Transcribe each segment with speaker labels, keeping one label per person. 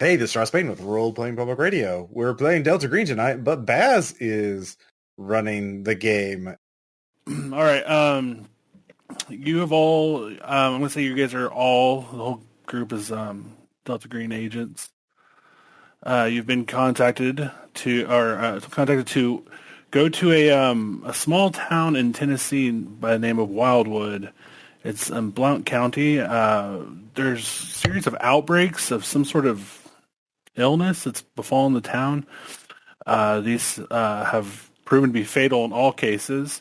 Speaker 1: Hey, this is Ross Payne with Role Playing Public Radio. We're playing Delta Green tonight, but Baz is running the game.
Speaker 2: All right. You have all. I'm gonna say you guys are all. The whole group is Delta Green agents. You've been contacted to go to a small town in Tennessee by the name of Wildwood. It's in Blount County. There's a series of outbreaks of some sort of illness that's befallen the town. These have proven to be fatal in all cases.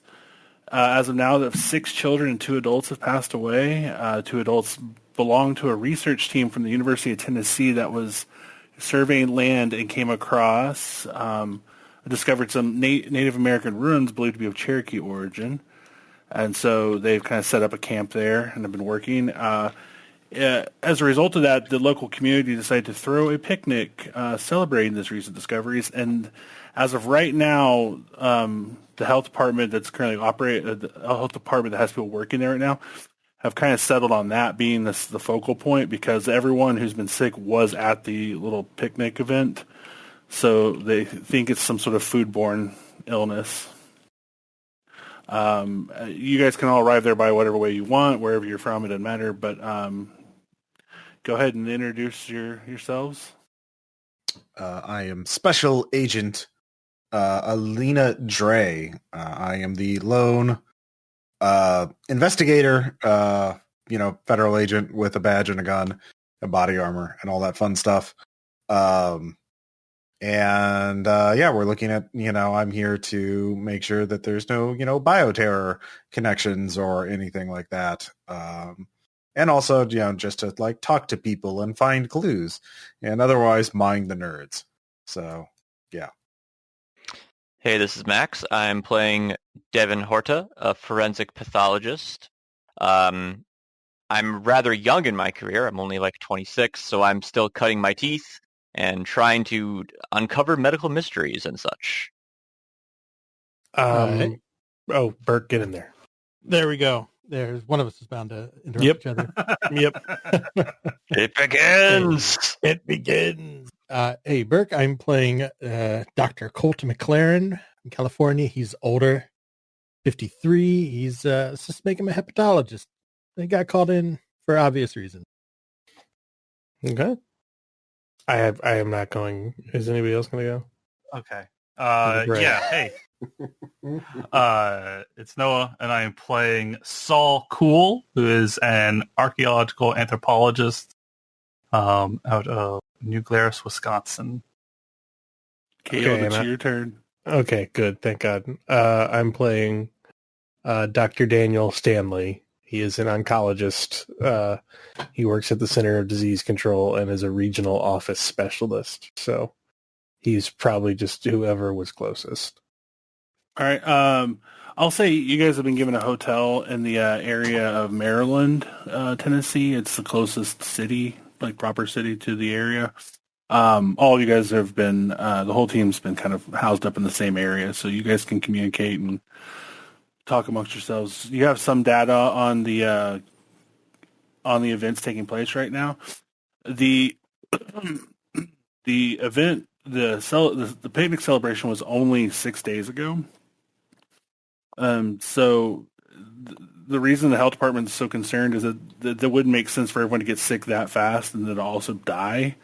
Speaker 2: As of now, 6 children and 2 adults have passed away. 2 adults belong to a research team from the University of Tennessee that was surveying land and came across, discovered some Native American ruins believed to be of Cherokee origin. And so they've kind of set up a camp there and have been working. As a result of that, the local community decided to throw a picnic celebrating these recent discoveries. And as of right now, the health department that's currently the health department that has people working there right now have kind of settled on that being the focal point, because everyone who's been sick was at the little picnic event. So they think it's some sort of foodborne illness. You guys can all arrive there by whatever way you want, wherever you're from, it doesn't matter. But go ahead and introduce yourselves.
Speaker 1: I am Special Agent Alina Dray. I am the lone investigator, federal agent with a badge and a gun and body armor and all that fun stuff. We're looking at, I'm here to make sure that there's no, bioterror connections or anything like that. And also, just to talk to people and find clues and otherwise mind the nerds. So, yeah.
Speaker 3: Hey, this is Max. I'm playing Devin Horta, a forensic pathologist. I'm rather young in my career. I'm only 26, so I'm still cutting my teeth and trying to uncover medical mysteries and such.
Speaker 4: Birk, get in there.
Speaker 5: There we go. There's one of us is bound to interrupt each other.
Speaker 4: Yep.
Speaker 3: It begins!
Speaker 5: It begins. Hey, Birk, I'm playing Dr. Colt McLaren from California. He's older, 53. He's just making him a hepatologist. They got called in for obvious reasons.
Speaker 4: Okay. I am not going. Is anybody else going to go?
Speaker 6: Okay. Hey. It's Noah, and I am playing Saul Cool, who is an archaeological anthropologist out of New Glarus, Wisconsin.
Speaker 2: Okay, it's your turn.
Speaker 4: Okay, good. Thank God. I'm playing Dr. Daniel Stanley. He is an oncologist. He works at the Center of Disease Control and is a regional office specialist. So he's probably just whoever was closest.
Speaker 2: All right. I'll say you guys have been given a hotel in the area of Maryland, Tennessee. It's the closest city, proper city to the area. All you guys have been, the whole team's been kind of housed up in the same area, so you guys can communicate and talk amongst yourselves. You have some data on the events taking place right now. The event, the picnic celebration was only 6 days ago. So the reason the health department is so concerned is that wouldn't make sense for everyone to get sick that fast and then also die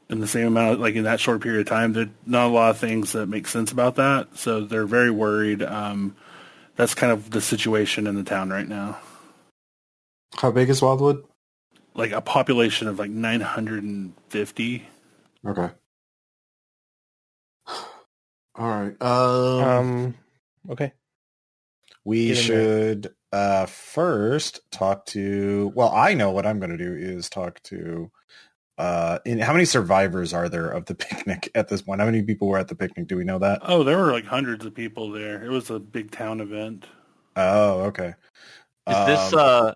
Speaker 2: in the same amount, in that short period of time. There's not a lot of things that make sense about that. So they're very worried. That's kind of the situation in the town right now.
Speaker 1: How big is Wildwood?
Speaker 2: A population of 950.
Speaker 1: Okay. All right.
Speaker 4: Okay.
Speaker 1: We should first talk to. Well, I know what I'm going to do is talk to. How many survivors are there of the picnic at this point? How many people were at the picnic? Do we know that?
Speaker 2: Oh, there were hundreds of people there. It was a big town event.
Speaker 1: Oh, okay.
Speaker 3: Is this? I'm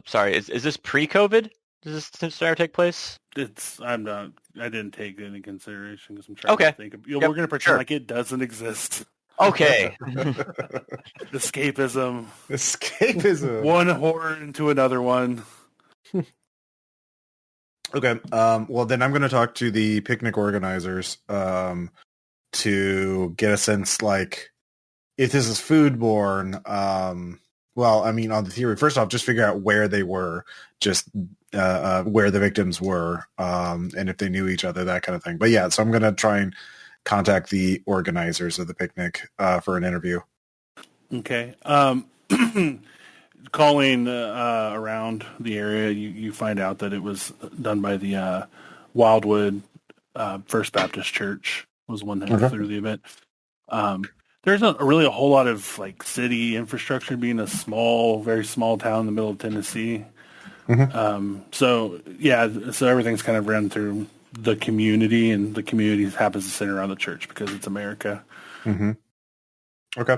Speaker 3: sorry. Is this pre-COVID? Does this start take place?
Speaker 2: I'm not. I didn't take it into consideration because I'm trying to think. We're going to pretend like it doesn't exist.
Speaker 3: Okay.
Speaker 2: Escapism.
Speaker 1: Escapism.
Speaker 2: One horror into another one.
Speaker 1: Okay. Well, then I'm going to talk to the picnic organizers to get a sense, like, if this is foodborne. Well, I mean, on the theory, first off, just figure out where they were, just where the victims were, and if they knew each other, that kind of thing. But yeah, so I'm going to try and contact the organizers of the picnic for an interview.
Speaker 2: Okay. Calling around the area, you find out that it was done by the Wildwood First Baptist Church was one that threw the event. There's not really a whole lot of like city infrastructure, being a very small town in the middle of Tennessee. So everything's kind of run through the community, and the community happens to center around the church because it's America.
Speaker 1: Okay.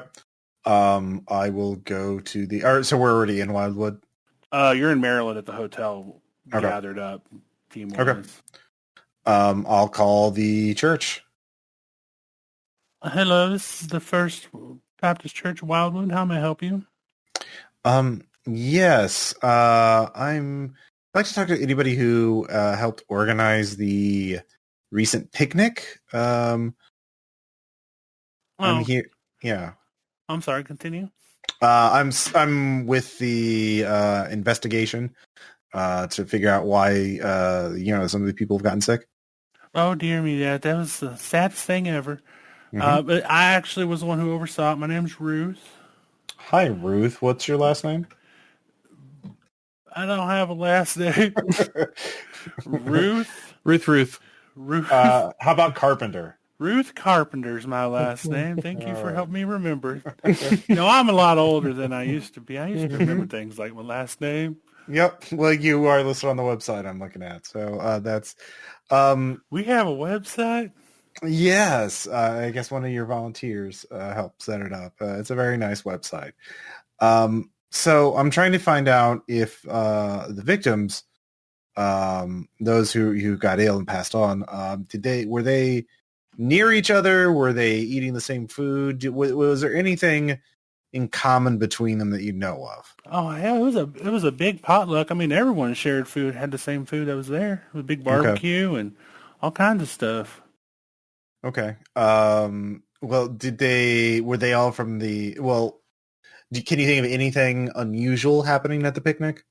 Speaker 1: I will go to the. All right, so we're already in Wildwood.
Speaker 2: You're in Maryland at the hotel, gathered up team-wise.
Speaker 1: Okay. I'll call the church.
Speaker 2: Hello, this is the First Baptist Church of Wildwood. How may I help you?
Speaker 1: Yes. I'd like to talk to anybody who helped organize the recent picnic. I'm here. Yeah.
Speaker 2: I'm sorry. Continue.
Speaker 1: I'm with the investigation to figure out why some of the people have gotten sick.
Speaker 2: Oh dear me, that was the saddest thing ever. But I actually was the one who oversaw it. My name's Ruth.
Speaker 1: Hi, Ruth. What's your last name?
Speaker 2: I don't have a last name. Ruth.
Speaker 4: Ruth.
Speaker 1: How about Carpenter?
Speaker 2: Ruth Carpenter's my last name. Thank you for helping me remember. I'm a lot older than I used to be. I used to remember things like my last name.
Speaker 1: Yep. Well, you are listed on the website I'm looking at. So that's...
Speaker 2: we have a website?
Speaker 1: Yes. I guess one of your volunteers helped set it up. It's a very nice website. So I'm trying to find out if the victims, those who got ill and passed on, were they near each other? Were they eating the same food? Was there anything in common between them that you know of?
Speaker 2: Oh yeah, it was a big potluck. I mean, everyone shared food, had the same food that was there. It was a big barbecue and all kinds of stuff.
Speaker 1: Okay. Well, were they all from can you think of anything unusual happening at the picnic?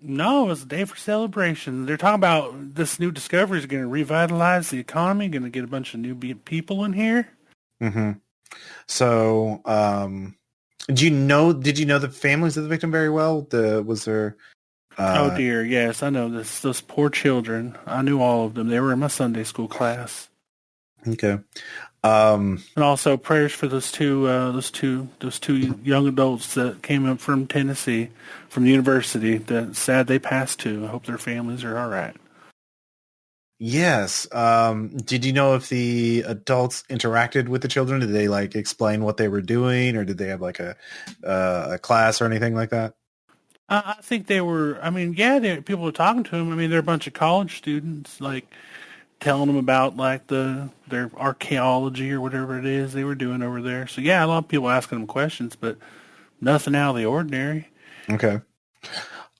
Speaker 2: No, it's a day for celebration. They're talking about this new discovery is going to revitalize the economy, going to get a bunch of new people in here.
Speaker 1: So, did you know the families of the victim very well? Was there?
Speaker 2: Oh dear, yes, I know those poor children. I knew all of them. They were in my Sunday school class.
Speaker 1: Okay.
Speaker 2: And also prayers for those two young adults that came up from Tennessee, from the university. That sad they passed too. I hope their families are all right.
Speaker 1: Yes. Did you know if the adults interacted with the children? Did they explain what they were doing, or did they have a class or anything like that?
Speaker 2: I think they were. I mean, people were talking to them. I mean, they're a bunch of college students, telling them about their archaeology or whatever it is they were doing over there. So yeah, a lot of people asking them questions, but nothing out of the ordinary.
Speaker 1: Okay.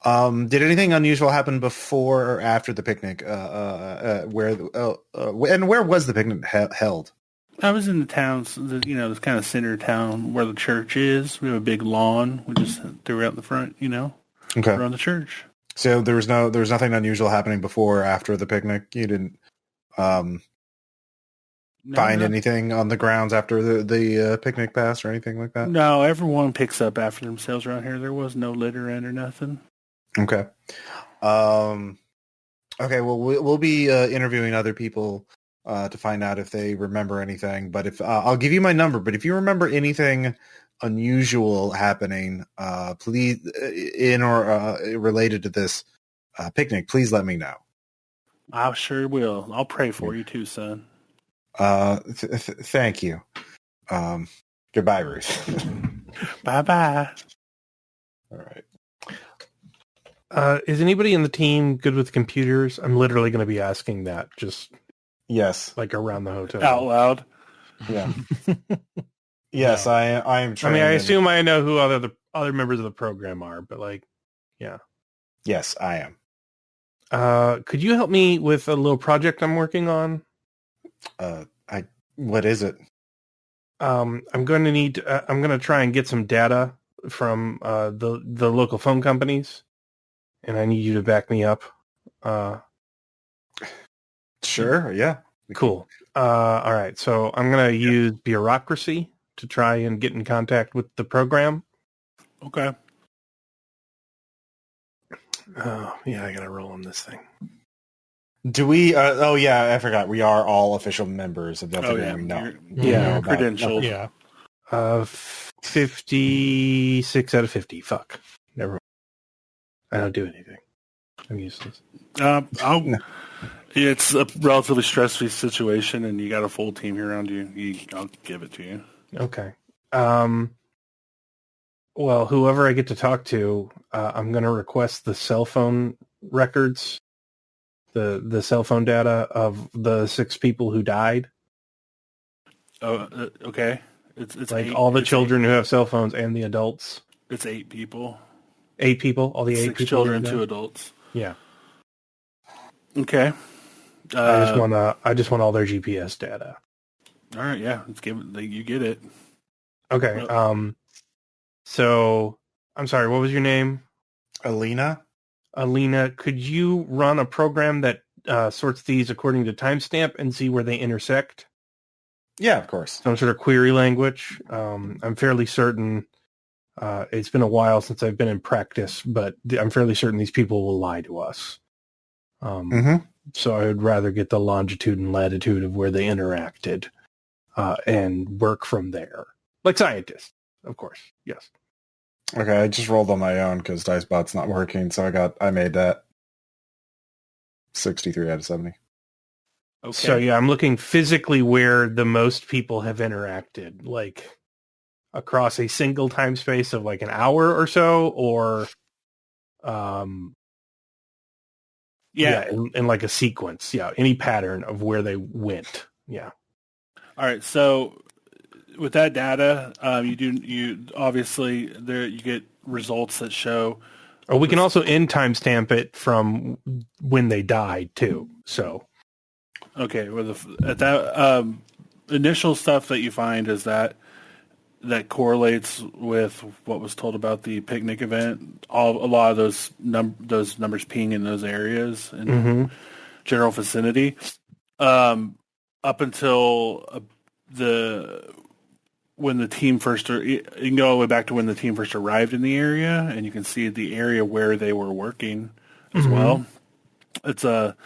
Speaker 1: Did anything unusual happen before or after the picnic? Where was the picnic held?
Speaker 2: I was in the towns, this kind of center town where the church is. We have a big lawn. We just threw it out in the front,
Speaker 1: okay,
Speaker 2: around the church.
Speaker 1: So there was nothing unusual happening before or after the picnic. You didn't find anything on the grounds after the picnic passed or anything like that?
Speaker 2: No, everyone picks up after themselves around here. There was no littering or nothing.
Speaker 1: Okay. Okay. Well, we'll be interviewing other people to find out if they remember anything. But if I'll give you my number. But if you remember anything unusual happening, please in or related to this picnic, please let me know.
Speaker 2: I sure will. I'll pray for you too, son.
Speaker 1: Thank you. Goodbye, Ruth.
Speaker 2: Bye-bye.
Speaker 1: All right.
Speaker 4: Is anybody in the team good with computers? I'm literally going to be asking that just
Speaker 1: yes,
Speaker 4: around the hotel.
Speaker 2: Out loud.
Speaker 1: Yeah. Yes, no. I am trained.
Speaker 4: I mean, I assume I know who other members of the program are, but yeah.
Speaker 1: Yes, I am.
Speaker 4: Could you help me with a little project I'm working on?
Speaker 1: What is it?
Speaker 4: I'm going to need. I'm going to try and get some data from the local phone companies, and I need you to back me up.
Speaker 1: Sure. Yeah.
Speaker 4: Cool. All right. So I'm going to use bureaucracy to try and get in contact with the program.
Speaker 2: Okay.
Speaker 4: Oh, yeah, I got to roll on this thing.
Speaker 1: Do we? Oh, yeah, I forgot. We are all official members of Delta Green.
Speaker 2: You're
Speaker 1: No.
Speaker 2: credentialed.
Speaker 5: Yeah.
Speaker 4: 56 out of 50. Fuck. Never mind. I don't do anything. I'm useless.
Speaker 2: It's a relatively stress-free situation, and you got a full team here around you. I'll give it to you.
Speaker 4: Okay. Well, whoever I get to talk to, I'm going to request the cell phone records, the cell phone data of the 6 people who died.
Speaker 2: Oh, okay. It's
Speaker 4: like
Speaker 2: 8,
Speaker 4: all the children who have cell phones and the adults.
Speaker 2: It's 8 people.
Speaker 4: 8 people? All the 8
Speaker 2: 6
Speaker 4: people?
Speaker 2: children, 2 adults.
Speaker 4: Yeah.
Speaker 2: Okay.
Speaker 4: I just want all their GPS data.
Speaker 2: All right, yeah. Let's give it. You get it.
Speaker 4: Okay. So I'm sorry. What was your name?
Speaker 1: Alina.
Speaker 4: Alina. Could you run a program that sorts these according to timestamp and see where they intersect?
Speaker 1: Yeah, of course.
Speaker 4: Some sort of query language. I'm fairly certain. It's been a while since I've been in practice, but I'm fairly certain these people will lie to us. So I would rather get the longitude and latitude of where they interacted and work from there. Like scientists, of course. Yes.
Speaker 1: Okay, I just rolled on my own because DiceBot's not working, so I made that 63 out of 70.
Speaker 2: Okay.
Speaker 4: So yeah, I'm looking physically where the most people have interacted, like across a single time space of like an hour or so, or in like a sequence. Yeah, any pattern of where they went. Yeah.
Speaker 2: All right. So with that data, you obviously there you get results that show.
Speaker 4: Or we can also end timestamp it from when they died too. So.
Speaker 2: Okay. Well, at that initial stuff that you find is that correlates with what was told about the picnic event. A lot of those numbers ping in those areas in general vicinity. Up until when the team first, you can go all the way back to when the team first arrived in the area, and you can see the area where they were working as well. It's a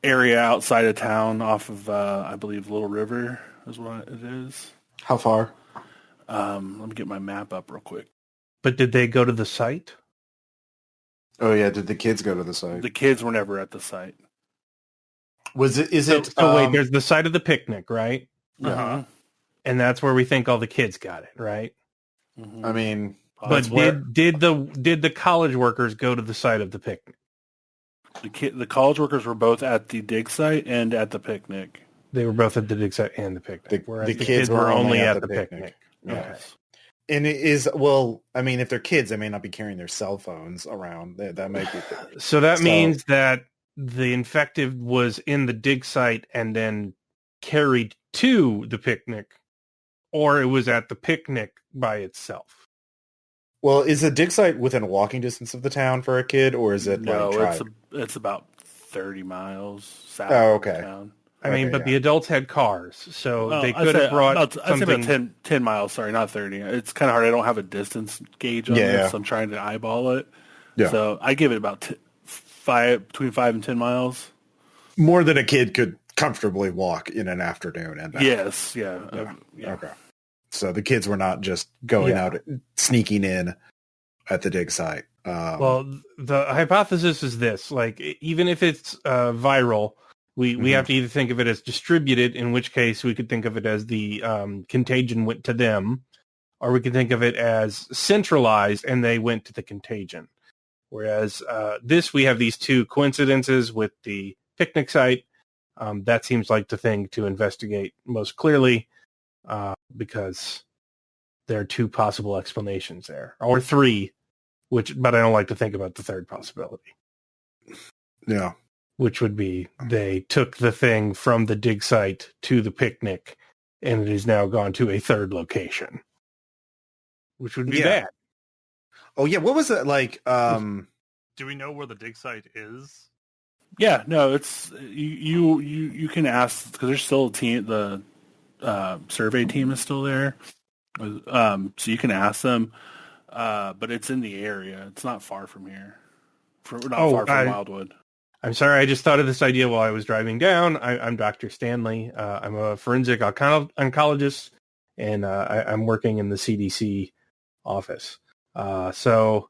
Speaker 2: area outside of town, off of I believe Little River is what it is.
Speaker 1: How far?
Speaker 2: Let me get my map up real quick.
Speaker 4: But did they go to the site?
Speaker 1: Oh yeah, did the kids go to the site?
Speaker 2: The kids were never at the site.
Speaker 4: So wait, there's the site of the picnic, right?
Speaker 2: Uh-huh.
Speaker 4: And that's where we think all the kids got it, right?
Speaker 2: Mm-hmm.
Speaker 1: I mean,
Speaker 4: but did the college workers go to the site of the picnic?
Speaker 2: The college workers were both at the dig site and at the picnic.
Speaker 4: They were both at the dig site and the picnic.
Speaker 1: The kids were only at the picnic.
Speaker 2: Yeah.
Speaker 1: Okay. And it is, well, I mean, if they're kids, they may not be carrying their cell phones around. That might be.
Speaker 4: So that means that the infected was in the dig site and then carried to the picnic, or it was at the picnic by itself.
Speaker 1: Well, is the dig site within walking distance of the town for a kid, or is it
Speaker 2: it's about 30 miles south of town.
Speaker 4: I mean, the adults had cars, so they could have brought something.
Speaker 2: I'd say about 10 miles, sorry, not 30. It's kind of hard. I don't have a distance gauge on this, so I'm trying to eyeball it. Yeah. So I give it about between 5 and 10 miles.
Speaker 1: More than a kid could comfortably walk in an afternoon. And
Speaker 2: yes, yeah.
Speaker 1: Okay. So the kids were not just going out, sneaking in at the dig site.
Speaker 4: Well, the hypothesis is this: like, even if it's viral, we have to either think of it as distributed, in which case we could think of it as the contagion went to them, or we could think of it as centralized and they went to the contagion. Whereas we have these two coincidences with the picnic site. That seems like the thing to investigate most clearly, because there are 2 possible explanations there, or 3, but I don't like to think about the third possibility.
Speaker 1: Yeah.
Speaker 4: which would be they took the thing from the dig site to the picnic, and it has now gone to a third location, which would be bad.
Speaker 1: Oh yeah, what was it like?
Speaker 6: Do we know where the dig site is?
Speaker 2: Yeah, no, it's you can ask because there's still a team. The survey team is still there, so you can ask them. But it's in the area. It's not far from here. Not far from Wildwood.
Speaker 4: I'm sorry, I just thought of this idea while I was driving down. I'm Dr. Stanley. I'm a forensic oncologist, and I'm working in the CDC office. So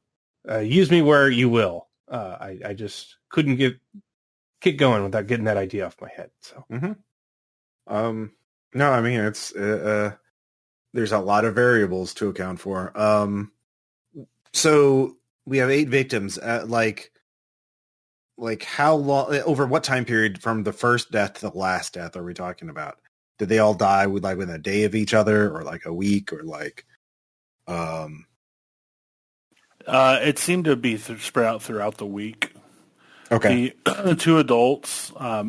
Speaker 4: use me where you will. I just couldn't get going without getting that idea off my head. So,
Speaker 1: no, I mean it's there's a lot of variables to account for. So we have 8 victims. Like how long? Over what time period from the first death to the last death are we talking about? Did they all die within a day of each other, or like a week, or like?
Speaker 2: It seemed to be spread out throughout the week.
Speaker 1: Okay.
Speaker 2: The 2 adults, a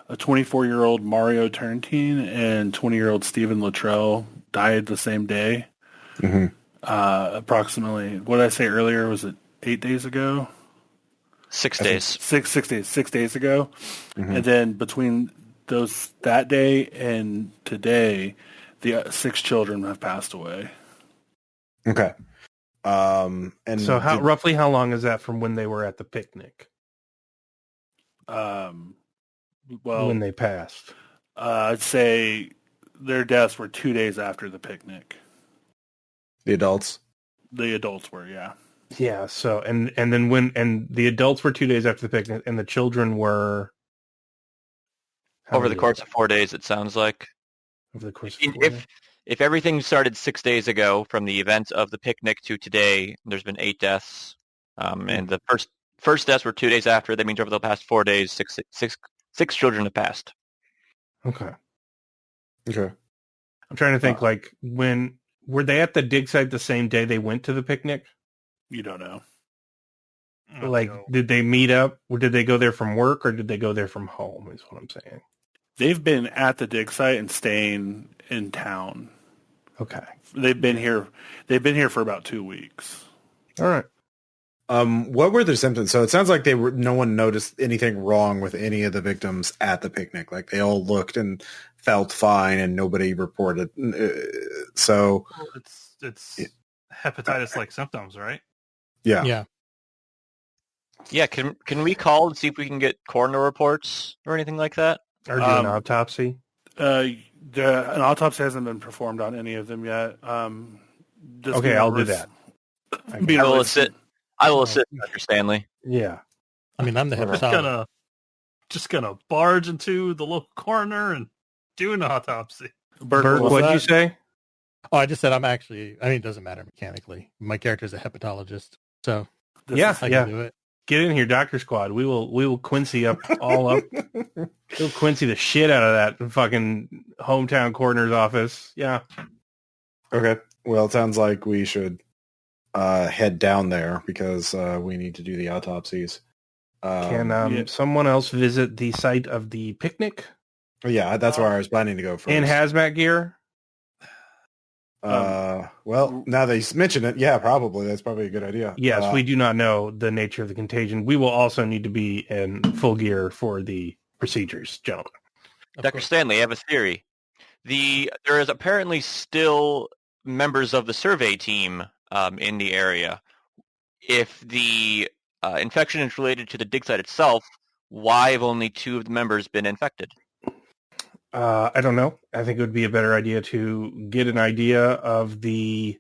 Speaker 2: 24-year-old Mario Turntine and 20-year-old Stephen Luttrell died the same day.
Speaker 1: Mm-hmm.
Speaker 2: Approximately, what did I say earlier? Was it 8 days ago?
Speaker 3: 6 days.
Speaker 2: 6 days. 6 days ago.
Speaker 1: Mm-hmm.
Speaker 2: And then between that day and today, the 6 children have passed away.
Speaker 1: Okay. And
Speaker 4: so roughly how long is that from when they were at the picnic?
Speaker 2: Well,
Speaker 4: when they passed,
Speaker 2: I'd say their deaths were 2 days after the picnic.
Speaker 1: The adults
Speaker 2: were, yeah.
Speaker 4: Yeah. So and then the adults were 2 days after the picnic, and the children were
Speaker 3: over the course of 4 days. It sounds like
Speaker 4: over the course of 4 days.
Speaker 3: If everything started 6 days ago from the event of the picnic to today, there's been 8 deaths, and the first deaths were 2 days after. That means over the past 4 days, six children have passed.
Speaker 4: Okay.
Speaker 1: I'm
Speaker 4: trying to think. Like, when were they at the dig site the same day they went to the picnic?
Speaker 2: You don't know.
Speaker 4: Like, did they meet up, or did they go there from work, or did they go there from home? Is what I'm saying.
Speaker 2: They've been at the dig site and staying in town.
Speaker 4: Okay.
Speaker 2: They've been here for about 2 weeks.
Speaker 4: All right.
Speaker 1: What were their symptoms? So it sounds like no one noticed anything wrong with any of the victims at the picnic. Like they all looked and felt fine, and nobody reported. So
Speaker 6: it's hepatitis-like symptoms, right?
Speaker 1: Yeah.
Speaker 3: Yeah. Can we call and see if we can get coroner reports or anything like that?
Speaker 4: Or do an autopsy?
Speaker 2: An autopsy hasn't been performed on any of them yet.
Speaker 4: Okay, I'll do that.
Speaker 3: I will assist Dr. Stanley.
Speaker 4: Yeah.
Speaker 5: I mean, I'm the hepatologist.
Speaker 6: Just gonna barge into the local coroner and do an autopsy.
Speaker 4: Birk, what'd you say?
Speaker 5: Oh, I just said it doesn't matter mechanically. My character's a hepatologist, so I can do it.
Speaker 4: Get in here, Doctor Squad. We will Quincy up all up. We'll Quincy the shit out of that fucking hometown coroner's office. Yeah.
Speaker 1: Okay. Well, it sounds like we should head down there because we need to do the autopsies.
Speaker 4: Can someone else visit the site of the picnic?
Speaker 1: Yeah, that's where I was planning to go first.
Speaker 4: In hazmat gear?
Speaker 1: Well, now that you mention it, yeah, probably. That's probably a good idea.
Speaker 4: Yes, we do not know the nature of the contagion. We will also need to be in full gear for the procedures, gentlemen.
Speaker 3: Dr. Stanley, I have a theory. There is apparently still members of the survey team in the area. If the infection is related to the dig site itself, why have only 2 of the members been infected?
Speaker 4: I don't know. I think it would be a better idea to get an idea of the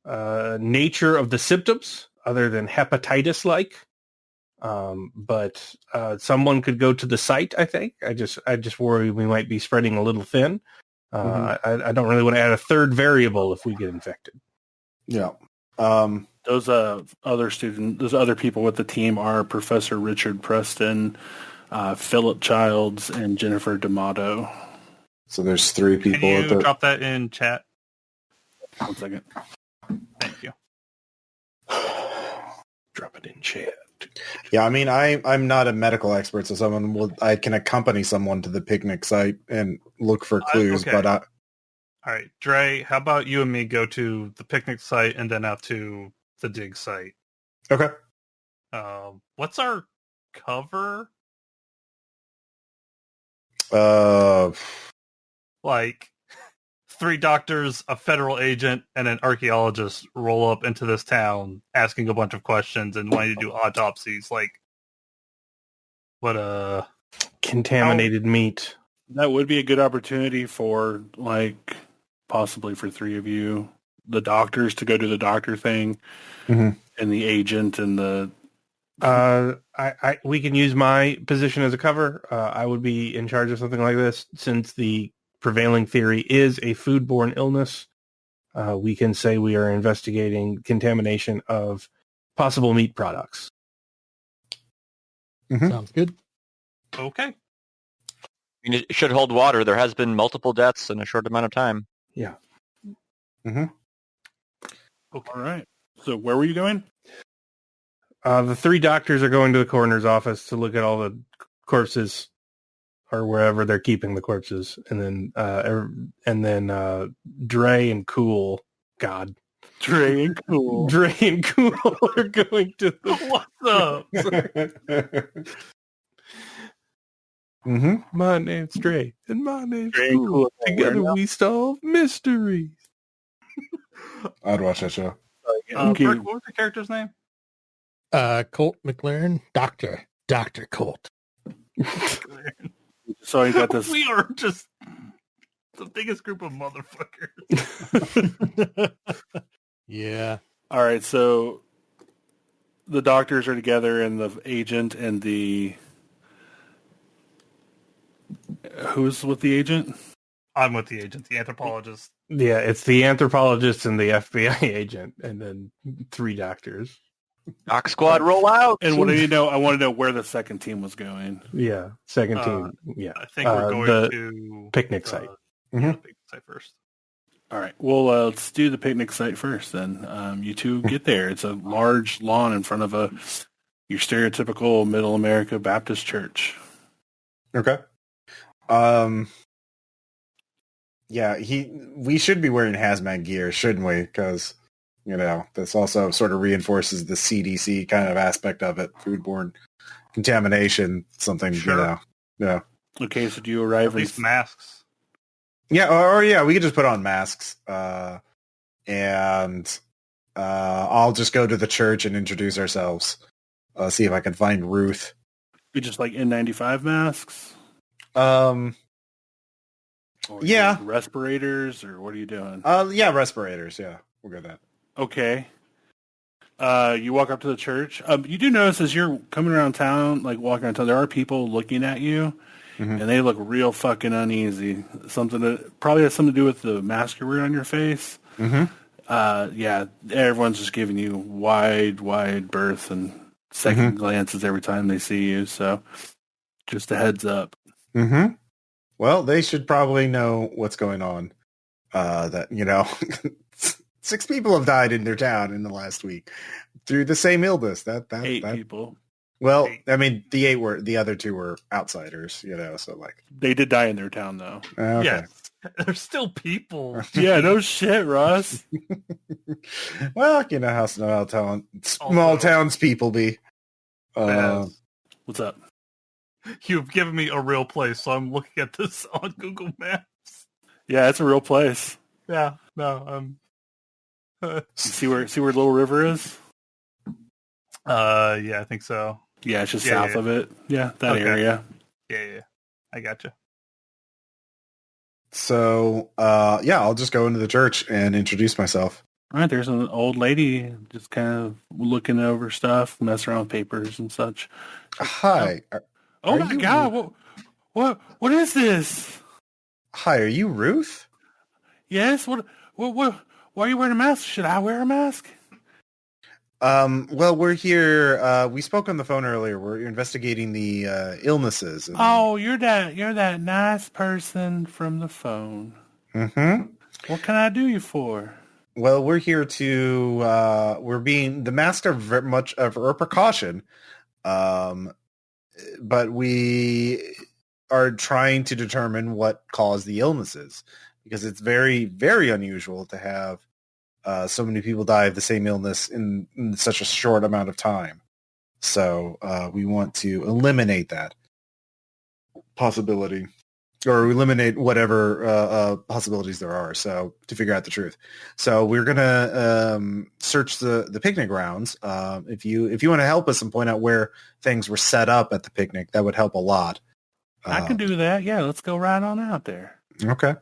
Speaker 4: nature of the symptoms other than hepatitis-like. But someone could go to the site, I think. I just worry we might be spreading a little thin. I don't really want to add a third variable if we get infected.
Speaker 1: Yeah.
Speaker 2: Those other people with the team are Professor Richard Preston, Philip Childs, and Jennifer D'Amato.
Speaker 1: So there's 3 people.
Speaker 6: Can you drop that in chat?
Speaker 2: 1 second.
Speaker 6: Thank you.
Speaker 4: Drop it in chat.
Speaker 1: Yeah, I mean, I'm not a medical expert, so I can accompany someone to the picnic site and look for clues.
Speaker 6: Okay.
Speaker 1: But
Speaker 6: All right, Dray, how about you and me go to the picnic site and then out to the dig site?
Speaker 1: okay,
Speaker 6: What's our cover? Like 3 doctors, a federal agent, and an archaeologist roll up into this town asking a bunch of questions and wanting to do autopsies. Like, what
Speaker 4: Contaminated meat.
Speaker 2: That would be a good opportunity for, like, possibly for 3 of you, the doctors to go do the doctor thing,
Speaker 1: Mhm.
Speaker 2: and the agent and the...
Speaker 4: We can use my position as a cover. I would be in charge of something like this since the prevailing theory is a foodborne illness. We can say we are investigating contamination of possible meat products.
Speaker 1: Mhm.
Speaker 5: Sounds good.
Speaker 6: okay.
Speaker 3: I mean, it should hold water. There has been multiple deaths in a short amount of time.
Speaker 4: Yeah.
Speaker 2: Okay. All right. So where were you going?
Speaker 4: The 3 doctors are going to the coroner's office to look at all the corpses or wherever they're keeping the corpses. And then Dray and Cool, God.
Speaker 2: Dray and Cool.
Speaker 4: Dray and Cool are going to the...
Speaker 6: What's up?
Speaker 1: Mm-hmm.
Speaker 4: My name's Dray, and my name's
Speaker 2: Dray and
Speaker 4: Cool.
Speaker 2: Cool.
Speaker 4: Together we solve mysteries.
Speaker 1: I'd watch that show.
Speaker 2: Okay.
Speaker 6: Birk, what was the character's name?
Speaker 5: Colt McLaren, Dr. Colt.
Speaker 2: So you got this.
Speaker 6: We are just the biggest group of motherfuckers.
Speaker 5: Yeah.
Speaker 2: All right. So the doctors are together, and the agent and the... Who's with the agent?
Speaker 6: I'm with the agent, the anthropologist.
Speaker 4: Yeah, it's the anthropologist and the FBI agent, and then 3 doctors.
Speaker 3: Doc squad, roll out!
Speaker 2: And what do you know? I want to know where the second team was going.
Speaker 4: Yeah, second team. Yeah,
Speaker 6: I think we're going
Speaker 4: the
Speaker 6: to
Speaker 4: picnic site.
Speaker 6: Yeah, the picnic site first.
Speaker 2: All right. Well, let's do the picnic site first. Then you 2 get there. It's a large lawn in front of your stereotypical Middle America Baptist church.
Speaker 1: Okay. Yeah, we should be wearing hazmat gear, shouldn't we? Because, this also sort of reinforces the CDC kind of aspect of it, foodborne contamination, something,
Speaker 6: Sure.
Speaker 1: Yeah.
Speaker 2: Okay, so do you arrive
Speaker 6: At least masks.
Speaker 1: Yeah, or yeah, we could just put on masks, and I'll just go to the church and introduce ourselves. See if I can find Ruth.
Speaker 2: You just like N95 masks? Or
Speaker 1: Yeah.
Speaker 2: Respirators, or what are you doing?
Speaker 1: Yeah, respirators. Yeah, we'll go that.
Speaker 2: Okay. You walk up to the church. You do notice as you're coming around town, like walking around town, there are people looking at you,
Speaker 1: Mhm.
Speaker 2: and they look real fucking uneasy. Something that probably has something to do with the mask you're wearing on your face.
Speaker 1: Mm-hmm.
Speaker 2: Yeah, everyone's just giving you wide berth and second glances every time they see you. So, just a heads up.
Speaker 1: Mm-hmm. Well, they should probably know what's going on. That 6 people have died in their town in the last week through the same illness. That
Speaker 2: 8 people.
Speaker 1: Well, I mean, the other 2 were outsiders, so like
Speaker 2: They did die in their town, though.
Speaker 1: okay.
Speaker 6: Yes. There's still people.
Speaker 2: Yeah, no shit, Russ.
Speaker 1: Well, you know how small towns people be.
Speaker 6: Baz,
Speaker 2: What's up?
Speaker 6: you've given me a real place, so I'm looking at this on Google Maps.
Speaker 2: Yeah, it's a real place.
Speaker 6: Yeah, no,
Speaker 2: See where Little River is?
Speaker 6: yeah, I think so.
Speaker 2: Yeah, it's just
Speaker 6: Yeah,
Speaker 2: south
Speaker 6: yeah.
Speaker 2: of it. Yeah, that
Speaker 6: Okay.
Speaker 2: area.
Speaker 6: Yeah, I gotcha.
Speaker 1: So, yeah, I'll just go into the church and introduce myself.
Speaker 2: All right, there's an old lady just kind of looking over stuff, messing around with papers and such.
Speaker 1: Hi.
Speaker 2: Oh
Speaker 1: Are
Speaker 2: my
Speaker 1: you
Speaker 2: God! What is this?
Speaker 1: Hi, are you Ruth?
Speaker 2: Yes. What? Why are you wearing a mask? Should I wear a mask?
Speaker 1: Well, we're here. We spoke on the phone earlier. We're investigating the illnesses. And...
Speaker 2: Oh, you're that nice person from the phone.
Speaker 1: Mm-hmm.
Speaker 2: What can I do you for?
Speaker 1: Well, we're here to. The masks are very much of a precaution. But we are trying to determine what caused the illnesses, because it's very, very unusual to have so many people die of the same illness in such a short amount of time. So we want to eliminate that possibility, or eliminate whatever possibilities there are, so to figure out the truth. So we're going to search the picnic grounds. If you want to help us and point out where things were set up at the picnic, that would help a lot.
Speaker 2: I can do that. Yeah, let's go right on out there.
Speaker 1: Okay.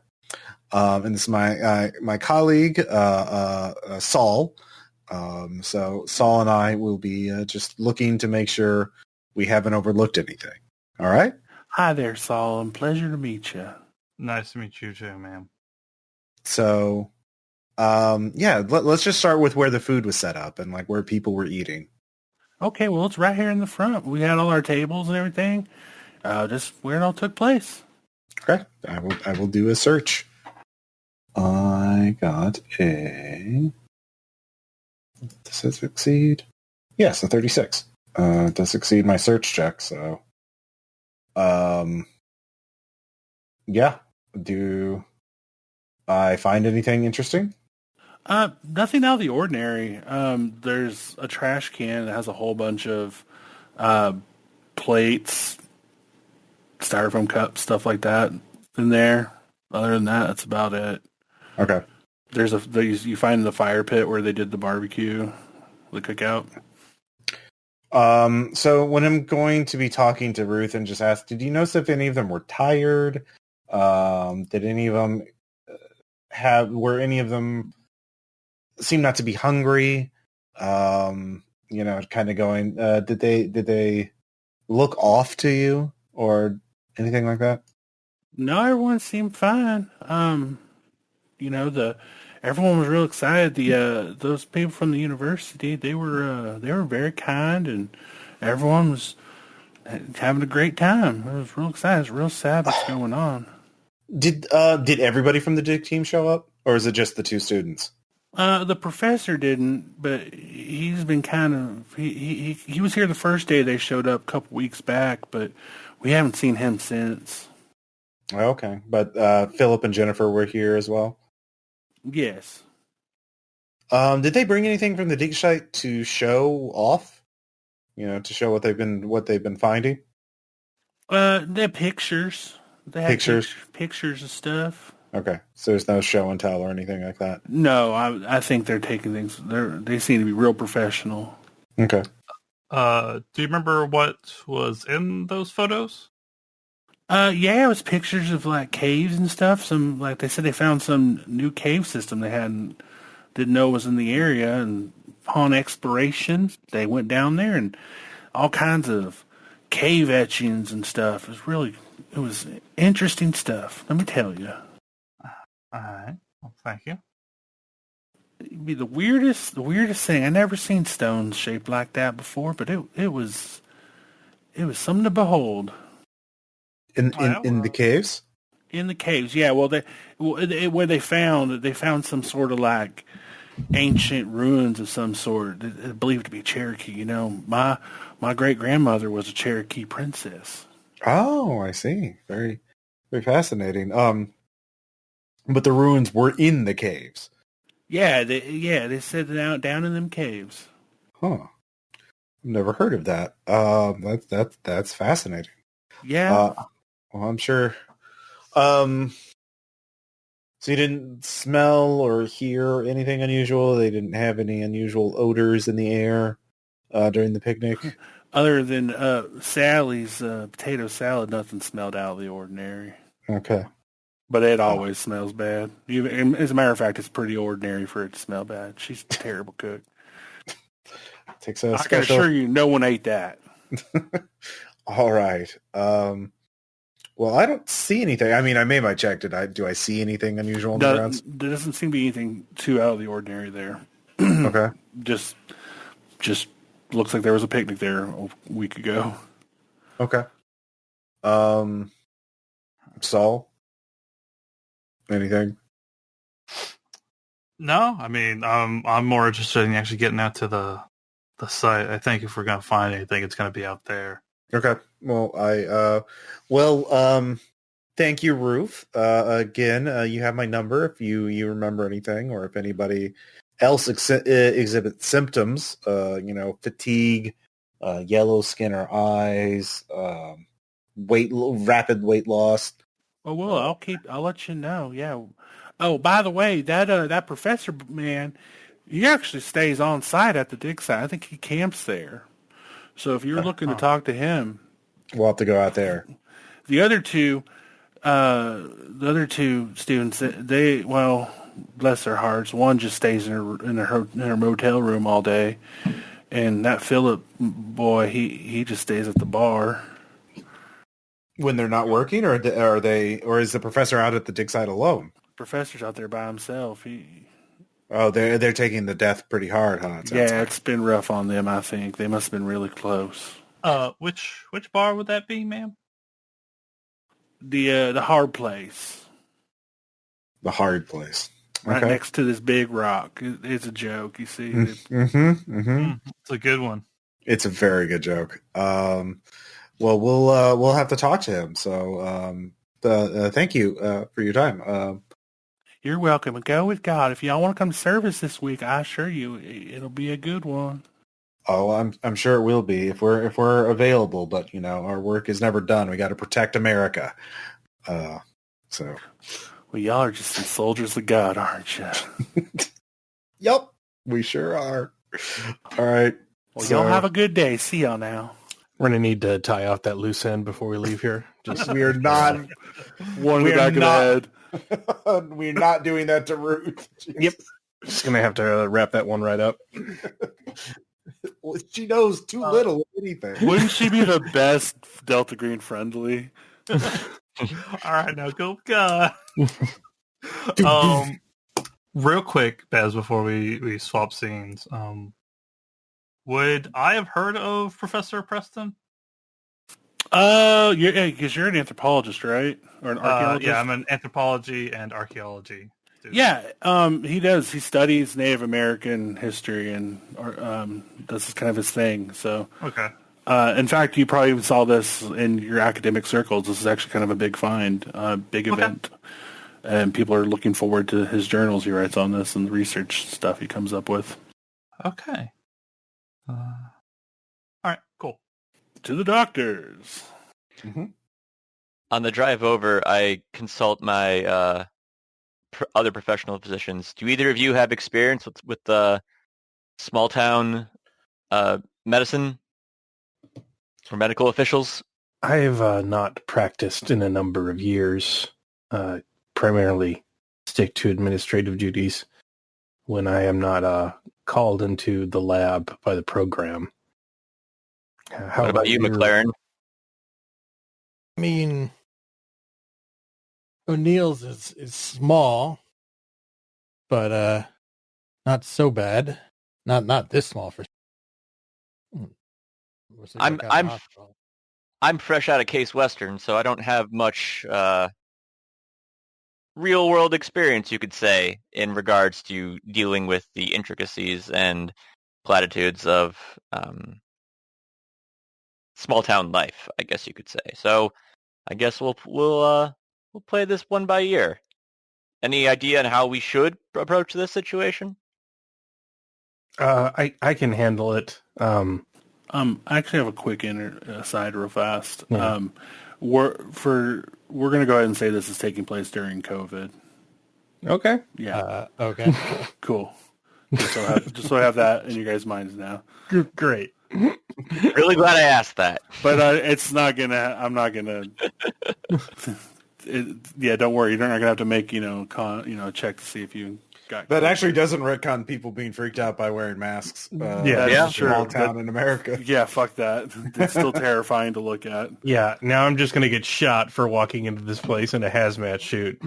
Speaker 1: And this is my colleague, Saul. So Saul and I will be just looking to make sure we haven't overlooked anything. All right?
Speaker 2: Hi there, Saul, and pleasure to meet you.
Speaker 6: Nice to meet you too, ma'am.
Speaker 1: So, let's just start with where the food was set up and like where people were eating.
Speaker 2: Okay, well, it's right here in the front. We had all our tables and everything. Just where it all took place.
Speaker 1: Okay, I will do a search. I got a... Does it succeed? Yes, a 36. Does succeed my search check, so... Yeah. Do I find anything interesting?
Speaker 2: Nothing out of the ordinary. There's a trash can that has a whole bunch of plates, styrofoam cups, stuff like that in there. Other than that, that's about it.
Speaker 1: Okay.
Speaker 2: You find the fire pit where they did the barbecue, the cookout.
Speaker 1: So when I'm going to be talking to Ruth and just ask, did you notice if any of them were tired? Did any of them were any of them seem not to be hungry? Kind of going, did they look off to you or anything like that?
Speaker 2: No, everyone seemed fine. Everyone was real excited. Those people from the university, they were very kind, and everyone was having a great time. It was real excited. It was real sad what's going on.
Speaker 1: Did everybody from the dig team show up, or is it just the two students?
Speaker 2: The professor didn't, but he's been kind of he was here the first day they showed up a couple weeks back, but we haven't seen him since.
Speaker 1: Okay, but Philip and Jennifer were here as well.
Speaker 2: Yes.
Speaker 1: Did they bring anything from the dig site to show off? To show what they've been finding?
Speaker 2: They had pictures. They had pictures of stuff.
Speaker 1: Okay, so there's no show and tell or anything like that.
Speaker 2: No, I think they're taking things. They seem to be real professional.
Speaker 1: Okay.
Speaker 6: Do you remember what was in those photos?
Speaker 2: Yeah, it was pictures of like caves and stuff. Some, like they said, they found some new cave system they didn't know was in the area, and upon exploration, they went down there and all kinds of cave etchings and stuff. It was interesting stuff. Let me tell you.
Speaker 6: All right. Well, thank you.
Speaker 2: It'd be the weirdest thing. I never seen stones shaped like that before, but it was something to behold.
Speaker 1: In the caves?
Speaker 2: In the caves, yeah. Well, where they found some sort of like ancient ruins of some sort, believed to be Cherokee. My great grandmother was a Cherokee princess.
Speaker 1: Oh, I see. Very, very fascinating. But the ruins were in the caves.
Speaker 2: Yeah, they said down in them caves.
Speaker 1: Huh. I've never heard of that. That's fascinating.
Speaker 2: Yeah.
Speaker 1: Well, I'm sure. So you didn't smell or hear anything unusual? They didn't have any unusual odors in the air during the picnic?
Speaker 2: Other than Sally's potato salad, nothing smelled out of the ordinary.
Speaker 1: Okay.
Speaker 2: But it always smells bad. As a matter of fact, it's pretty ordinary for it to smell bad. She's a terrible cook.
Speaker 1: Takes a
Speaker 2: I can assure you, no one ate that.
Speaker 1: All right. Well, I don't see anything. I mean, I made my check. Do I see anything unusual in the grounds?
Speaker 2: There doesn't seem to be anything too out of the ordinary there.
Speaker 1: Okay.
Speaker 2: Just looks like there was a picnic there a week ago.
Speaker 1: Okay. Saul? Anything?
Speaker 6: No, I mean, I'm more interested in actually getting out to the the site. I think if we're gonna find anything, it's gonna be out there.
Speaker 1: Okay. Well, thank you, Ruth. Again, you have my number if you remember anything, or if anybody else exhibits symptoms, fatigue, yellow skin or eyes, rapid weight loss.
Speaker 2: Oh well, I'll let you know. Yeah. Oh, by the way, that professor man, he actually stays on site at the dig site. I think he camps there. So if you're looking to talk to him,
Speaker 1: we'll have to go out there.
Speaker 2: The other two students, bless their hearts. One just stays in her motel room all day, and that Philip boy, he just stays at the bar.
Speaker 1: When they're not working, or is the professor out at the dig site alone?
Speaker 2: Professor's out there by himself.
Speaker 1: They're taking the death pretty hard, huh?
Speaker 2: It's been rough on them. I think they must have been really close.
Speaker 6: Which bar would that be, ma'am?
Speaker 2: The hard place.
Speaker 1: The hard place.
Speaker 2: Right next to this big rock. It's a joke, you see.
Speaker 6: It's a good one.
Speaker 1: It's a very good joke. Well, we'll have to talk to him. So, thank you for your time.
Speaker 2: You're welcome. And go with God. If y'all want to come to service this week, I assure you, it'll be a good one.
Speaker 1: Oh, I'm sure it will be if we're available. But our work is never done. We got to protect America. Well,
Speaker 2: y'all are just some soldiers of God, aren't you?
Speaker 1: Yep, we sure are. All right.
Speaker 2: Well, y'all have a good day. See y'all now.
Speaker 4: We're gonna need to tie off that loose end before we leave here.
Speaker 1: We're not
Speaker 2: one in the back of the
Speaker 1: head. We're not doing that to Ruth.
Speaker 4: Yep. Just gonna have to wrap that one right up.
Speaker 1: Well, she knows too little of anything.
Speaker 2: Wouldn't she be the best Delta Green friendly?
Speaker 6: All right, now go God. Real quick, Baz, before we swap scenes, would I have heard of Professor Preston?
Speaker 2: Because you're an anthropologist, right? Or an archaeologist?
Speaker 6: Yeah, I'm an anthropology and archaeology student.
Speaker 2: Yeah, he does. He studies Native American history and this is kind of his thing. So,
Speaker 6: okay.
Speaker 2: In fact, you probably even saw this in your academic circles. This is actually kind of a big find, big event. And people are looking forward to his journals he writes on this and the research stuff he comes up with.
Speaker 6: Okay. All right, cool.
Speaker 2: To the doctors.
Speaker 1: Mm-hmm.
Speaker 3: On the drive over, I consult my other professional physicians. Do either of you have experience with small town medicine or medical officials?
Speaker 4: I have not practiced in a number of years. Primarily stick to administrative duties when I am not called into the lab by the program. How
Speaker 3: what about you, McLaren?
Speaker 5: I mean, O'Neill's is small, but not so bad. Not this small for.
Speaker 3: I'm fresh out of Case Western, so I don't have much real world experience, you could say, in regards to dealing with the intricacies and platitudes of small town life, I guess you could say. So I guess we'll play this one by ear. Any idea on how we should approach this situation?
Speaker 4: I can handle it.
Speaker 2: I actually have a quick aside real fast.
Speaker 4: Yeah.
Speaker 2: We're going to go ahead and say this is taking place during COVID.
Speaker 4: Okay.
Speaker 2: Yeah.
Speaker 5: Okay.
Speaker 2: Cool. Just so I have that in your guys' minds now.
Speaker 4: Great.
Speaker 3: Really glad I asked that.
Speaker 2: But it's not gonna. I'm not gonna. Don't worry. You're not gonna have to make a check to see if you got.
Speaker 1: That actually doesn't retcon people being freaked out by wearing masks.
Speaker 2: Yeah, sure.
Speaker 1: Small town in America.
Speaker 2: Yeah, fuck that. It's still terrifying to look at.
Speaker 4: Yeah, now I'm just going to get shot for walking into this place in a hazmat suit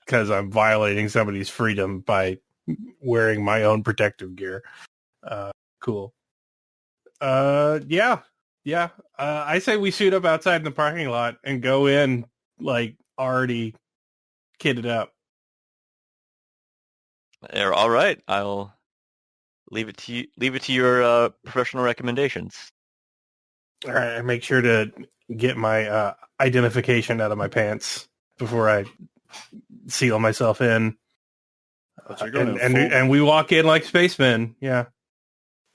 Speaker 4: because I'm violating somebody's freedom by wearing my own protective gear. Cool. Yeah. I say we suit up outside in the parking lot and go in like already kitted up.
Speaker 3: All right. I'll Leave it to your professional recommendations.
Speaker 4: All right, I make sure to get my identification out of my pants before I seal myself in. And we walk in like spacemen. Yeah.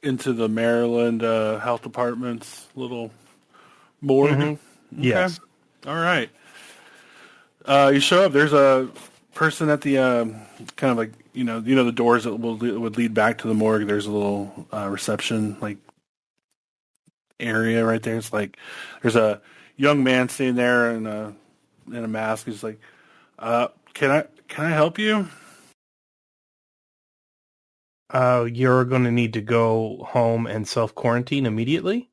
Speaker 2: Into the Maryland Health Department's little morgue.
Speaker 4: Mm-hmm. Okay. Yes.
Speaker 2: All right. You show up. There's a person at the kind of like the doors that would lead back to the morgue. There's a little reception like area right there. It's like there's a young man sitting there in a mask. He's like, "Can I help you?"
Speaker 4: You're going to need to go home and self-quarantine immediately.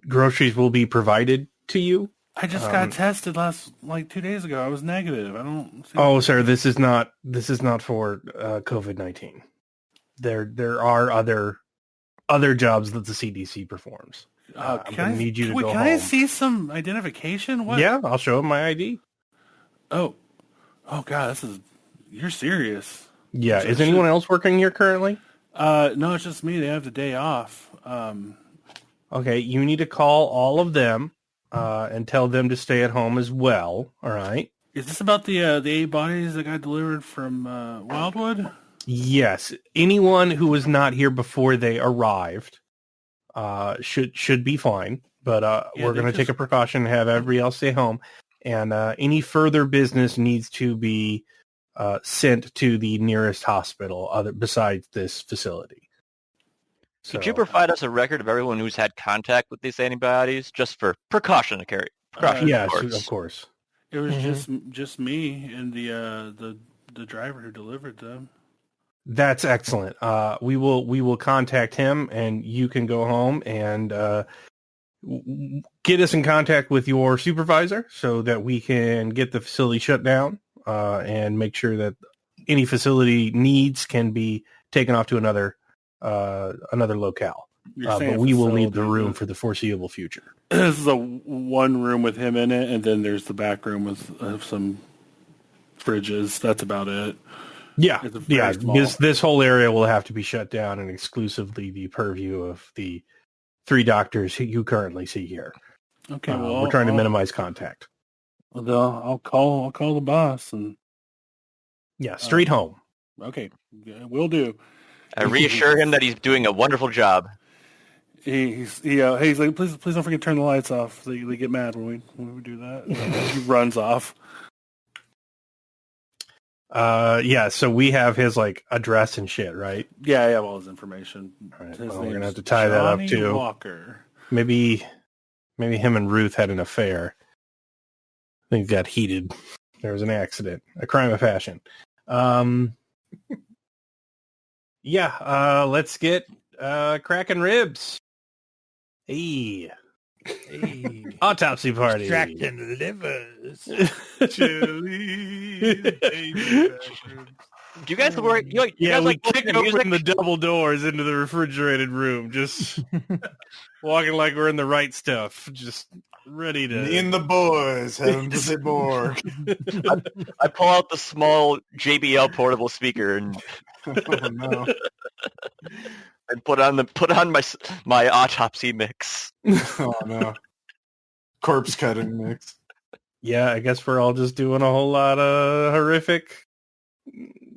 Speaker 4: Groceries will be provided to you.
Speaker 2: I just got tested 2 days ago. I was negative. I don't.
Speaker 4: Oh, sir, this is not for COVID-19. There are other jobs that the CDC performs.
Speaker 2: Can
Speaker 4: need you to go home.
Speaker 2: Can I see some identification? What?
Speaker 4: Yeah, I'll show him my ID.
Speaker 2: Oh God, you're serious.
Speaker 4: Yeah, is anyone else working here currently?
Speaker 2: No, it's just me. They have the day off.
Speaker 4: Okay, you need to call all of them and tell them to stay at home as well. All right.
Speaker 2: Is this about the 8 bodies that got delivered from Wildwood?
Speaker 4: Yes. Anyone who was not here before they arrived should be fine. But we're going to take a precaution and have everybody else stay home. And any further business needs to be sent to the nearest hospital besides this facility.
Speaker 3: Could you provide us a record of everyone who's had contact with these antibodies, just for precaution?
Speaker 4: Yes, of course.
Speaker 2: It was just me and the driver who delivered them.
Speaker 4: That's excellent. We will contact him, and you can go home and get us in contact with your supervisor so that we can get the facility shut down and make sure that any facility needs can be taken off to another locale. But we will leave the room for the foreseeable future.
Speaker 2: This is a one room with him in it, and then there's the back room with some fridges. That's about it.
Speaker 4: Yeah. This whole area will have to be shut down and exclusively the purview of the 3 doctors who you currently see here.
Speaker 2: Okay,
Speaker 4: we're trying to minimize contact.
Speaker 2: Well, I'll call the boss and
Speaker 4: straight home.
Speaker 2: Okay, will do.
Speaker 3: I reassure him that he's doing a wonderful job.
Speaker 2: He's like, please don't forget to turn the lights off. They get mad when we do that. He runs off.
Speaker 4: So we have his address and shit, right?
Speaker 2: Yeah, I have all his information.
Speaker 4: All right, we're gonna have to tie that up too.
Speaker 2: Walker.
Speaker 4: Maybe him and Ruth had an affair. I think it got heated. There was an accident, a crime of passion. Let's get cracking ribs. Hey. Autopsy party.
Speaker 5: Extracting livers.
Speaker 3: Do you guys work? You guys
Speaker 4: we kick open the double doors into the refrigerated room, just walking like we're in the right stuff, just ready to.
Speaker 1: Me and the boys heading to the morgue.
Speaker 3: I pull out the small JBL portable speaker and
Speaker 1: no.
Speaker 3: and put on my autopsy mix.
Speaker 1: Oh no, corpse cutting mix.
Speaker 4: Yeah, I guess we're all just doing a whole lot of horrific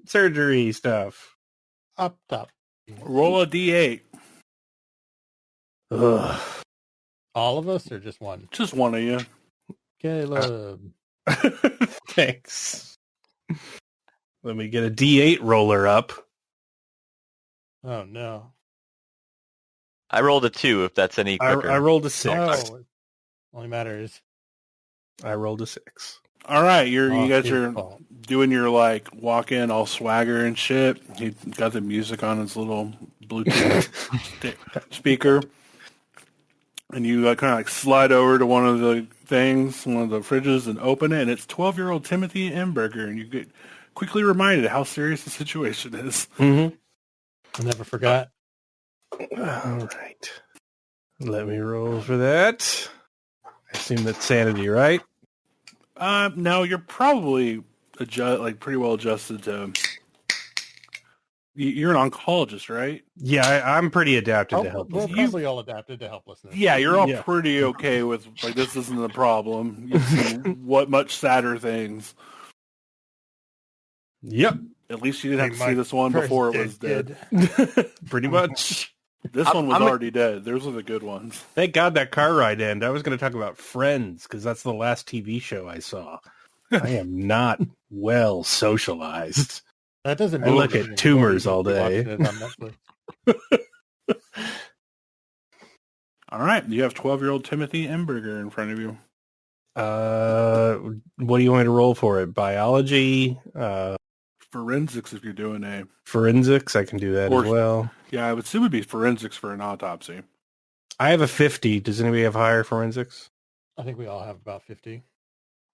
Speaker 4: surgery stuff.
Speaker 5: Up top.
Speaker 2: Roll a D8.
Speaker 4: Ugh.
Speaker 5: All of us or just one?
Speaker 2: Just one of you.
Speaker 5: Caleb.
Speaker 4: Thanks. Let me get a D8 roller up.
Speaker 5: Oh no.
Speaker 3: I rolled a 2 if that's any quicker.
Speaker 4: I rolled a 6.
Speaker 5: Oh, only matters.
Speaker 4: I rolled a 6.
Speaker 2: All right, you guys are doing your walk in all swagger and shit. He got the music on his little Bluetooth speaker, and you kind of slide over to one of the fridges, and open it, and it's 12-year-old Timothy Emberger, and you get quickly reminded how serious the situation is.
Speaker 4: Mm-hmm.
Speaker 5: I never forgot.
Speaker 4: All right, let me roll for that. I assume that's sanity, right?
Speaker 2: No, you're probably pretty well adjusted to You're an oncologist, right?
Speaker 4: Yeah, I'm pretty adapted to
Speaker 5: We're
Speaker 4: helplessness.
Speaker 5: probably all adapted to helplessness.
Speaker 2: Yeah, you're all
Speaker 4: Yeah.
Speaker 2: pretty okay with like this isn't the problem. You've seen what much sadder things.
Speaker 4: Yep,
Speaker 2: At least you didn't have to
Speaker 5: My
Speaker 2: see this one
Speaker 5: first
Speaker 2: before it was dead.
Speaker 4: pretty much.
Speaker 2: This one was already dead. Those were the good ones.
Speaker 4: Thank God that car ride ended. I was going to talk about Friends because that's the last TV show I saw. I am not well socialized.
Speaker 5: That doesn't
Speaker 4: I
Speaker 5: mean
Speaker 4: look
Speaker 5: anything.
Speaker 4: at tumors
Speaker 5: You're
Speaker 4: all day.
Speaker 5: watching it on Netflix.
Speaker 2: All right, you have 12-year-old Timothy Emberger in front of you.
Speaker 4: What do you want me to roll for it? Biology,
Speaker 2: Forensics, if you're doing a
Speaker 4: forensics. I can do that
Speaker 2: Or-
Speaker 4: as well.
Speaker 2: yeah, I would assume it'd be forensics for an autopsy.
Speaker 4: I have a 50. Does anybody have higher forensics?
Speaker 5: I think we all have about 50.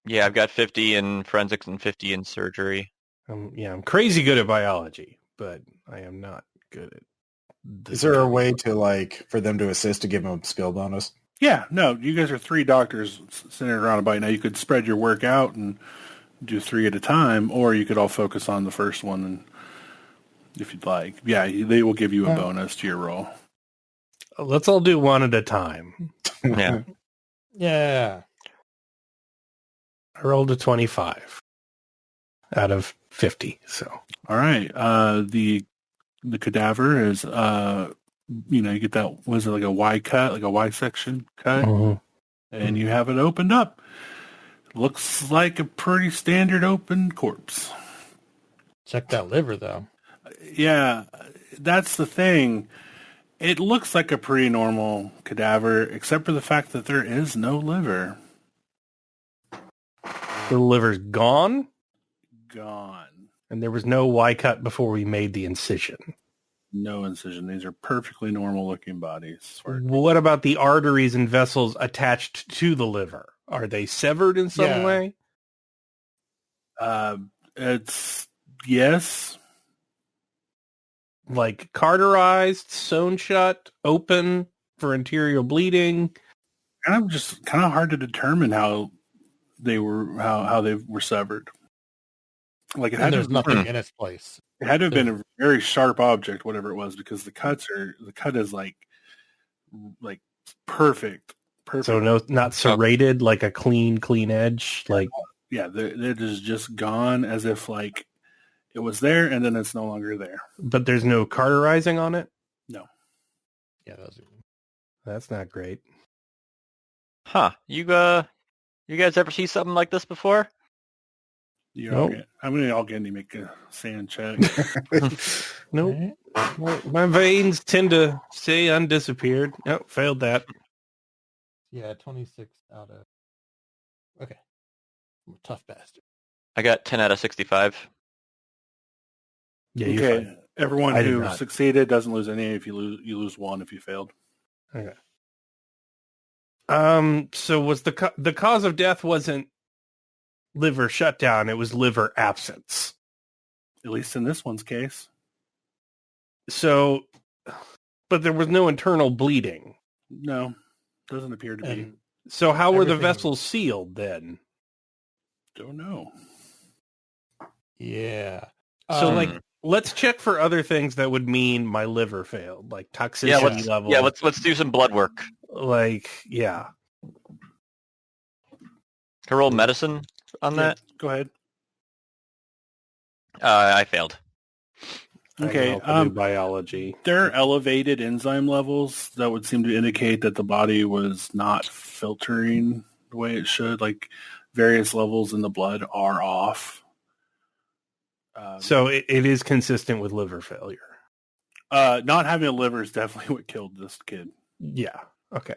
Speaker 3: Yeah, I've got 50 in forensics and 50 in surgery.
Speaker 4: I'm crazy good at biology, but I am not good at.
Speaker 1: Is there a way to like for them to assist to give them a skill bonus?
Speaker 2: Yeah, no, you guys are 3 doctors centered around a body. Now you could spread your work out and do 3 at a time, or you could all focus on the first one, and if you'd like. Yeah, they will give you a bonus to your roll.
Speaker 4: Let's all do one at a time.
Speaker 3: Yeah.
Speaker 5: Yeah.
Speaker 4: I rolled a 25 out of 50. So
Speaker 2: All right, the cadaver is you get that, was it like a Y cut, like a Y section cut, and you have it opened up. Looks like a pretty standard open corpse.
Speaker 5: Check that liver, though.
Speaker 2: Yeah, that's the thing. It looks like a pretty normal cadaver, except for the fact that there is no liver.
Speaker 4: the liver's gone,
Speaker 2: Gone.
Speaker 4: and there was no Y cut before we made the incision.
Speaker 2: No incision. These are perfectly normal looking bodies.
Speaker 4: What about the arteries and vessels attached to the liver? Are they severed in some way?
Speaker 2: It's yes.
Speaker 4: Like cauterized, sewn shut, open for interior bleeding?
Speaker 2: Kind of hard to determine how they were severed. Like
Speaker 5: And there's nothing in its place.
Speaker 2: It had to have been a very sharp object, whatever it was, because the cut is like perfect.
Speaker 4: So not serrated, like a clean edge. Like
Speaker 2: yeah, it is just gone as if like it was there and then it's no longer there.
Speaker 4: But there's no cauterizing on it?
Speaker 2: No.
Speaker 5: Yeah,
Speaker 4: That's not great.
Speaker 3: Huh. You guys ever see something like this before?
Speaker 4: Nope.
Speaker 2: I'm going to all get to make a sand check.
Speaker 4: Nope. My veins tend to stay undisappeared. Nope, failed that.
Speaker 5: Yeah, 26 out of... Okay. I'm a tough bastard.
Speaker 3: I got 10 out of 65.
Speaker 4: Yeah, you're
Speaker 2: Okay.
Speaker 4: fine.
Speaker 2: Everyone
Speaker 4: I did
Speaker 2: who
Speaker 4: not.
Speaker 2: succeeded doesn't lose any. If you lose 1 if you failed.
Speaker 4: Okay. So was the cause of death wasn't liver shutdown, it was liver absence.
Speaker 2: At least in this one's case.
Speaker 4: So, but there was no internal bleeding.
Speaker 2: No. Doesn't appear to be.
Speaker 5: And
Speaker 4: So how were the
Speaker 5: everything-
Speaker 4: vessels sealed then?
Speaker 2: Don't know.
Speaker 5: Yeah.
Speaker 4: So let's check for other things that would mean my liver failed, like toxicity level.
Speaker 3: Yeah, let's do some blood work.
Speaker 4: Like, yeah.
Speaker 3: Can I roll medicine on that?
Speaker 2: Go ahead.
Speaker 3: I failed.
Speaker 2: Okay.
Speaker 4: I can also do biology.
Speaker 2: There are elevated enzyme levels that would seem to indicate that the body was not filtering the way it should. Like various levels in the blood are off.
Speaker 4: So it is consistent with liver failure.
Speaker 2: Not having a liver is definitely what killed this kid.
Speaker 4: Yeah. Okay.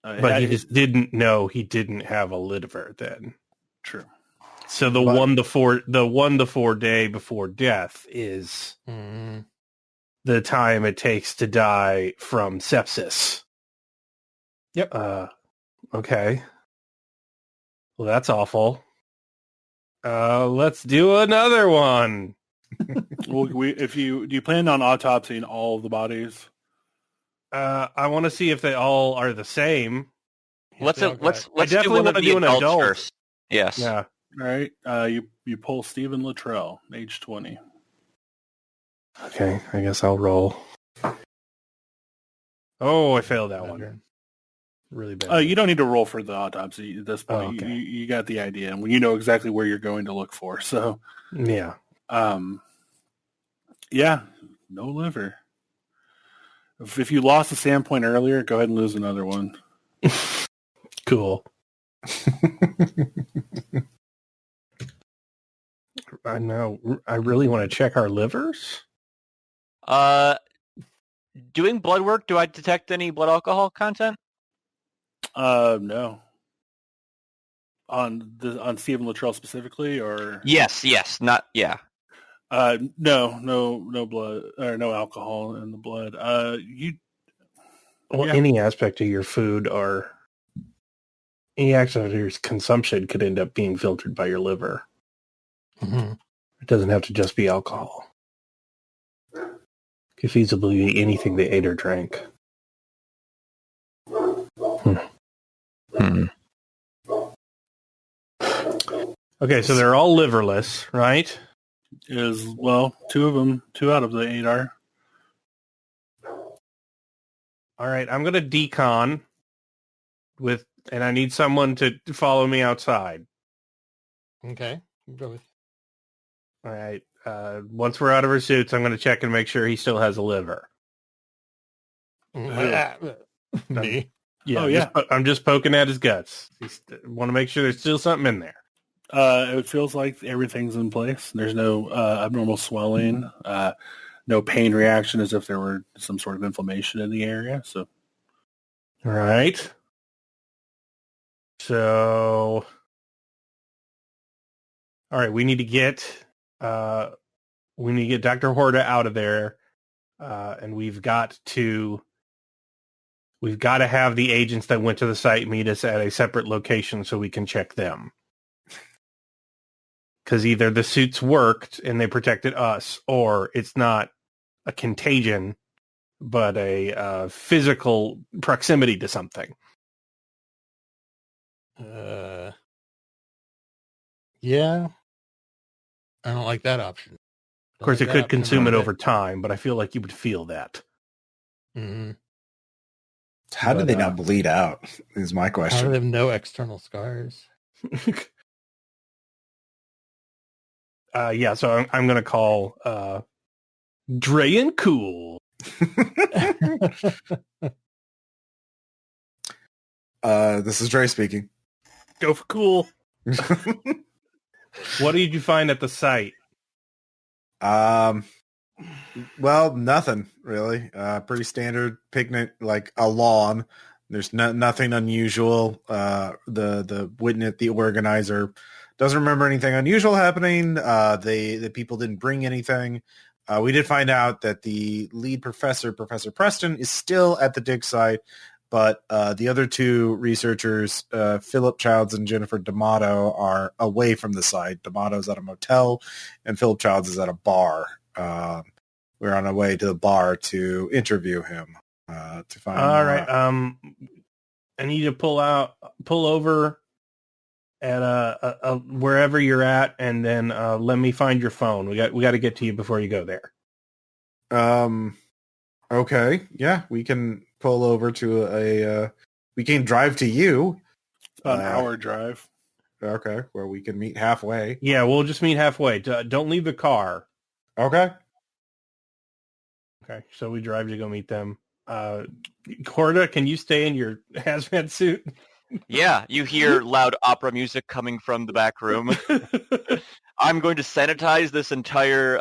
Speaker 2: He
Speaker 4: But he just didn't know he didn't have a liver then.
Speaker 2: true.
Speaker 4: So the 1 to 4 day before death is the time it takes to die from sepsis.
Speaker 5: Yep.
Speaker 4: Okay. Well, that's awful. Let's do another one.
Speaker 2: Well, do you plan on autopsying all of the bodies?
Speaker 4: I want to see if they all are the same.
Speaker 3: Let's do
Speaker 4: definitely
Speaker 3: one of
Speaker 4: wanna
Speaker 3: the
Speaker 4: do an
Speaker 3: adults
Speaker 4: adult.
Speaker 3: first. Yes.
Speaker 4: Yeah.
Speaker 2: All right. You pull Stephen Luttrell, age 20.
Speaker 4: Okay, I guess I'll roll. Oh, I failed that one. Really bad.
Speaker 2: You don't need to roll for the autopsy at this point.
Speaker 4: Oh, okay.
Speaker 2: You got the idea, and you know exactly where you're going to look for. So,
Speaker 4: Yeah.
Speaker 2: Yeah, no liver. If you lost a sand point earlier, go ahead and lose another one.
Speaker 4: Cool. I know. I really want to check our livers.
Speaker 3: Doing blood work, do I detect any blood alcohol content?
Speaker 2: No. On Stephen Luttrell specifically, or
Speaker 3: Yes, not yeah.
Speaker 2: no blood or no alcohol in the blood.
Speaker 4: Any aspect of your food or any aspect of your consumption could end up being filtered by your liver.
Speaker 5: Mm-hmm.
Speaker 4: It doesn't have to just be alcohol. It could feasibly be anything they ate or drank. Okay, so they're all liverless, right?
Speaker 2: Two out of the 8 are.
Speaker 4: All right, I'm going to decon and I need someone to follow me outside.
Speaker 5: Okay. Go with.
Speaker 4: All right. Once we're out of our suits, I'm going to check and make sure he still has a liver.
Speaker 5: Me.
Speaker 4: Yeah.
Speaker 2: Oh, yeah.
Speaker 4: I'm just poking at his guts. Want to make sure there's still something in there.
Speaker 2: It feels like everything's in place. There's no abnormal swelling, no pain reaction as if there were some sort of inflammation in the area. So,
Speaker 4: All right. So, all right, we need to get Dr. Horta out of there, and we've got to have the agents that went to the site meet us at a separate location so we can check them. Because either the suits worked and they protected us, or it's not a contagion, but a physical proximity to something.
Speaker 5: Yeah. I don't like that option.
Speaker 4: Of course, it could consume it over time, but I feel like you would feel that.
Speaker 5: Mm-hmm.
Speaker 1: How did they not bleed out is my
Speaker 5: How do
Speaker 1: question.
Speaker 5: they have no external scars?
Speaker 4: Yeah, so I'm going to call Dray and Cool.
Speaker 1: This is Dray speaking.
Speaker 4: Go for Cool. What did you find at the site?
Speaker 1: Well, nothing really. Pretty standard picnic, like a lawn. There's nothing unusual. The witness, the organizer, doesn't remember anything unusual happening. The people didn't bring anything. We did find out that the lead professor, Professor Preston, is still at the dig site, but the other two researchers, Philip Childs and Jennifer D'Amato, are away from the site. D'Amato's at a motel, and Philip Childs is at a bar. We're on our way to the bar to interview him. To find.
Speaker 4: All right. I need to pull over at wherever you're at, and then let me find your phone. We got to get to you before you go there.
Speaker 1: Okay. Yeah, we can pull over to we can drive to you.
Speaker 2: it's about an hour drive.
Speaker 1: Okay, where we can meet halfway.
Speaker 4: Yeah, we'll just meet halfway. Don't leave the car.
Speaker 1: Okay.
Speaker 4: Okay, so we drive to go meet them. Horta, can you stay in your hazmat suit?
Speaker 3: Yeah, you hear loud opera music coming from the back room. I'm going to sanitize this entire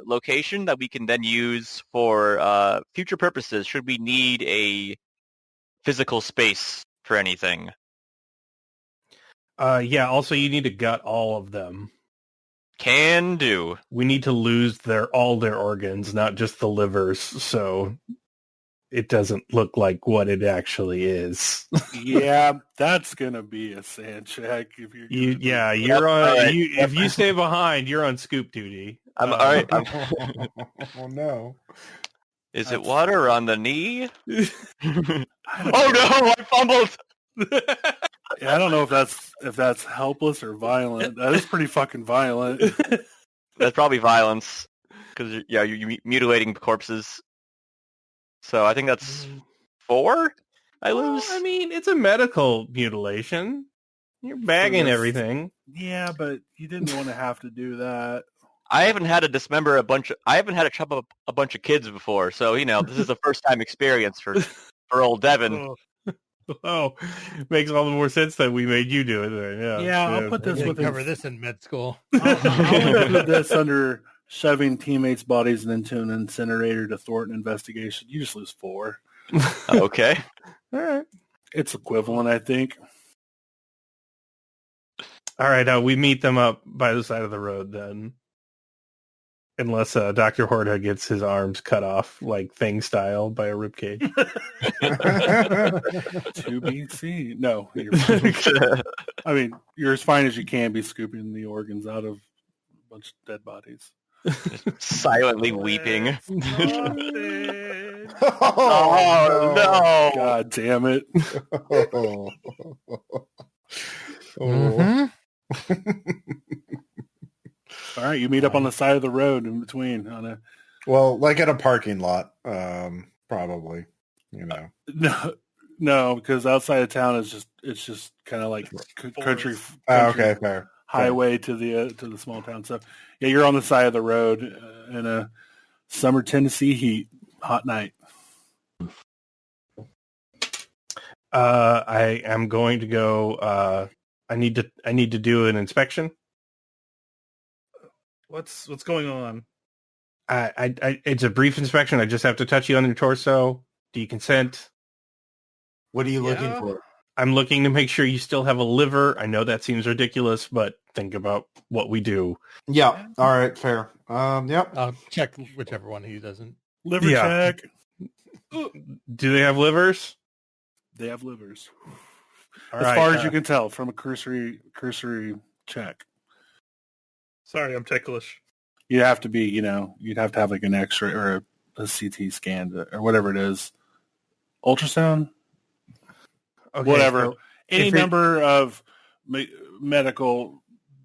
Speaker 3: location that we can then use for future purposes should we need a physical space for anything.
Speaker 4: Yeah, also you need to gut all of them.
Speaker 3: Can do.
Speaker 4: We need to lose all their organs, not just the livers, so it doesn't look like what it actually is.
Speaker 2: Yeah, that's gonna be a sand check if you're.
Speaker 4: You're on.
Speaker 3: Right.
Speaker 4: If you stay behind, you're on scoop duty.
Speaker 3: I'm all right.
Speaker 1: Oh no!
Speaker 3: Is it water on the knee?
Speaker 2: I
Speaker 3: Oh no! I fumbled.
Speaker 2: I don't know if that's helpless or violent. That is pretty fucking violent.
Speaker 3: That's probably violence. Because you're mutilating corpses. So I think that's 4. I lose.
Speaker 4: Well, I mean, it's a medical mutilation. You're bagging everything.
Speaker 2: Yeah, but you didn't want to have to do that.
Speaker 3: I haven't had to dismember I haven't had to chop up a bunch of kids before, so this is a first time experience for old Devin.
Speaker 4: Oh, makes all the more sense that we made you do it. Then.
Speaker 2: Yeah, I'll put this with
Speaker 5: cover this in med school.
Speaker 2: I'll put this under shoving teammates' bodies into an incinerator to thwart an investigation. You just lose 4.
Speaker 3: Okay.
Speaker 4: All right.
Speaker 2: It's equivalent, I think.
Speaker 4: All right. We meet them up by the side of the road then. Unless Dr. Horta gets his arms cut off, like Thing style, by a ribcage.
Speaker 2: To be seen. No. You're fine. I mean, you're as fine as you can be scooping the organs out of a bunch of dead bodies.
Speaker 3: Silently weeping.
Speaker 1: Oh,
Speaker 3: no.
Speaker 2: God damn it.
Speaker 5: Mm-hmm.
Speaker 2: All right, you meet up on the side of the road in between on a
Speaker 1: Well, like at a parking lot, probably.
Speaker 2: No, because outside of town it's just kind of like country
Speaker 1: Okay, fair.
Speaker 2: highway to the small town. So yeah, you're on the side of the road in a summer Tennessee heat, hot night.
Speaker 4: I am going to go. I need to do an inspection.
Speaker 6: What's going on?
Speaker 4: It's a brief inspection. I just have to touch you on your torso. Do you consent?
Speaker 1: What are you looking for?
Speaker 4: I'm looking to make sure you still have a liver. I know that seems ridiculous, but think about what we do.
Speaker 1: Yeah. All right. Fair. Yep.
Speaker 5: I'll check whichever one he doesn't.
Speaker 2: Liver check.
Speaker 4: Do they have livers?
Speaker 2: They have livers.
Speaker 4: All
Speaker 2: as far as you can tell from a cursory check.
Speaker 6: Sorry, I'm ticklish.
Speaker 2: You'd have to be, you'd have to have like an X-ray or a CT scan or whatever it is. Ultrasound?
Speaker 4: Okay,
Speaker 2: whatever.
Speaker 4: so
Speaker 2: Any number of medical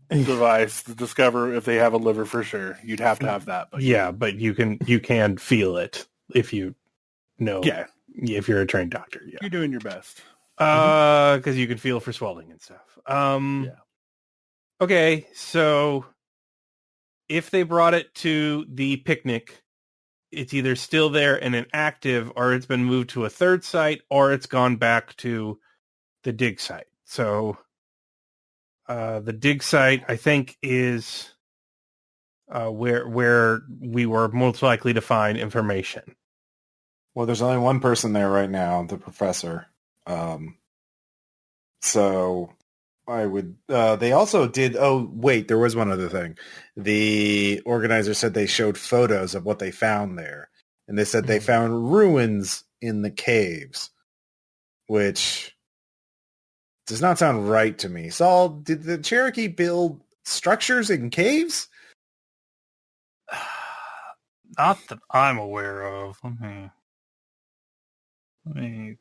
Speaker 2: device to discover if they have a liver for sure. You'd have to have that. But
Speaker 4: but you can feel it if you know.
Speaker 2: Yeah.
Speaker 4: If you're a trained doctor. Yeah.
Speaker 2: You're doing your best.
Speaker 4: Because you can feel for swelling and stuff.
Speaker 2: Yeah.
Speaker 4: Okay, so if they brought it to the picnic, it's either still there and inactive, or it's been moved to a third site, or it's gone back to the dig site. So the dig site, I think, is where we were most likely to find information.
Speaker 1: Well, there's only one person there right now, the professor. So I would, they also did, oh, wait, there was one other thing. The organizer said they showed photos of what they found there. And they said they found ruins in the caves, which does not sound right to me. Saul, did the Cherokee build structures in caves?
Speaker 6: Not that I'm aware of. Let me.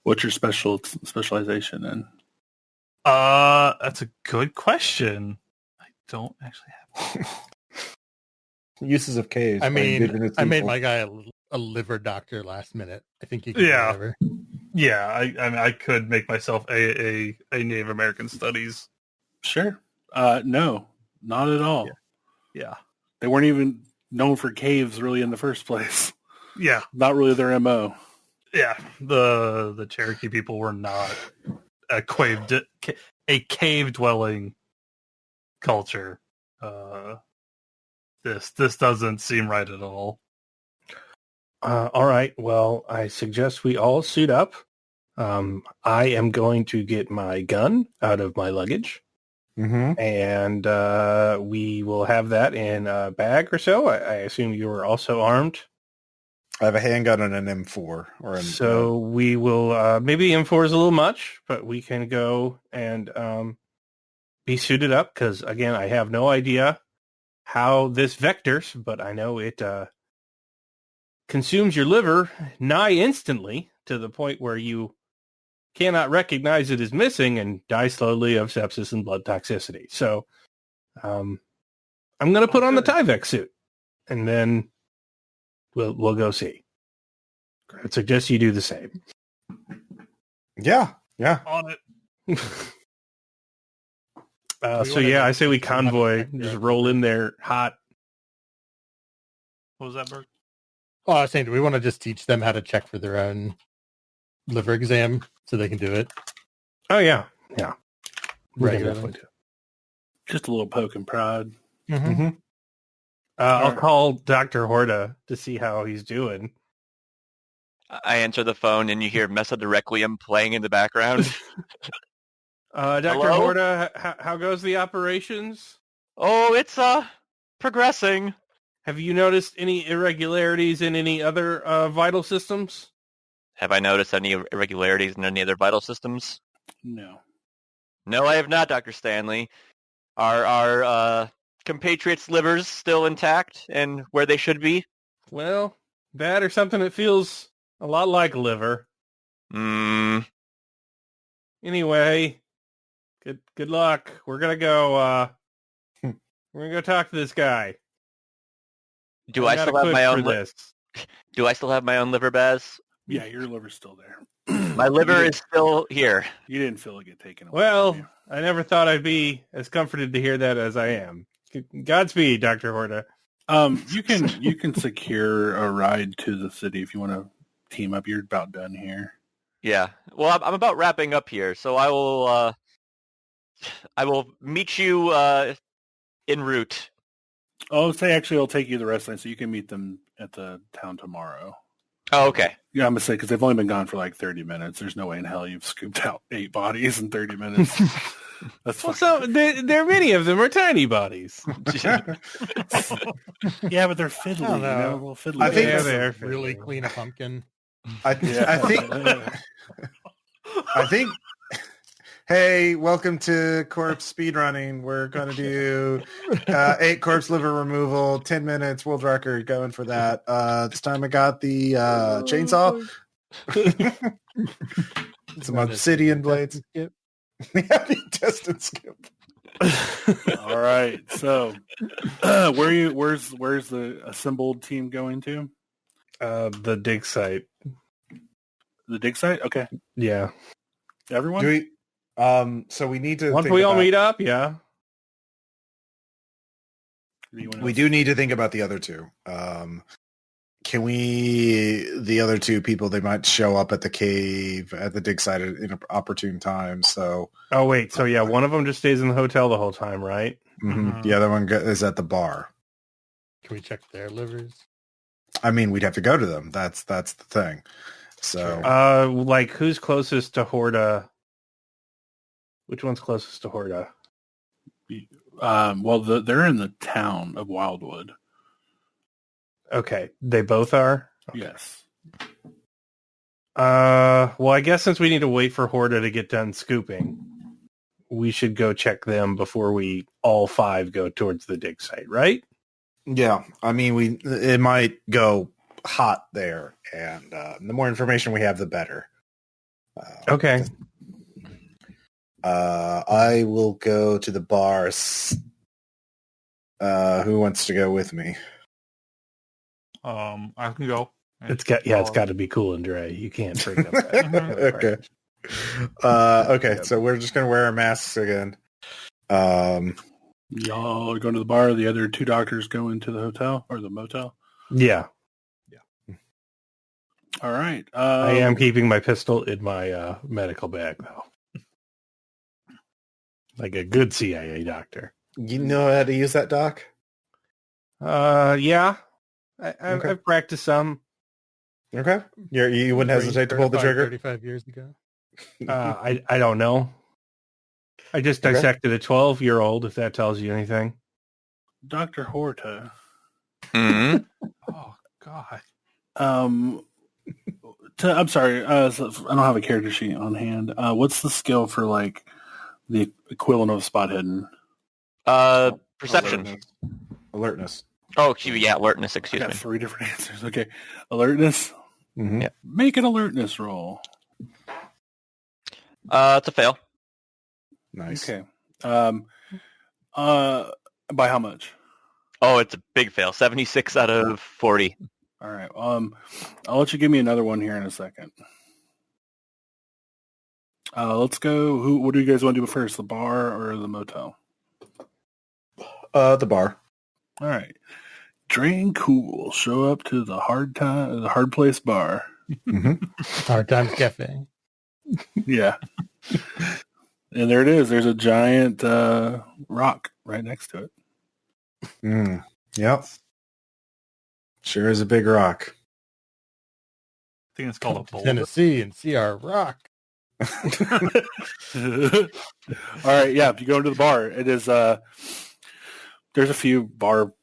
Speaker 2: What's your specialization in?
Speaker 6: That's a good question. I don't actually have.
Speaker 1: Uses of caves.
Speaker 5: I mean,
Speaker 1: indigenous
Speaker 5: I made
Speaker 1: people.
Speaker 5: my guy a liver doctor last minute. I think you can
Speaker 6: Yeah.
Speaker 5: do liver.
Speaker 6: Yeah, I could make myself a Native American Studies.
Speaker 2: Sure. No, not at all.
Speaker 6: Yeah.
Speaker 2: They weren't even known for caves really in the first place.
Speaker 6: Yeah.
Speaker 2: Not really their MO.
Speaker 6: Yeah. The Cherokee people were not a cave dwelling culture. This doesn't seem right at all.
Speaker 4: All right. Well, I suggest we all suit up. I am going to get my gun out of my luggage, and we will have that in a bag or so. I assume you are also armed.
Speaker 1: I have a handgun and an M4.
Speaker 4: So we will, maybe M4 is a little much, but we can go and be suited up because, again, I have no idea how this vectors, but I know it consumes your liver nigh instantly to the point where you cannot recognize it is missing and die slowly of sepsis and blood toxicity. So I'm going to put on the Tyvek suit and then we'll go see. I would suggest you do the same.
Speaker 1: Yeah.
Speaker 6: On it.
Speaker 4: I say we convoy, just roll in there hot.
Speaker 6: What was that, Birk?
Speaker 5: Oh, I was saying, do we want to just teach them how to check for their own liver exam so they can do it?
Speaker 4: Oh, yeah.
Speaker 5: Regularly.
Speaker 2: Just a little poke and prod.
Speaker 5: Mm-hmm.
Speaker 4: I'll call Dr. Horta to see how he's doing.
Speaker 3: I answer the phone and you hear Messa de Requiem playing in the background.
Speaker 4: Dr.
Speaker 3: Hello?
Speaker 4: Horta, how goes the operations?
Speaker 3: Oh, it's progressing.
Speaker 4: Have you noticed any irregularities in any other vital systems?
Speaker 3: Have I noticed any irregularities in any other vital systems?
Speaker 2: No.
Speaker 3: No, I have not, Dr. Stanley. Are our compatriots' livers still intact and where they should be?
Speaker 4: Well, that or something that feels a lot like liver. Anyway, good luck. We're gonna go. We're gonna go talk to this guy.
Speaker 3: Do I still have my own? Do I still have my own liver, Baz?
Speaker 2: Yeah, your liver's still there.
Speaker 3: My liver is still here.
Speaker 2: You didn't feel it get taken away.
Speaker 4: Well,
Speaker 2: from you.
Speaker 4: I never thought I'd be as comforted to hear that as I am. Godspeed, Dr. Horta.
Speaker 2: You can secure a ride to the city if you want to team up. You're about done here.
Speaker 3: Yeah. Well, I'm about wrapping up here, so I will meet you en route.
Speaker 2: Oh, actually, I'll take you the rest of the night, so you can meet them at the town tomorrow.
Speaker 3: Oh, okay.
Speaker 2: Yeah, I'm gonna say because they've only been gone for like 30 minutes. There's no way in hell you've scooped out 8 bodies in 30 minutes. That's
Speaker 4: Well, so there are many of them are tiny bodies.
Speaker 2: yeah, but they're fiddly. You know, a little fiddly.
Speaker 1: I think
Speaker 4: they're
Speaker 5: really clean a pumpkin.
Speaker 1: I think. Hey, welcome to corpse speedrunning. We're going to do 8 corpse liver removal, 10 minutes, world record, going for that. This time I got the chainsaw. Some obsidian blades.
Speaker 5: Skip.
Speaker 1: Test and skip.
Speaker 2: All right. So, where's the assembled team going to?
Speaker 4: The dig site.
Speaker 2: The dig site? Okay.
Speaker 4: Yeah.
Speaker 2: Everyone?
Speaker 1: Do we? So we need to.
Speaker 4: Once
Speaker 1: think
Speaker 4: we all
Speaker 1: about-
Speaker 4: meet up, yeah.
Speaker 1: We do need to think about the other two. Can the other 2 people, they might show up at the cave at the dig site at inopportune times. So.
Speaker 4: Oh, wait. So, yeah, one of them just stays in the hotel the whole time, right?
Speaker 1: Mm-hmm. The other one is at the bar.
Speaker 5: Can we check their livers?
Speaker 1: I mean, we'd have to go to them. That's the thing. So.
Speaker 4: Who's closest to Horta? Which one's closest to Horta?
Speaker 2: Well, they're in the town of Wildwood.
Speaker 4: Okay, they both are?
Speaker 2: Yes.
Speaker 4: Well, I guess since we need to wait for Horta to get done scooping, we should go check them before we all 5 go towards the dig site, right?
Speaker 1: Yeah, I mean, it might go hot there, and the more information we have, the better.
Speaker 4: Okay.
Speaker 1: I will go to the bars. Who wants to go with me?
Speaker 6: I can go.
Speaker 4: It's got to be cool and Dray. You can't bring up that.
Speaker 1: Okay. Okay, so we're just gonna wear our masks again.
Speaker 2: Y'all are going to the bar. The other 2 doctors go into the hotel or the motel.
Speaker 4: Yeah.
Speaker 2: All right.
Speaker 4: I am keeping my pistol in my medical bag, though. Like a good CIA doctor.
Speaker 1: You know how to use that, Doc?
Speaker 4: Yeah.
Speaker 1: Okay.
Speaker 4: I've practiced some.
Speaker 1: Okay. You wouldn't hesitate to pull the trigger?
Speaker 5: 35 years ago.
Speaker 4: I don't know. I just
Speaker 1: Okay.
Speaker 4: dissected a 12-year-old, if that tells you anything.
Speaker 2: Dr. Horta.
Speaker 3: Mm-hmm.
Speaker 6: Oh God.
Speaker 2: I'm sorry. So I don't have a character sheet on hand. What's the skill for like the equivalent of a spot hidden?
Speaker 3: Perception.
Speaker 1: Alertness.
Speaker 3: Oh, yeah, alertness.
Speaker 2: I
Speaker 3: Excuse
Speaker 2: got
Speaker 3: me.
Speaker 2: 3 different answers. Okay. Alertness.
Speaker 1: Mm-hmm.
Speaker 3: Yeah.
Speaker 2: Make an alertness roll.
Speaker 3: It's a fail.
Speaker 1: Nice.
Speaker 2: Okay. By how much?
Speaker 3: Oh, it's a big fail. 76 out of 40.
Speaker 2: All right. I'll let you give me another one here in a second. Let's go. What do you guys want to do first, the bar or the motel?
Speaker 1: The bar.
Speaker 2: All right. Dray and Cool show up to the Hard Place bar.
Speaker 1: Mm-hmm.
Speaker 5: Hard Times Cafe.
Speaker 2: Yeah. And there it is. There's a giant rock right next to it.
Speaker 1: Yep. Sure is a big rock.
Speaker 6: I think it's called a boulder.
Speaker 5: Tennessee and see our rock.
Speaker 2: All right. Yeah. If you go into the bar, it is, there's a few bar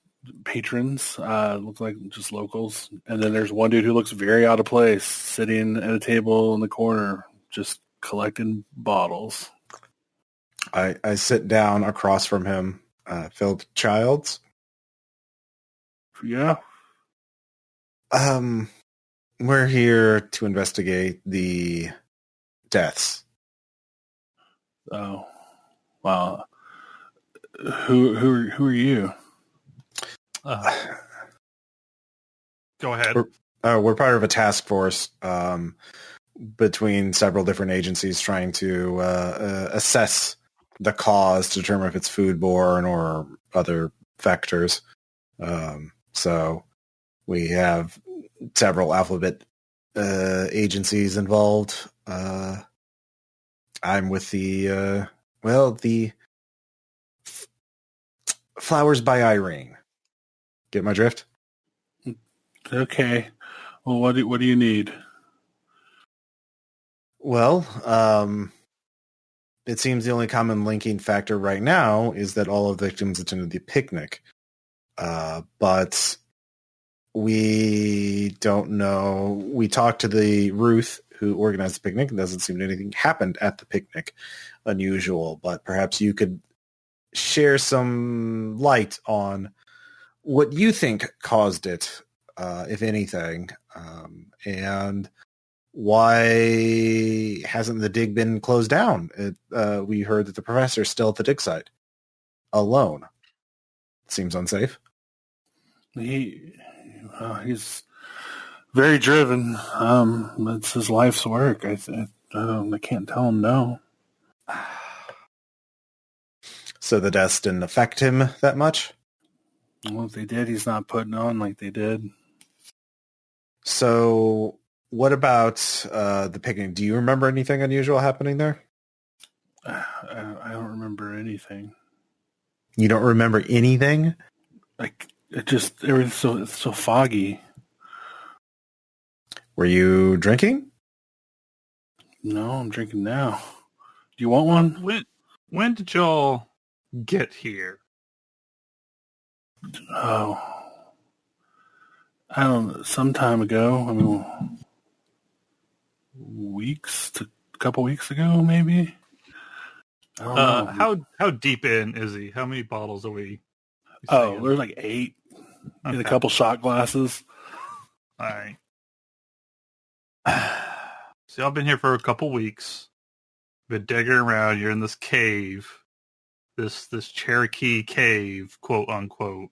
Speaker 2: patrons, look like just locals. And then there's one dude who looks very out of place sitting at a table in the corner, just collecting bottles.
Speaker 1: I sit down across from him, Philip Childs.
Speaker 2: Yeah.
Speaker 1: We're here to investigate the deaths.
Speaker 2: Oh, wow. Who are you?
Speaker 6: Go ahead.
Speaker 1: We're part of a task force between several different agencies trying to assess the cause to determine if it's foodborne or other vectors. So we have several alphabet agencies involved. I'm with the Flowers by Irene. Get my drift?
Speaker 2: Okay. Well, what do you need?
Speaker 1: Well, it seems the only common linking factor right now is that all of the victims attended the picnic. But we don't know. We talked to the Ruth who organized the picnic, and doesn't seem anything happened at the picnic unusual. But perhaps you could share some light on what you think caused it, if anything, and why hasn't the dig been closed down? We heard that the professor's still at the dig site, alone. Seems unsafe.
Speaker 2: He's very driven. It's his life's work. I can't tell him no.
Speaker 1: So the deaths didn't affect him that much?
Speaker 2: Well, if they did, he's not putting on like they did.
Speaker 1: So what about the picnic? Do you remember anything unusual happening there?
Speaker 2: I don't remember anything.
Speaker 1: You don't remember anything?
Speaker 2: Like, everything's so foggy.
Speaker 1: Were you drinking?
Speaker 2: No, I'm drinking now. Do you want one?
Speaker 6: When did y'all get here?
Speaker 2: Oh, I don't know. Some time ago. I mean, a couple weeks ago, maybe. I don't know.
Speaker 6: How deep in is he? How many bottles are we?
Speaker 2: Oh, there's like 8 in a couple shot glasses.
Speaker 6: All right. So y'all been here for a couple weeks. Been digging around. You're in this cave. This Cherokee cave, quote unquote.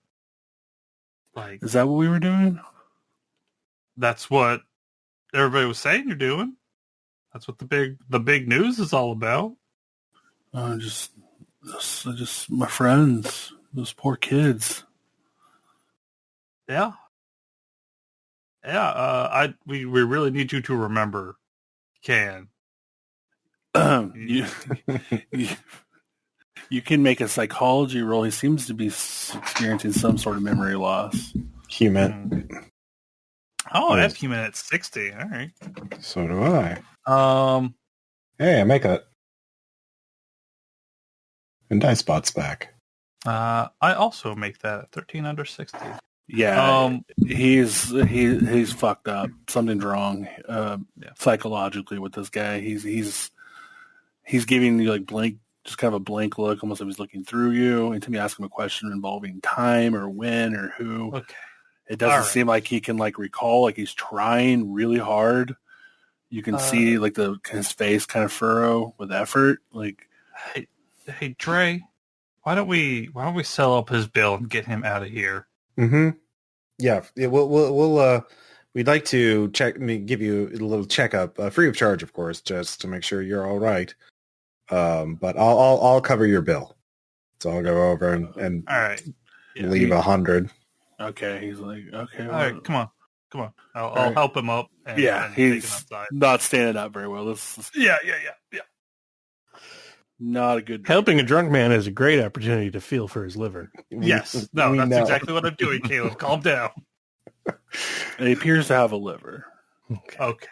Speaker 6: Like,
Speaker 2: is that what we were doing?
Speaker 6: That's what everybody was saying you're doing. That's what the big news is all about.
Speaker 2: Just my friends, those poor kids.
Speaker 6: Yeah. Yeah. We really need you to remember. You can.
Speaker 2: You can make a psychology roll. He seems to be experiencing some sort of memory loss.
Speaker 1: Human.
Speaker 6: Oh, that's human at 60. All right.
Speaker 1: So do I. Hey, I make it. And die spot's back.
Speaker 6: I also make that at 13 under 60.
Speaker 2: Yeah. He's fucked up. Something's wrong. Psychologically with this guy. He's giving you like blank, just kind of a blank look, almost like he's looking through you. Anytime you ask him a question involving time or when or who,
Speaker 6: okay,
Speaker 2: it doesn't seem like he can like recall. Like he's trying really hard. You can see like his face kind of furrow with effort. Like,
Speaker 6: hey, Dray, why don't we sell up his bill and get him out of here?
Speaker 1: Mm-hmm. Yeah, we'd like to give you a little checkup, free of charge, of course, just to make sure you're all right. But I'll cover your bill. So I'll go over and
Speaker 6: All right.
Speaker 1: leave 100.
Speaker 2: Okay, he's like, okay.
Speaker 6: All right, come on. I'll
Speaker 2: right.
Speaker 6: help him up. And,
Speaker 2: Yeah,
Speaker 6: and take him
Speaker 2: he's
Speaker 6: outside.
Speaker 2: not standing up very well. This is
Speaker 6: Yeah.
Speaker 2: not a good.
Speaker 4: Helping a drunk man is a great opportunity to feel for his liver.
Speaker 6: Yes. No,
Speaker 1: we
Speaker 6: that's
Speaker 1: know.
Speaker 6: exactly what I'm doing, Caleb. Calm down.
Speaker 2: He appears to have a liver.
Speaker 6: Okay.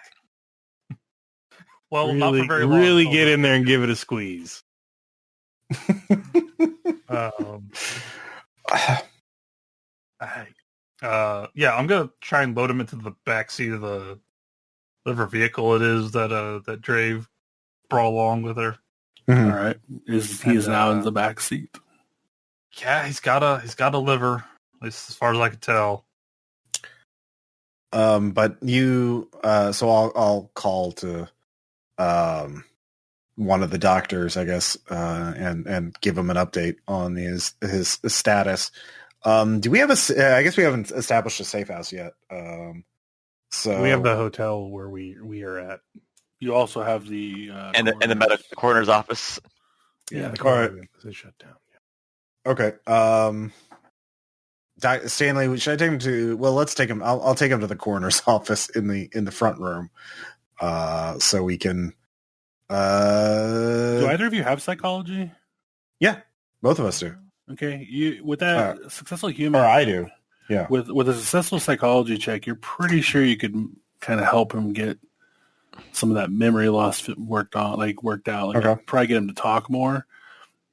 Speaker 6: Well, not for very long.
Speaker 4: Really get in there and give it a squeeze.
Speaker 6: Yeah, I'm gonna try and load him into the back seat of the whatever vehicle it is that Dray brought along with her.
Speaker 1: Mhm.
Speaker 2: All right, he is now in the back seat.
Speaker 6: Yeah, he's got a liver, at least as far as I can tell.
Speaker 1: But you, so I'll call to, one of the doctors, I guess, and give him an update on his status. Do we have I guess we haven't established a safe house yet. So
Speaker 4: We have the hotel where we are at.
Speaker 2: You also have the
Speaker 3: And the medical coroner's office.
Speaker 2: Yeah,
Speaker 4: the
Speaker 1: coroner
Speaker 4: is shut down.
Speaker 1: Okay. Stanley, should I take him to? Well, let's take him. I'll take him to the coroner's office in the front room, so we can.
Speaker 2: Do either of you have psychology?
Speaker 1: Yeah, both of us do.
Speaker 2: Okay, you with that successful human,
Speaker 1: Or I do. Yeah.
Speaker 2: With a successful psychology check, you're pretty sure you could kind of help him get some of that memory loss worked out. Like
Speaker 1: Okay.
Speaker 2: probably get him to talk more.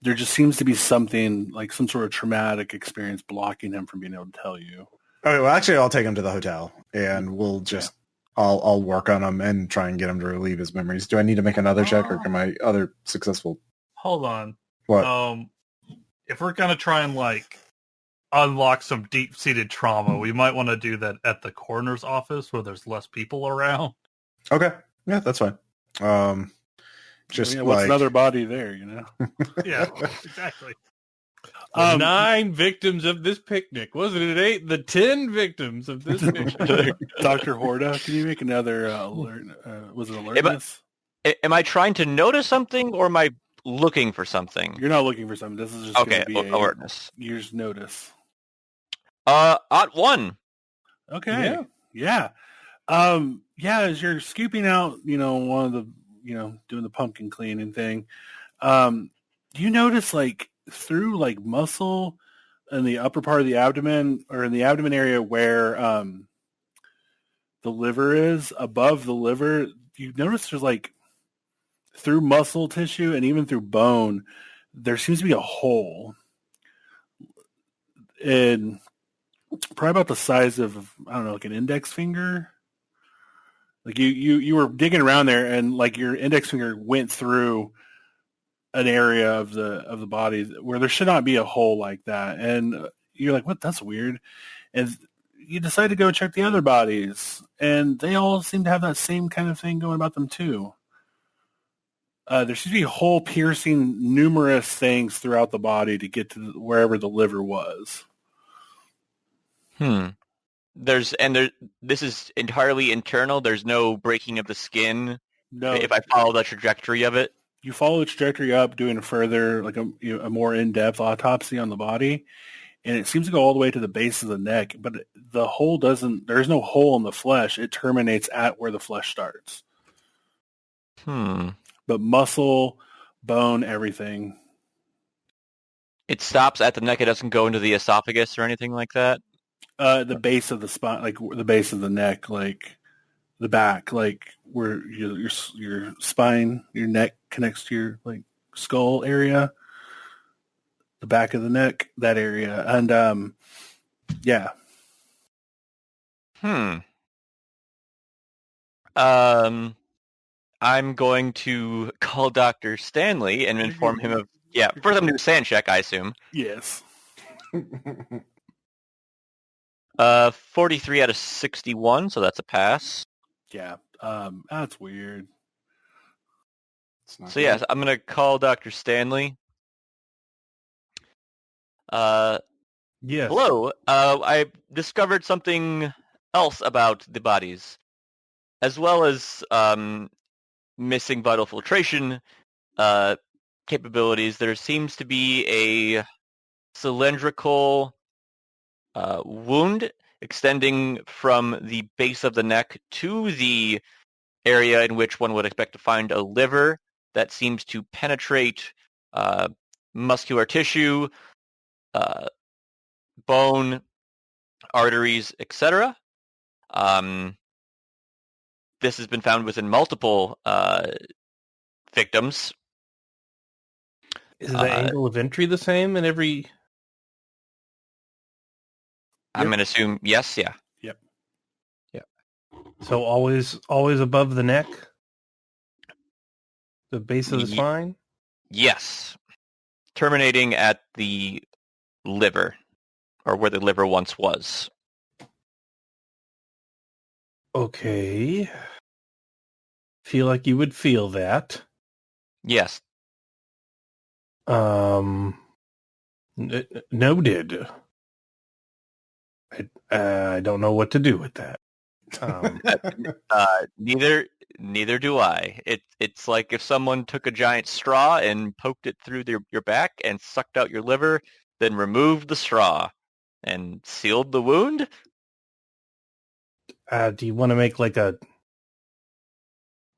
Speaker 2: There just seems to be something like some sort of traumatic experience blocking him from being able to tell you.
Speaker 1: All right. Well, actually, I'll take him to the hotel, and we'll just. I'll work on him and try and get him to relieve his memories. Do I need to make another check, or can my other successful?
Speaker 6: Hold on.
Speaker 1: What?
Speaker 6: If we're gonna try and unlock some deep-seated trauma, we might want to do that at the coroner's office where there's less people around.
Speaker 1: Okay. Yeah, that's fine. Just
Speaker 2: what's another body there, you know?
Speaker 6: Yeah, exactly.
Speaker 4: 9 victims of this picnic. Wasn't it 8? The 10 victims of this picnic.
Speaker 2: Dr. Horta, can you make another alert? Was it alertness?
Speaker 3: Am I trying to notice something, or am I looking for something?
Speaker 2: You're not looking for something. This is just
Speaker 3: Okay,
Speaker 2: going to be
Speaker 3: alertness.
Speaker 2: You just notice.
Speaker 3: At 1.
Speaker 2: Okay. Yeah. As you're scooping out, one of the, doing the pumpkin cleaning thing, you notice through muscle in the upper part of the abdomen, or in the abdomen area where the liver is, above the liver, you notice there's through muscle tissue and even through bone, there seems to be a hole. And probably about the size of, I don't know, an index finger. You were digging around there, and your index finger went through an area of the body where there should not be a hole like that. And you're like, what? That's weird. And you decide to go check the other bodies, and they all seem to have that same kind of thing going about them too. There seems to be hole piercing numerous things throughout the body to get to wherever the liver was.
Speaker 3: This is entirely internal. There's no breaking of the skin.
Speaker 2: No,
Speaker 3: if I follow the trajectory of it.
Speaker 2: You follow the trajectory up, doing a further, a more in-depth autopsy on the body, and it seems to go all the way to the base of the neck. But the hole doesn't. There is no hole in the flesh. It terminates at where the flesh starts. But muscle, bone, everything.
Speaker 3: It stops at the neck. It doesn't go into the esophagus or anything like that.
Speaker 2: The base of the spine, the base of the neck, the back, where your spine, your neck connects to your skull area, the back of the neck, that area, and yeah.
Speaker 3: I'm going to call Dr. Stanley and inform him of. Yeah, first I'm doing a sand check, I assume.
Speaker 2: Yes.
Speaker 3: 43 out of 61, so that's a pass.
Speaker 2: Yeah, that's weird.
Speaker 3: So yes, I'm going to call Dr. Stanley.
Speaker 4: Yes.
Speaker 3: Hello. I discovered something else about the bodies, as well as missing vital filtration capabilities. There seems to be a cylindrical wound extending from the base of the neck to the area in which one would expect to find a liver that seems to penetrate muscular tissue, bone, arteries, etc. This has been found within multiple victims.
Speaker 4: Is the angle of entry the same in every?
Speaker 3: I'm going to assume yes, yeah.
Speaker 2: Yep.
Speaker 4: So always above the neck? The base of the spine?
Speaker 3: Yes. Terminating at the liver, or where the liver once was.
Speaker 4: Okay. Feel like you would feel that.
Speaker 3: Yes.
Speaker 4: Noted. I don't know what to do with that.
Speaker 3: Neither do I. It's like if someone took a giant straw and poked it through your back and sucked out your liver, then removed the straw and sealed the wound.
Speaker 4: Do you want to make like a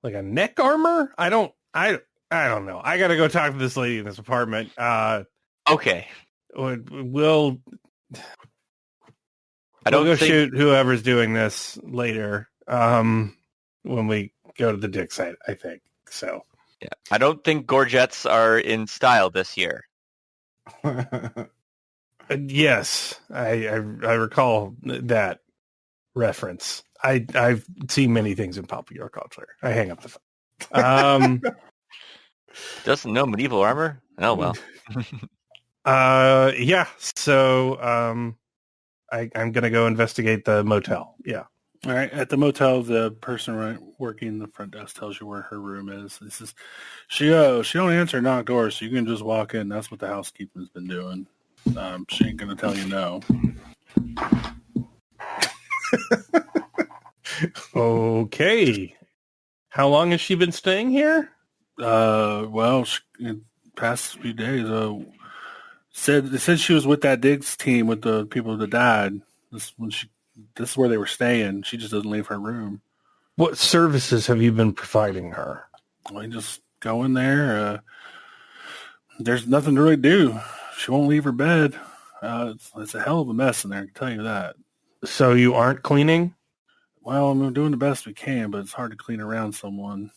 Speaker 4: neck armor? I don't know. I got to go talk to this lady in this apartment.
Speaker 3: Okay.
Speaker 4: We'll
Speaker 3: think...
Speaker 4: shoot whoever's doing this later. When we go to the dig site, I think so.
Speaker 3: Yeah, I don't think gorgets are in style this year.
Speaker 4: Yes, I recall that reference. I've seen many things in popular culture. I hang up the phone.
Speaker 3: Doesn't know medieval armor? Oh well.
Speaker 4: Yeah. So I'm gonna go investigate the motel. Yeah.
Speaker 2: All right. At the motel, the person working the front desk tells you where her room is. This is she don't answer knock doors, so you can just walk in. That's what the housekeeper's been doing. She ain't gonna tell you no.
Speaker 4: Okay. How long has she been staying here?
Speaker 2: Well, past few days. They said she was with that digs team with the people that died. This is where they were staying. She just doesn't leave her room.
Speaker 4: What services have you been providing her?
Speaker 2: Well, you just go in there. There's nothing to really do. She won't leave her bed. It's a hell of a mess in there, I can tell you that.
Speaker 4: So you aren't cleaning?
Speaker 2: Well, I'm doing the best we can, but it's hard to clean around someone.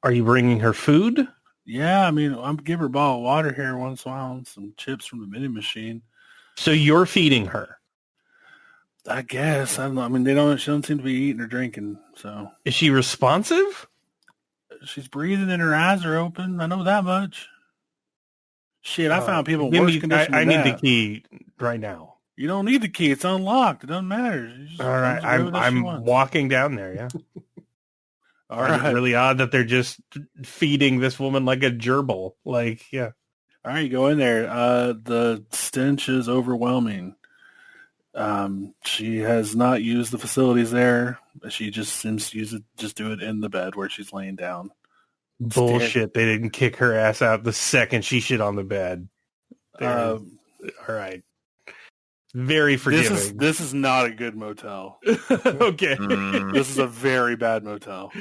Speaker 4: Are you bringing her food?
Speaker 2: Yeah, I mean, I'm give her a bottle of water here once in a while and some chips from the vending machine.
Speaker 4: So you're feeding her?
Speaker 2: I guess. I don't know. I mean, she don't seem to be eating or drinking, so.
Speaker 4: Is she responsive?
Speaker 2: She's breathing and her eyes are open. I know that much. Shit, I found people in worse condition
Speaker 4: I
Speaker 2: than
Speaker 4: need
Speaker 2: that.
Speaker 4: the key right now.
Speaker 2: You don't need the key. It's unlocked. It doesn't matter.
Speaker 4: All right, I'm walking down there, yeah.
Speaker 2: All right.
Speaker 4: It's really odd that they're just feeding this woman like a gerbil. Like, yeah.
Speaker 2: All right, you go in there. The stench is overwhelming. She has not used the facilities there. She just seems to do it in the bed where she's laying down.
Speaker 4: Bullshit. They didn't kick her ass out the second she shit on the bed. All right. Very forgiving.
Speaker 2: This is not a good motel.
Speaker 4: Okay.
Speaker 2: This is a very bad motel.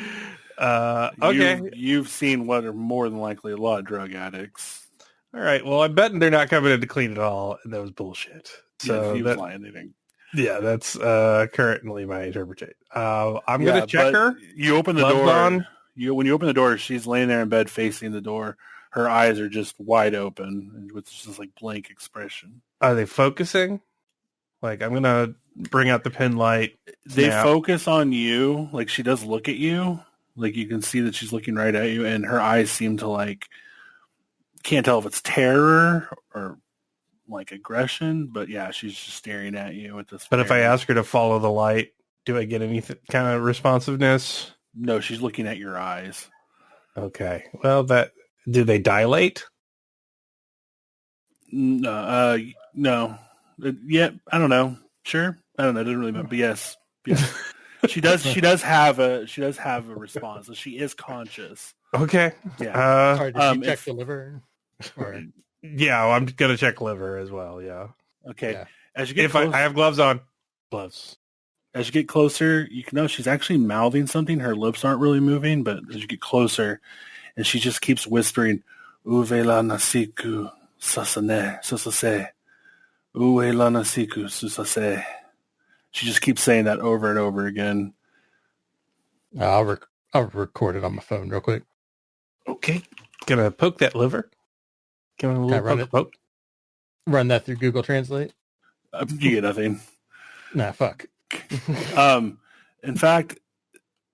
Speaker 4: Okay.
Speaker 2: You've seen what are more than likely a lot of drug addicts.
Speaker 4: All right. Well, I bet they're not coming in to clean it all, and that was bullshit. So
Speaker 2: he was lying, anything.
Speaker 4: Yeah, that's currently my interpretation. I'm gonna check her.
Speaker 2: You open the door. When you open the door, she's laying there in bed facing the door. Her eyes are just wide open with just like blank expression.
Speaker 4: Are they focusing? Like, I'm gonna bring out the pen light.
Speaker 2: They focus on you. Like, she does look at you. Like, you can see that she's looking right at you, and her eyes seem to like, can't tell if it's terror or like aggression, but yeah, she's just staring at you with this.
Speaker 4: But if I ask her to follow the light, do I get any kind of responsiveness?
Speaker 2: No, she's looking at your eyes.
Speaker 4: Okay. Well, do they dilate?
Speaker 2: No. No. Yeah. I don't know. Sure. I don't know. It doesn't really matter. But yes. She does. She does have a response. So she is conscious.
Speaker 4: Okay.
Speaker 2: Yeah.
Speaker 5: Sorry, did you check the liver? Or...
Speaker 4: Yeah, I'm gonna check liver as well. Yeah.
Speaker 2: Okay.
Speaker 5: Yeah.
Speaker 2: As you get
Speaker 4: If I have gloves on. Gloves.
Speaker 2: As you get closer, you can know she's actually mouthing something. Her lips aren't really moving, but as you get closer, and she just keeps whispering, "Uve la nasiku sasane susase, uve la nasiku susase." She just keeps saying that over and over again.
Speaker 5: I'll record it on my phone real quick.
Speaker 4: Okay. Gonna poke that liver. Give it a little poke.
Speaker 5: Run that through Google Translate.
Speaker 2: You get nothing.
Speaker 5: Nah, fuck.
Speaker 2: In fact,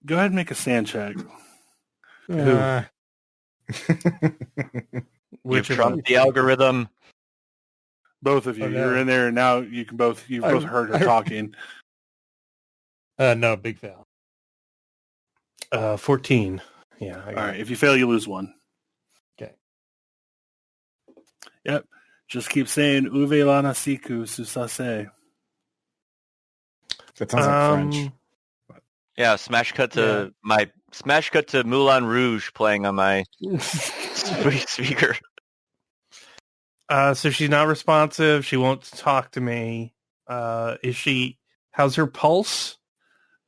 Speaker 2: go ahead and make a stand check.
Speaker 3: Which trumped the algorithm?
Speaker 2: Both of you. You're in there, and now you can both. You've both heard her talking.
Speaker 5: No, big fail.
Speaker 4: 14. Yeah.
Speaker 2: All right. If you fail, you lose one.
Speaker 5: Okay.
Speaker 2: Yep. Just keep saying "Uve la nasiku susase."
Speaker 1: That sounds like French.
Speaker 3: Yeah, smash cut to Moulin Rouge playing on my speaker.
Speaker 4: So she's not responsive. She won't talk to me. How's her pulse?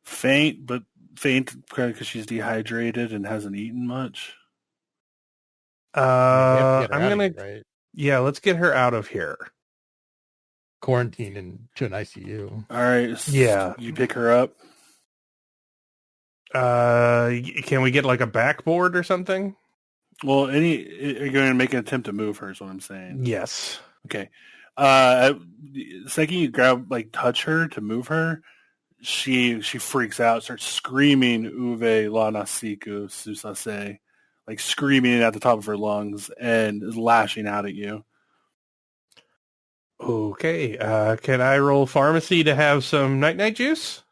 Speaker 2: Faint because she's dehydrated and hasn't eaten much.
Speaker 4: Yeah, let's get her out of here.
Speaker 5: Quarantine into an ICU.
Speaker 2: All right.
Speaker 4: Yeah.
Speaker 2: You pick her up.
Speaker 4: Can we get like a backboard or something?
Speaker 2: Well, are you going to make an attempt to move her is what I'm saying.
Speaker 4: Yes.
Speaker 2: Okay. The second you touch her to move her, she freaks out, starts screaming "Uve la nasiku susase," like screaming at the top of her lungs and is lashing out at you.
Speaker 4: Okay. Can I roll pharmacy to have some night-night juice? Is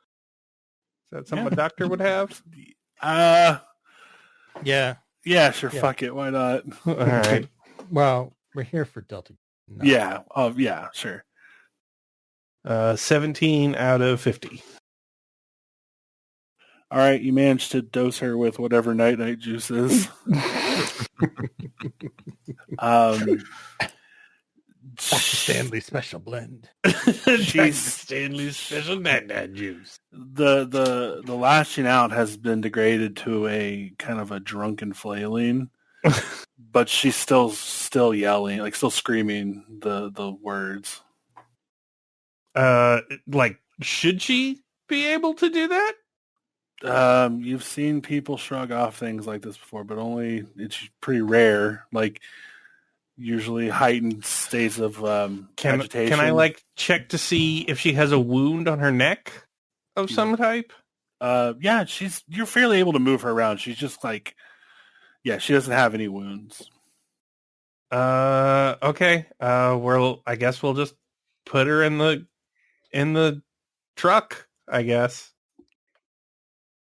Speaker 4: that something a doctor would have?
Speaker 5: Yeah.
Speaker 2: Yeah, sure. Yeah. Fuck it. Why not?
Speaker 4: All right.
Speaker 5: Well, we're here for Delta.
Speaker 2: No. Yeah. Oh, yeah, sure.
Speaker 4: 17 out of 50.
Speaker 2: All right. You managed to dose her with whatever night-night juice is.
Speaker 5: Dr. Stanley's special blend.
Speaker 2: She's
Speaker 4: Stanley's special night-night juice.
Speaker 2: The lashing out has been degraded to a kind of a drunken flailing, but she's still yelling, like still screaming the words.
Speaker 4: Should she be able to do that?
Speaker 2: You've seen people shrug off things like this before, but it's pretty rare. Like usually heightened states of agitation.
Speaker 4: Can I check to see if she has a wound on her neck of some type?
Speaker 2: Yeah, you're fairly able to move her around. She's just she doesn't have any wounds.
Speaker 4: Okay. I guess we'll just put her in the truck, I guess.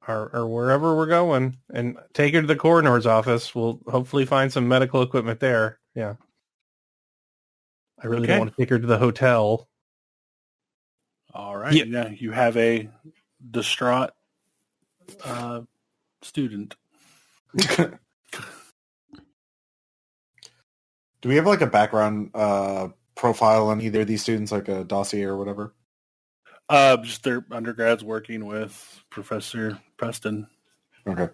Speaker 4: Or wherever we're going, and take her to the coroner's office. We'll hopefully find some medical equipment there. Yeah. I really don't want to take her to the hotel.
Speaker 2: All right. Yeah, you have a distraught student.
Speaker 1: Do we have a background profile on either of these students, like a dossier or whatever?
Speaker 2: Just their undergrads working with Professor Preston.
Speaker 1: Okay.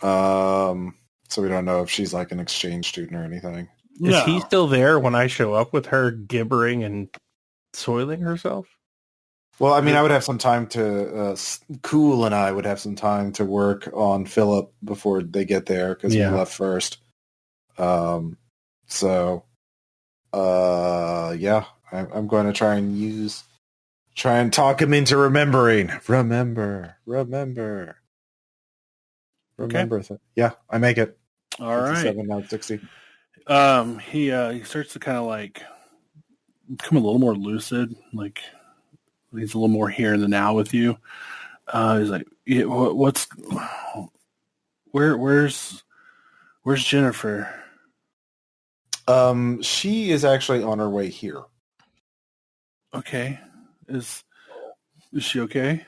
Speaker 1: So we don't know if she's an exchange student or anything.
Speaker 4: Is he still there when I show up with her gibbering and soiling herself?
Speaker 1: Well, I mean, I would have some time to Cool, and I would have some time to work on Philip before they get there because we left first. I'm going to try and talk him into remembering. Remember.
Speaker 2: Okay.
Speaker 1: Yeah, I make it.
Speaker 2: All right.
Speaker 1: 7 out of 60.
Speaker 2: He starts to kind of become a little more lucid, he's a little more here in the now with you. He's like, yeah, where's Jennifer?
Speaker 1: She is actually on her way here.
Speaker 2: Okay. Is she okay?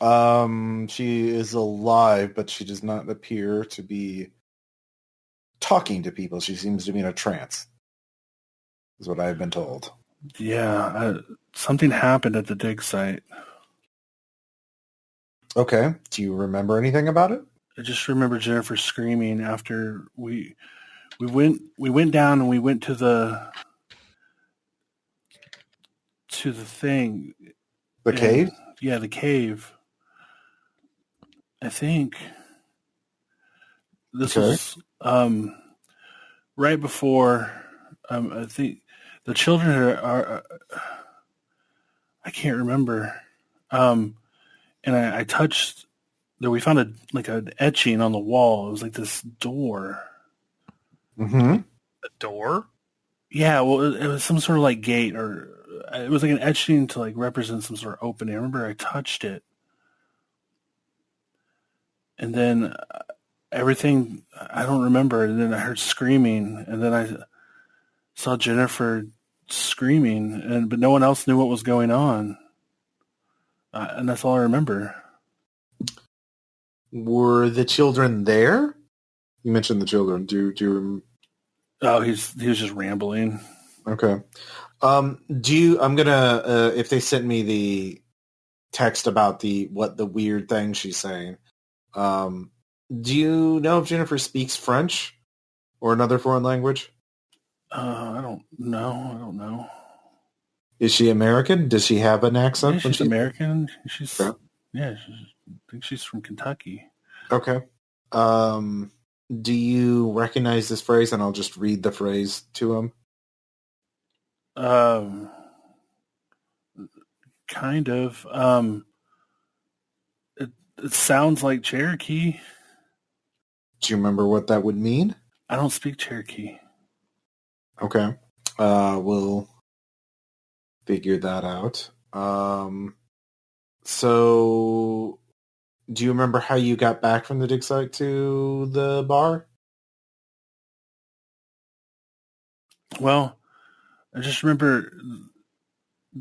Speaker 1: She is alive, but she does not appear to be talking to people. She seems to be in a trance, is what I've been told.
Speaker 2: Yeah, something happened at the dig site.
Speaker 1: Okay. Do you remember anything about it?
Speaker 2: I just remember Jennifer screaming after we went down and we went to the thing.
Speaker 1: The cave?
Speaker 2: Yeah, the cave. I think this was right before. I think the children are I can't remember. And I touched there. We found an etching on the wall. It was like this door.
Speaker 1: Mm-hmm.
Speaker 6: A door?
Speaker 2: Yeah, well, it was some sort of like gate, or it was like an etching to like represent some sort of opening. I remember I touched it, and then everything I don't remember. And then I heard screaming, and then I saw Jennifer screaming, but no one else knew what was going on, and that's all I remember.
Speaker 1: Were the children there? You mentioned the children. Do you?
Speaker 2: Oh, he was just rambling.
Speaker 1: Okay. I'm gonna if they sent me the text about what the weird thing she's saying. Do you know if Jennifer speaks French or another foreign language?
Speaker 2: I don't know.
Speaker 1: Is she American? Does she have an accent?
Speaker 2: Yeah, she's American. She's
Speaker 1: Yeah.
Speaker 2: I think she's from Kentucky.
Speaker 1: Okay. Do you recognize this phrase? And I'll just read the phrase to him.
Speaker 2: Kind of. It sounds like Cherokee.
Speaker 1: Do you remember what that would mean?
Speaker 2: I don't speak Cherokee.
Speaker 1: Okay. We'll figure that out. So do you remember how you got back from the dig site to the bar?
Speaker 2: Well, I just remember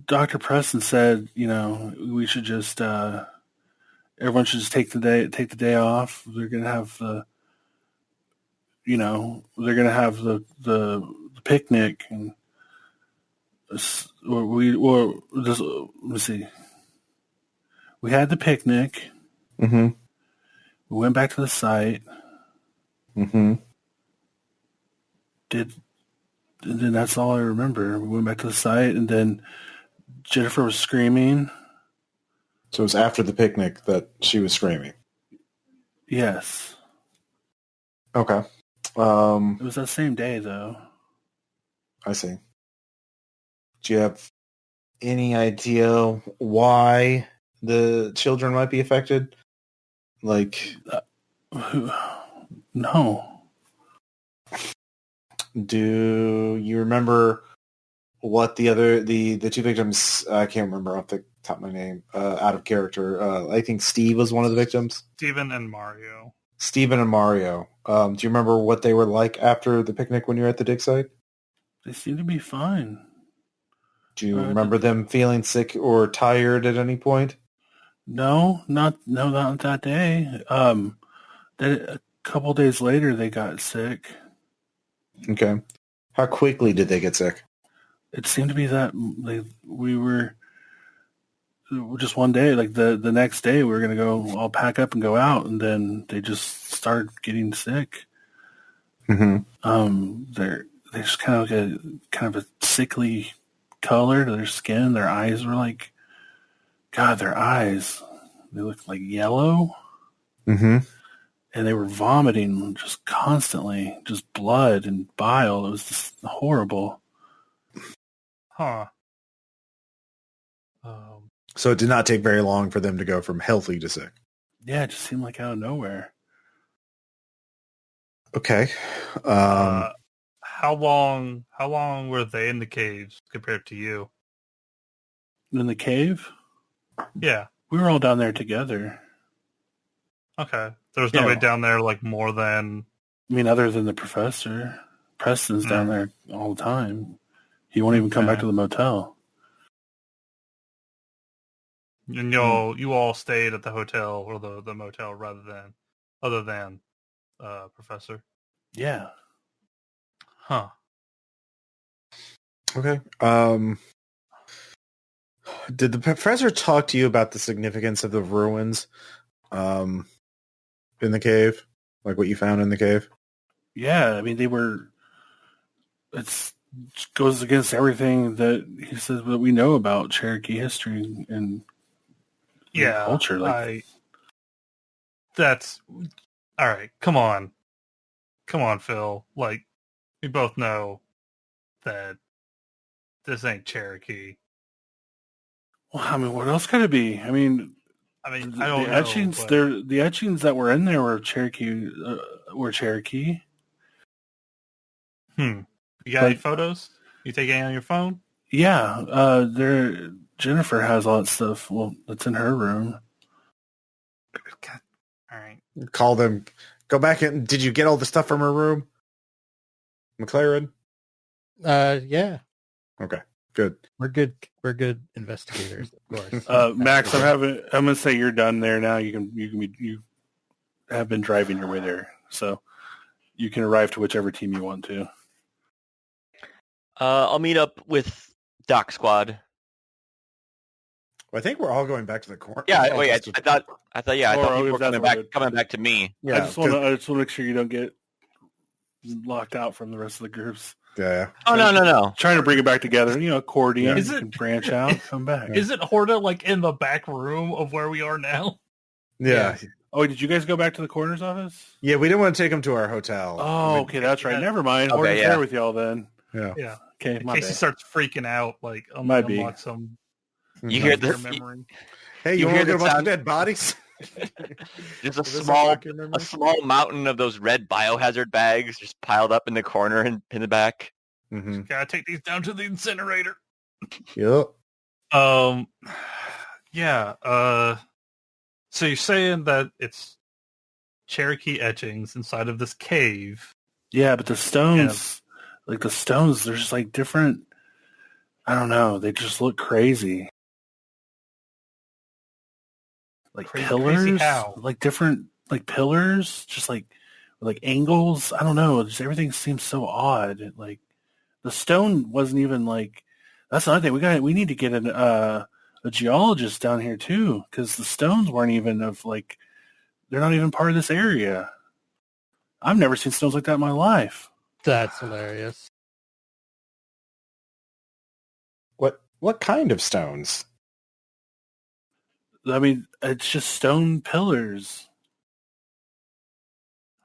Speaker 2: Dr. Preston said, we should just everyone should just take the day off. They're gonna have the picnic, and let me see. We had the picnic.
Speaker 1: Mm-hmm.
Speaker 2: We went back to the site.
Speaker 1: Mm-hmm.
Speaker 2: And then that's all I remember. We went back to the site, and then Jennifer was screaming.
Speaker 1: So it was after the picnic that she was screaming.
Speaker 2: Yes.
Speaker 1: Okay.
Speaker 2: It was that same day, though.
Speaker 1: I see. Do you have any idea why the children might be affected? Like,
Speaker 2: no.
Speaker 1: Do you remember what the two victims? I can't remember off the top of my name. Out of character. I think Steve was one of the victims.
Speaker 6: Steven and Mario.
Speaker 1: Steven and Mario. Do you remember what they were like after the picnic when you were at the dig site?
Speaker 2: They seem to be fine.
Speaker 1: Do you remember them feeling sick or tired at any point?
Speaker 2: No, not that day. A couple days later, they got sick.
Speaker 1: Okay. How quickly did they get sick?
Speaker 2: It seemed to be that we were just one day, like the next day, we were going to go all pack up and go out, and then they just started getting sick.
Speaker 1: Mm-hmm.
Speaker 2: They're just kind of a sickly color to their skin. Their eyes were like, God, their eyes, they looked like yellow.
Speaker 1: Mm-hmm.
Speaker 2: And they were vomiting just constantly, just blood and bile. It was just horrible.
Speaker 6: Huh.
Speaker 1: So it did not take very long for them to go from healthy to sick.
Speaker 2: Yeah, it just seemed like out of nowhere.
Speaker 1: Okay.
Speaker 6: How long were they in the caves compared to you?
Speaker 2: In the cave?
Speaker 6: Yeah.
Speaker 2: We were all down there together.
Speaker 6: Okay. There was nobody down there like more than...
Speaker 2: I mean, other than the professor. Preston's down there all the time. He won't even come back to the motel.
Speaker 6: And you all stayed at the hotel or the motel other than Professor.
Speaker 2: Yeah.
Speaker 6: Huh.
Speaker 1: Okay. Did the professor talk to you about the significance of the ruins in the cave? Like what you found in the cave?
Speaker 2: Yeah, I mean, it goes against everything that he says that we know about Cherokee history and culture.
Speaker 6: That's all right. Come on, Phil. Like, we both know that this ain't Cherokee.
Speaker 2: Well, I mean, what else could it be? I mean,
Speaker 6: I don't
Speaker 2: the
Speaker 6: know.
Speaker 2: etchings. The etchings that were in there were Cherokee.
Speaker 6: You got any photos? You take any on your phone?
Speaker 2: Yeah, Jennifer has all that stuff. Well, it's in her room.
Speaker 6: God. All right.
Speaker 1: Call them. Go back in. Did you get all the stuff from her room, McLaren?
Speaker 5: Yeah.
Speaker 1: Okay. Good.
Speaker 5: We're good investigators, of course.
Speaker 2: Max, I'm gonna say you're done there now. You have been driving your way there, so you can arrive to whichever team you want to.
Speaker 3: I'll meet up with Doc Squad.
Speaker 1: Well, I think we're all going back to the corner.
Speaker 3: Yeah, wait. I thought people were coming back to me.
Speaker 2: Yeah, I just want to make sure you don't get locked out from the rest of the groups.
Speaker 1: Yeah.
Speaker 3: Oh no.
Speaker 2: Trying to bring it back together. Accordion. You can branch out, come back.
Speaker 6: Is it Horta like in the back room of where we are now?
Speaker 1: Yeah.
Speaker 2: Oh, did you guys go back to the coroner's office?
Speaker 1: Yeah, we didn't want to take him to our hotel.
Speaker 2: Oh, okay, that's right. Never mind. Horta's there with y'all then.
Speaker 1: Yeah.
Speaker 2: Okay,
Speaker 6: in case he starts freaking out, like
Speaker 2: might be.
Speaker 6: Some.
Speaker 3: You hear this?
Speaker 6: Memory.
Speaker 1: Hey, you want to get a bunch of dead bodies?
Speaker 3: There's a small mountain of those red biohazard bags just piled up in the corner in the back.
Speaker 1: Mm-hmm.
Speaker 6: Gotta take these down to the incinerator.
Speaker 1: Yep.
Speaker 6: Yeah. So you're saying that it's Cherokee etchings inside of this cave?
Speaker 2: Yeah, but the stones, they're just like different. I don't know. They just look crazy. Like pillars, like different, like pillars, just like angles. I don't know. Just everything seems so odd. Like the stone wasn't even like. That's another thing. We need to get a geologist down here too, because the stones weren't even they're not even part of this area. I've never seen stones like that in my life.
Speaker 5: That's hilarious.
Speaker 1: What kind of stones?
Speaker 2: I mean, it's just stone pillars.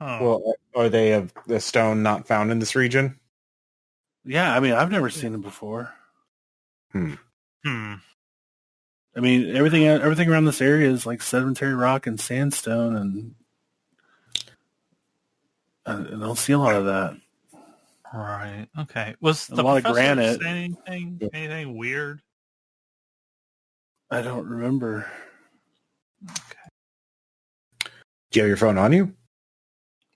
Speaker 6: Oh.
Speaker 1: Well, are they of the stone not found in this region?
Speaker 2: Yeah, I mean, I've never seen them before.
Speaker 1: Hmm.
Speaker 2: I mean, everything around this area is like sedimentary rock and sandstone, and I don't see a lot of that.
Speaker 6: Right. Okay. Was
Speaker 2: a
Speaker 6: the
Speaker 2: lot of
Speaker 6: professor
Speaker 2: granite?
Speaker 6: saying anything weird?
Speaker 2: I don't remember.
Speaker 6: Okay.
Speaker 1: Do you have your phone on you?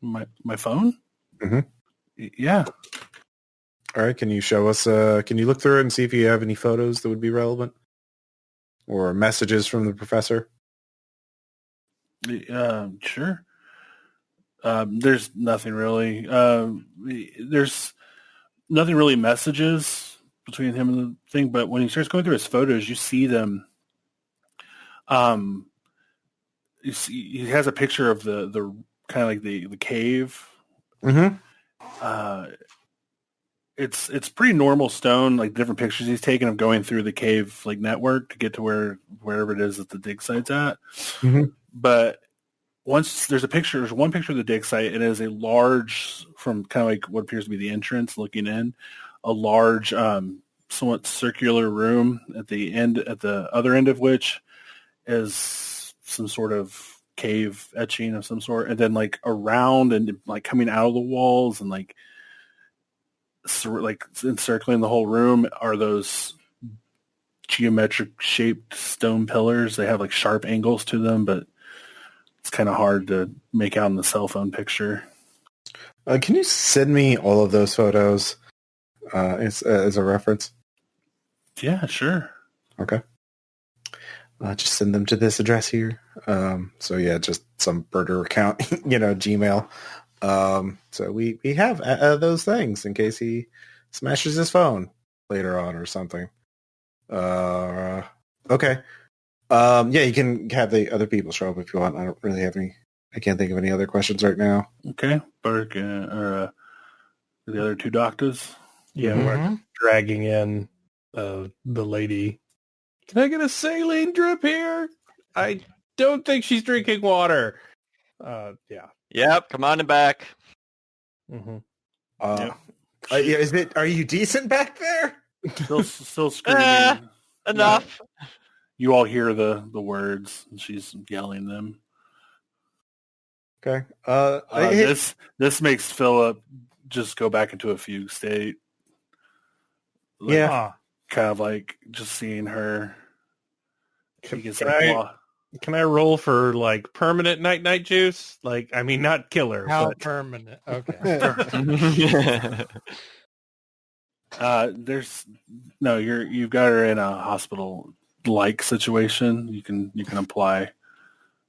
Speaker 2: My phone?
Speaker 1: Mm-hmm.
Speaker 2: Yeah.
Speaker 1: All right. Can you show us? Can you look through it and see if you have any photos that would be relevant, or messages from the professor?
Speaker 2: Sure. There's nothing really. There's nothing really messages between him and the thing, but when he starts going through his photos, you see them. You see, he has a picture of the kind of like the cave.
Speaker 1: Mm-hmm.
Speaker 2: It's pretty normal stone, like different pictures he's taken of going through the cave like network to get to wherever it is that the dig site's at.
Speaker 1: Mm-hmm.
Speaker 2: But there's one picture of the dig site. It is a large, from kind of like what appears to be the entrance looking in, a large, somewhat circular room at the other end of which is some sort of cave etching of some sort. And then like around and like coming out of the walls and like encircling the whole room are those geometric shaped stone pillars. They have like sharp angles to them, but it's kind of hard to make out in the cell phone picture.
Speaker 1: Can you send me all of those photos as a reference?
Speaker 2: Yeah, sure.
Speaker 1: Okay. Just send them to this address here. So yeah, just some burner account, Gmail. So we have those things in case he smashes his phone later on or something. Okay. Yeah, you can have the other people show up if you want. I don't really have any. I can't think of any other questions right now.
Speaker 2: Okay, Birk or the other two doctors.
Speaker 4: Yeah, we're dragging in the lady. Can I get a saline drip here? I don't think she's drinking water. Yeah.
Speaker 3: Yep, come on and back.
Speaker 4: Mm-hmm.
Speaker 1: Are you decent back there?
Speaker 2: Still screaming.
Speaker 3: Enough.
Speaker 2: You all hear the words, and she's yelling them.
Speaker 1: Okay.
Speaker 2: This makes Philip just go back into a fugue state.
Speaker 1: Yeah.
Speaker 2: Kind of like just seeing her.
Speaker 4: Can I roll for like permanent night juice? Like, I mean, not killer.
Speaker 5: How
Speaker 4: but...
Speaker 5: permanent? Okay.
Speaker 2: You've got her in a hospital-like situation. You can apply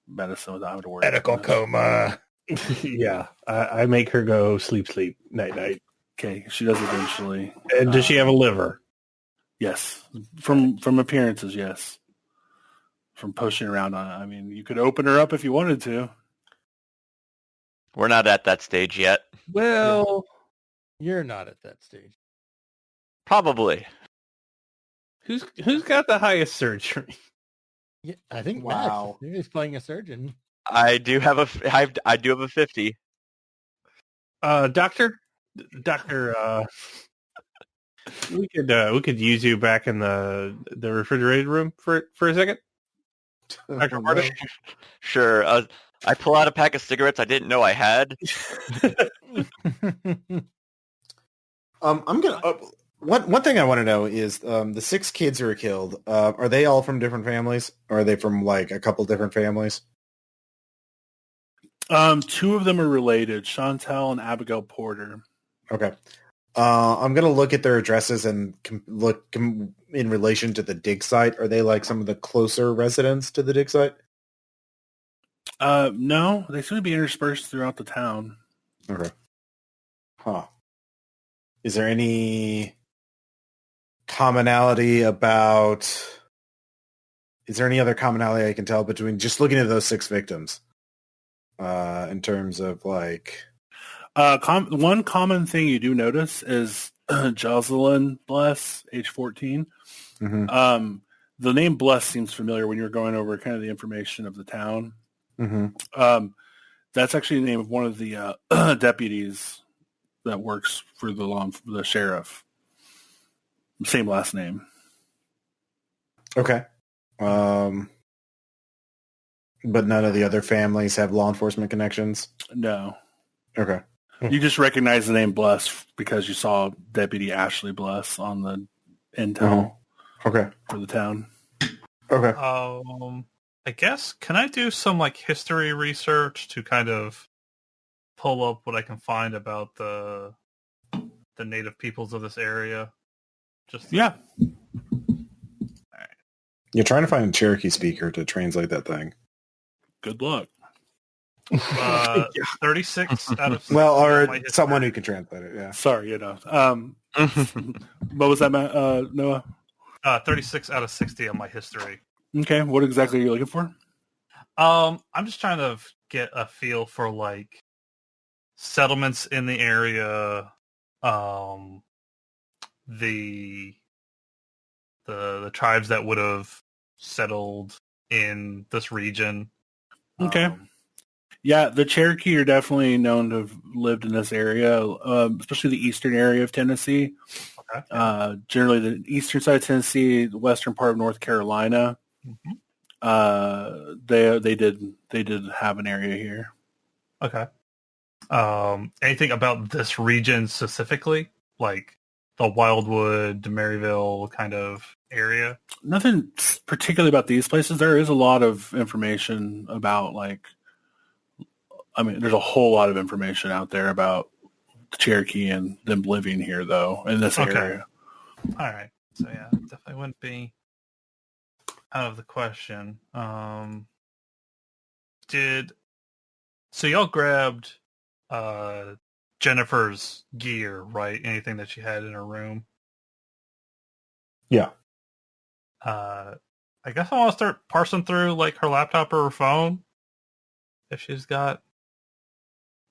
Speaker 2: medicine without having to worry.
Speaker 5: Medical coma.
Speaker 4: Yeah, I make her go sleep, night.
Speaker 2: Okay, she does eventually.
Speaker 4: And does she have a liver?
Speaker 2: Yes, from appearances, yes. From pushing around on it. I mean, you could open her up if you wanted to.
Speaker 3: We're not at that stage yet.
Speaker 4: Well,
Speaker 5: You're not at that stage.
Speaker 3: Probably.
Speaker 4: Who's got the highest surgery?
Speaker 5: Yeah, I think
Speaker 1: Wow.
Speaker 5: Max. He's playing a surgeon.
Speaker 3: I do have a 50.
Speaker 4: Doctor, we could use you back in the refrigerated room for a second. Dr. Horta?
Speaker 3: Sure. I pull out a pack of cigarettes I didn't know I had.
Speaker 1: I'm gonna. One thing I want to know is the 6 kids who were killed. Are they all from different families, or are they from like a couple different families?
Speaker 2: 2 of them are related, Chantel and Abigail Porter.
Speaker 1: Okay. I'm going to look at their addresses and look in relation to the dig site. Are they like some of the closer residents to the dig site?
Speaker 2: No, they seem to be interspersed throughout the town.
Speaker 1: Okay. Huh. Is there any commonality about... Is there any other commonality I can tell between just looking at those 6 victims? In terms of like...
Speaker 2: one common thing you do notice is Jocelyn Bless, age 14.
Speaker 1: Mm-hmm.
Speaker 2: The name Bless seems familiar when you're going over kind of the information of the town.
Speaker 1: Mm-hmm.
Speaker 2: That's actually the name of one of the deputies that works for the sheriff. Same last name.
Speaker 1: Okay. But none of the other families have law enforcement connections?
Speaker 2: No.
Speaker 1: Okay.
Speaker 2: You just recognize the name Bless because you saw Deputy Ashley Bless on the intel
Speaker 1: Okay.
Speaker 2: for the town.
Speaker 1: Okay.
Speaker 6: I guess, can I do some like history research to kind of pull up what I can find about the native peoples of this area?
Speaker 2: Yeah.
Speaker 1: You're trying to find a Cherokee speaker to translate that thing.
Speaker 2: Good luck.
Speaker 6: 36 out of...
Speaker 1: Well, or someone who can translate it, yeah.
Speaker 2: Sorry, what was that, Noah?
Speaker 6: 36 out of 60 on my history.
Speaker 2: Okay, what exactly are you looking for?
Speaker 6: I'm just trying to get a feel for like settlements in the area, the tribes that would have settled in this region.
Speaker 2: Okay. Yeah, the Cherokee are definitely known to have lived in this area, especially the eastern area of Tennessee.
Speaker 6: Okay.
Speaker 2: Generally, the eastern side of Tennessee, the western part of North Carolina.
Speaker 6: Mm-hmm.
Speaker 2: They did have an area here.
Speaker 6: Okay. Anything about this region specifically, like the Wildwood, Maryville kind of area?
Speaker 2: Nothing particularly about these places. There is a lot of information about there's a whole lot of information out there about the Cherokee and them living here, though, in this area.
Speaker 6: All right. So yeah, definitely wouldn't be out of the question. So y'all grabbed Jennifer's gear, right? Anything that she had in her room.
Speaker 1: Yeah.
Speaker 6: I guess I want to start parsing through like her laptop or her phone, if she's got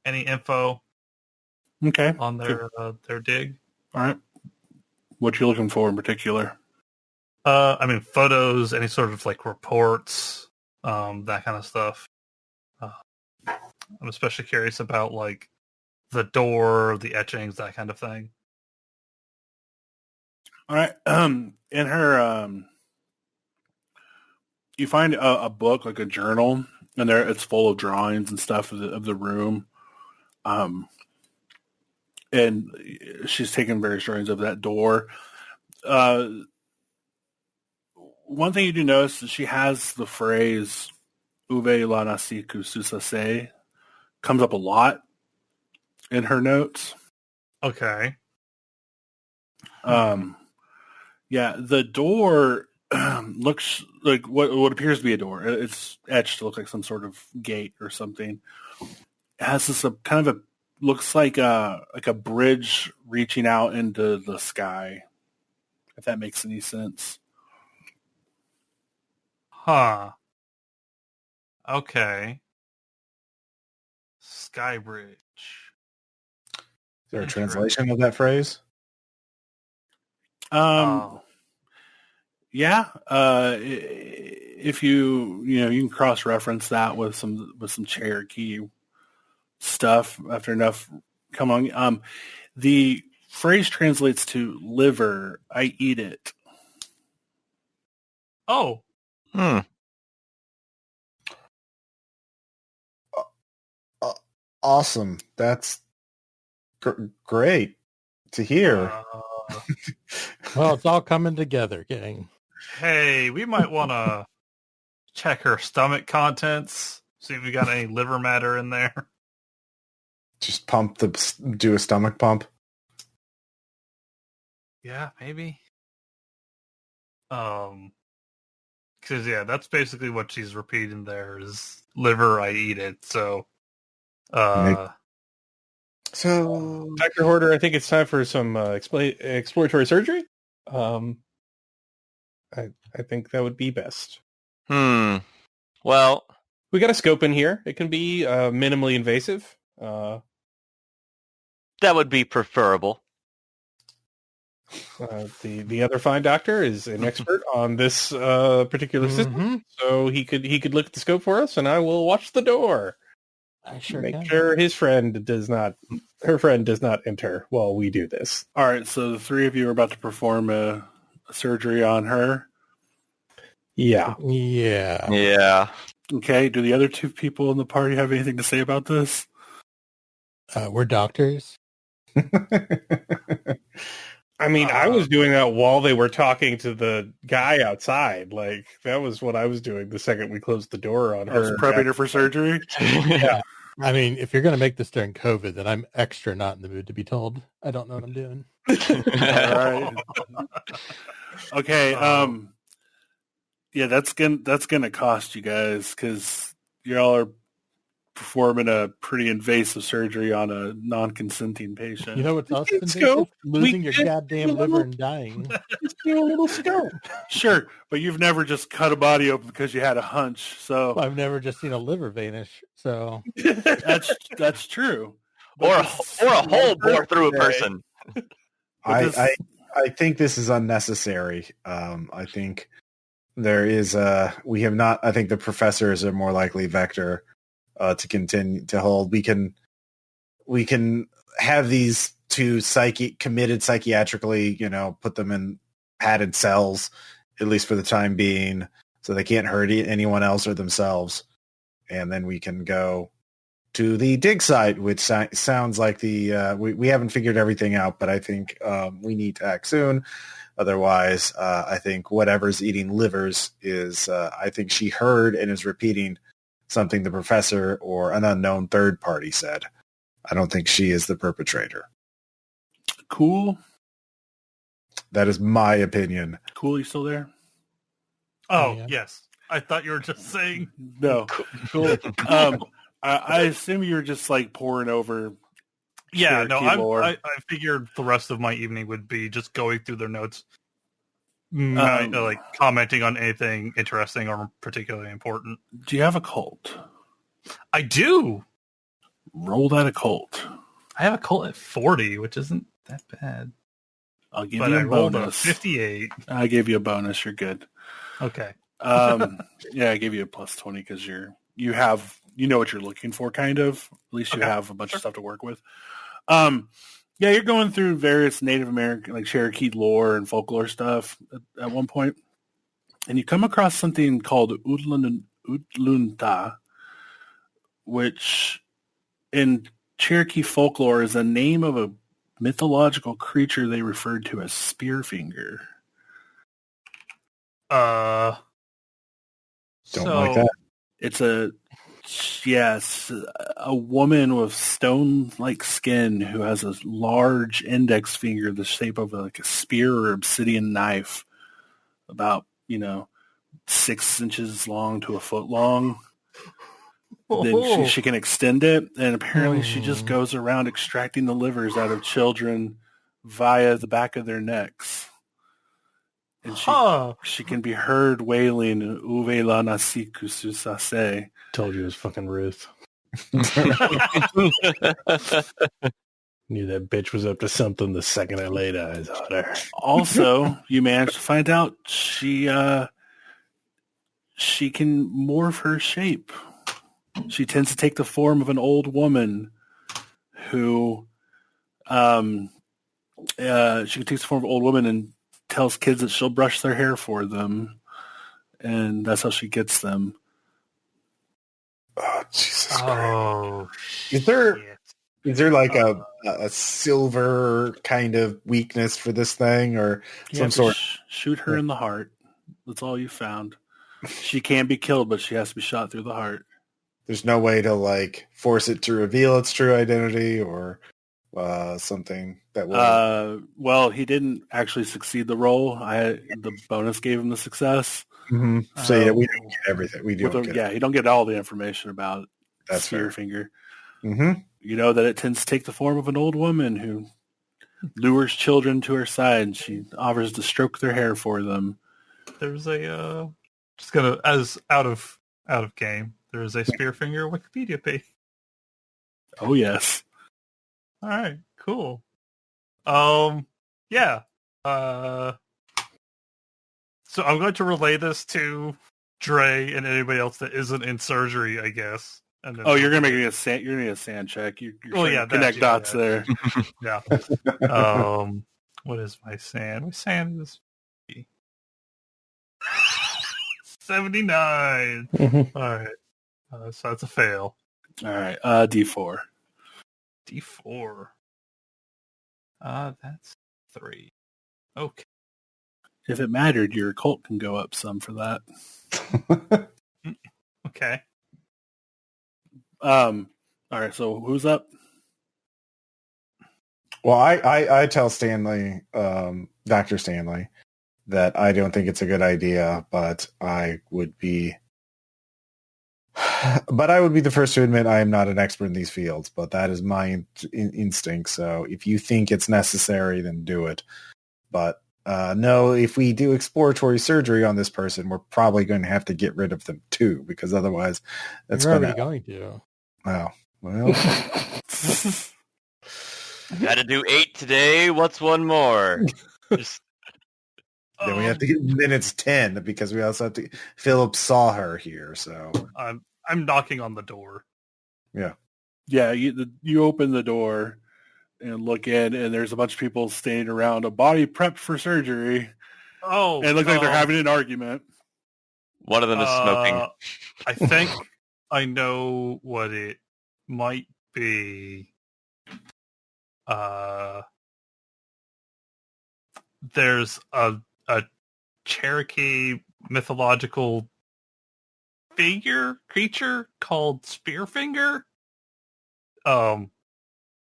Speaker 6: any info.
Speaker 2: Okay.
Speaker 6: On their dig.
Speaker 2: All right. What you looking for in particular?
Speaker 6: I mean, photos, any sort of like reports, that kind of stuff. I'm especially curious about like the door, the etchings, that kind of thing.
Speaker 2: All right. In her, you find a book, like a journal, and there it's full of drawings and stuff of the room. And she's taken various drawings of that door. One thing you do notice is she has the phrase "Uve la nasiku susase" comes up a lot in her notes.
Speaker 6: Okay.
Speaker 2: Yeah, the door looks like what appears to be a door. It's etched to look like some sort of gate or something. It has this kind of looks like a bridge reaching out into the sky, if that makes any sense.
Speaker 6: Huh. Okay. Sky bridge.
Speaker 1: Is there a translation of that phrase?
Speaker 2: Yeah. If you can cross-reference that with some Cherokee stuff after enough come on. The phrase translates to liver. I eat it.
Speaker 6: Oh.
Speaker 1: Awesome. That's great to hear.
Speaker 5: Well, it's all coming together, gang.
Speaker 6: Hey, we might want to check her stomach contents. See if we got any liver matter in there.
Speaker 1: Just do a stomach pump.
Speaker 6: Yeah, maybe. Because yeah, that's basically what she's repeating there is liver. I eat it. So,
Speaker 1: So,
Speaker 4: Dr. Horta, I think it's time for some exploratory surgery. I think that would be best.
Speaker 3: Well,
Speaker 4: We got a scope in here. It can be minimally invasive.
Speaker 3: that would be preferable.
Speaker 4: The other fine doctor is an expert on this particular system, so he could look at the scope for us, and I will watch the door.
Speaker 5: I sure
Speaker 4: Make
Speaker 5: can.
Speaker 4: sure her friend does not enter while we do this.
Speaker 2: All right, so the three of you are about to perform a surgery on her.
Speaker 4: Yeah.
Speaker 3: Yeah.
Speaker 2: Okay, do the other two people in the party have anything to say about this?
Speaker 5: We're doctors.
Speaker 4: I mean, I was doing that while they were talking to the guy outside. Like, that was what I was doing the second we closed the door on her.
Speaker 2: I was prepping her for surgery?
Speaker 4: Yeah.
Speaker 5: I mean, if you're going to make this during COVID, then I'm extra not in the mood to be told. I don't know what I'm doing.
Speaker 2: All right. Okay. Yeah, that's gonna cost you guys because y'all are performing a pretty invasive surgery on a non-consenting patient.
Speaker 5: You know what's else
Speaker 4: Let's
Speaker 5: invasive?
Speaker 4: go.
Speaker 5: Losing your goddamn liver and dying.
Speaker 4: Just do a little scope.
Speaker 2: Sure, but you've never just cut a body open because you had a hunch. So
Speaker 5: I've never just seen a liver vanish. So
Speaker 2: that's true.
Speaker 3: Or a hole bore through a person.
Speaker 1: I think this is unnecessary. I think there is we have not. I think the professor is a more likely vector to continue to hold. We can have these two committed psychiatrically, put them in padded cells, at least for the time being, so they can't hurt anyone else or themselves. And then we can go to the dig site, which sounds like we haven't figured everything out, but I think we need to act soon. Otherwise, I think whatever's eating livers is, I think she heard and is repeating something the professor or an unknown third party said. I don't think she is the perpetrator.
Speaker 2: Cool.
Speaker 3: That is my opinion.
Speaker 2: Cool, you still there?
Speaker 6: Oh,
Speaker 5: Yeah.
Speaker 6: yes. I thought you were just saying.
Speaker 2: No. Cool. I assume you're just like pouring over.
Speaker 6: Yeah, no,
Speaker 2: Cherokee lore.
Speaker 6: I figured the rest of my evening would be just going through their notes, like commenting on anything interesting or particularly important.
Speaker 2: Do you have a cult?
Speaker 6: I do.
Speaker 2: Roll that occult.
Speaker 6: I have a cult at 40, which isn't that bad.
Speaker 2: I'll give
Speaker 6: But
Speaker 2: you
Speaker 6: I
Speaker 2: a
Speaker 6: rolled a
Speaker 2: bonus.
Speaker 6: 58.
Speaker 2: I gave you a bonus. You're good.
Speaker 6: Okay.
Speaker 2: Yeah, I gave you a plus 20 because you know what you're looking for, kind of. At least you
Speaker 6: Okay.
Speaker 2: have a bunch of stuff to work with. Yeah, you're going through various Native American, like Cherokee lore and folklore stuff at one point, and you come across something called Utlunta, which in Cherokee folklore is a name of a mythological creature they referred to as Spearfinger.
Speaker 1: Don't like that.
Speaker 2: It's a woman with stone-like skin who has a large index finger the shape of like a spear or obsidian knife, about 6 inches long to a foot long. Then she can extend it, and apparently she just goes around extracting the livers out of children via the back of their necks. And she can be heard wailing, "Uve la nasiku susase."
Speaker 4: Told you it was fucking Ruth. Knew that bitch was up to something the second I laid eyes on her.
Speaker 2: Also, you managed to find out she can morph her shape. She tends to take the form of an old woman who she can take the form of an old woman and tells kids that she'll brush their hair for them, and that's how she gets them.
Speaker 1: Oh, Jesus Christ.
Speaker 6: Oh,
Speaker 1: Is there like a silver kind of weakness for this thing, or
Speaker 2: You
Speaker 1: some
Speaker 2: have to
Speaker 1: sort?
Speaker 2: shoot her in the heart. That's all you found. She can be killed, but she has to be shot through the heart.
Speaker 1: There's no way to like force it to reveal its true identity, or something that will.
Speaker 2: Well, he didn't actually succeed the roll. The bonus gave him the success.
Speaker 1: Mm-hmm. So yeah, we don't get everything. We do.
Speaker 2: You don't get all the information about
Speaker 1: That's fair.
Speaker 2: Spearfinger.
Speaker 1: Mm-hmm.
Speaker 2: You know that it tends to take the form of an old woman who lures children to her side, and she offers to stroke their hair for them.
Speaker 6: There's a just gonna as out of game. There is a Spearfinger Wikipedia page.
Speaker 2: Oh yes.
Speaker 6: All right, cool. Yeah. So I'm going to relay this to Dray and anybody else that isn't in surgery, I guess. And then
Speaker 2: You're gonna make a sand check. You're connect dots there.
Speaker 6: Yeah. What is my sand? My sand is 79. All right. So that's a fail.
Speaker 2: All right. D4.
Speaker 6: D4. That's 3. Okay.
Speaker 2: If it mattered, your cult can go up some for that.
Speaker 6: Okay.
Speaker 2: All right. So who's up?
Speaker 1: Well, I tell Stanley, Dr. Stanley, that I don't think it's a good idea, but I would be the first to admit I am not an expert in these fields, but that is my instinct. So if you think it's necessary, then do it. But no, if we do exploratory surgery on this person, we're probably going to have to get rid of them too, because otherwise that's
Speaker 5: You're already going to.
Speaker 1: Oh, well.
Speaker 3: Got to do 8 today. What's one more?
Speaker 1: Then we have to get. Then it's 10 because we also have to. Philip saw her here, so
Speaker 6: I'm knocking on the door.
Speaker 1: Yeah.
Speaker 2: Yeah. You open the door and look in, and there's a bunch of people standing around a body prepped for surgery.
Speaker 6: Oh,
Speaker 2: And it looks like they're having an argument.
Speaker 3: One of them is smoking.
Speaker 6: I think I know what it might be. There's a Cherokee mythological creature called Spearfinger.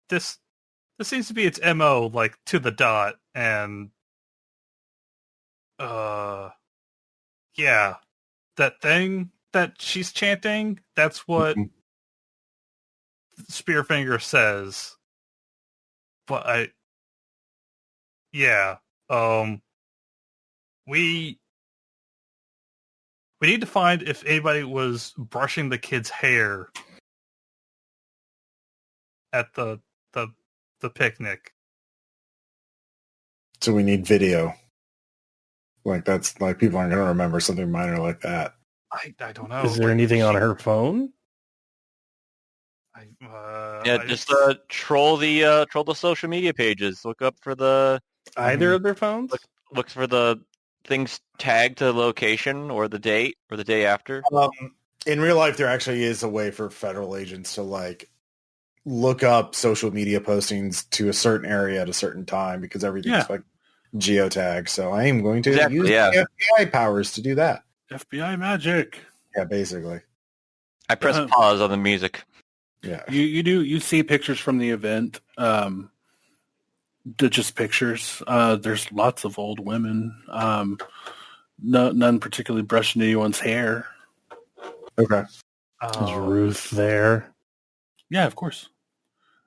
Speaker 6: this seems to be its MO, like to the dot, and yeah, that thing that she's chanting, that's what Spearfinger says. But we need to find if anybody was brushing the kid's hair at the picnic.
Speaker 1: So we need video. Like that's like people aren't going to remember something minor like that.
Speaker 6: I don't know.
Speaker 4: Is there anything on her phone?
Speaker 3: Just troll the social media pages. Look up for the
Speaker 4: Either of their phones?
Speaker 3: look for the things tagged to the location or the date or the day after.
Speaker 1: In real life, there actually is a way for federal agents to like look up social media postings to a certain area at a certain time because everything's like geotagged. So I am going to use the FBI powers to do that.
Speaker 2: FBI magic.
Speaker 1: Yeah, basically.
Speaker 3: I press pause on the music.
Speaker 1: Yeah,
Speaker 2: you see pictures from the event. Just pictures. There's lots of old women. None particularly brushing anyone's hair.
Speaker 1: Okay.
Speaker 4: Is Ruth there?
Speaker 2: Yeah, of course.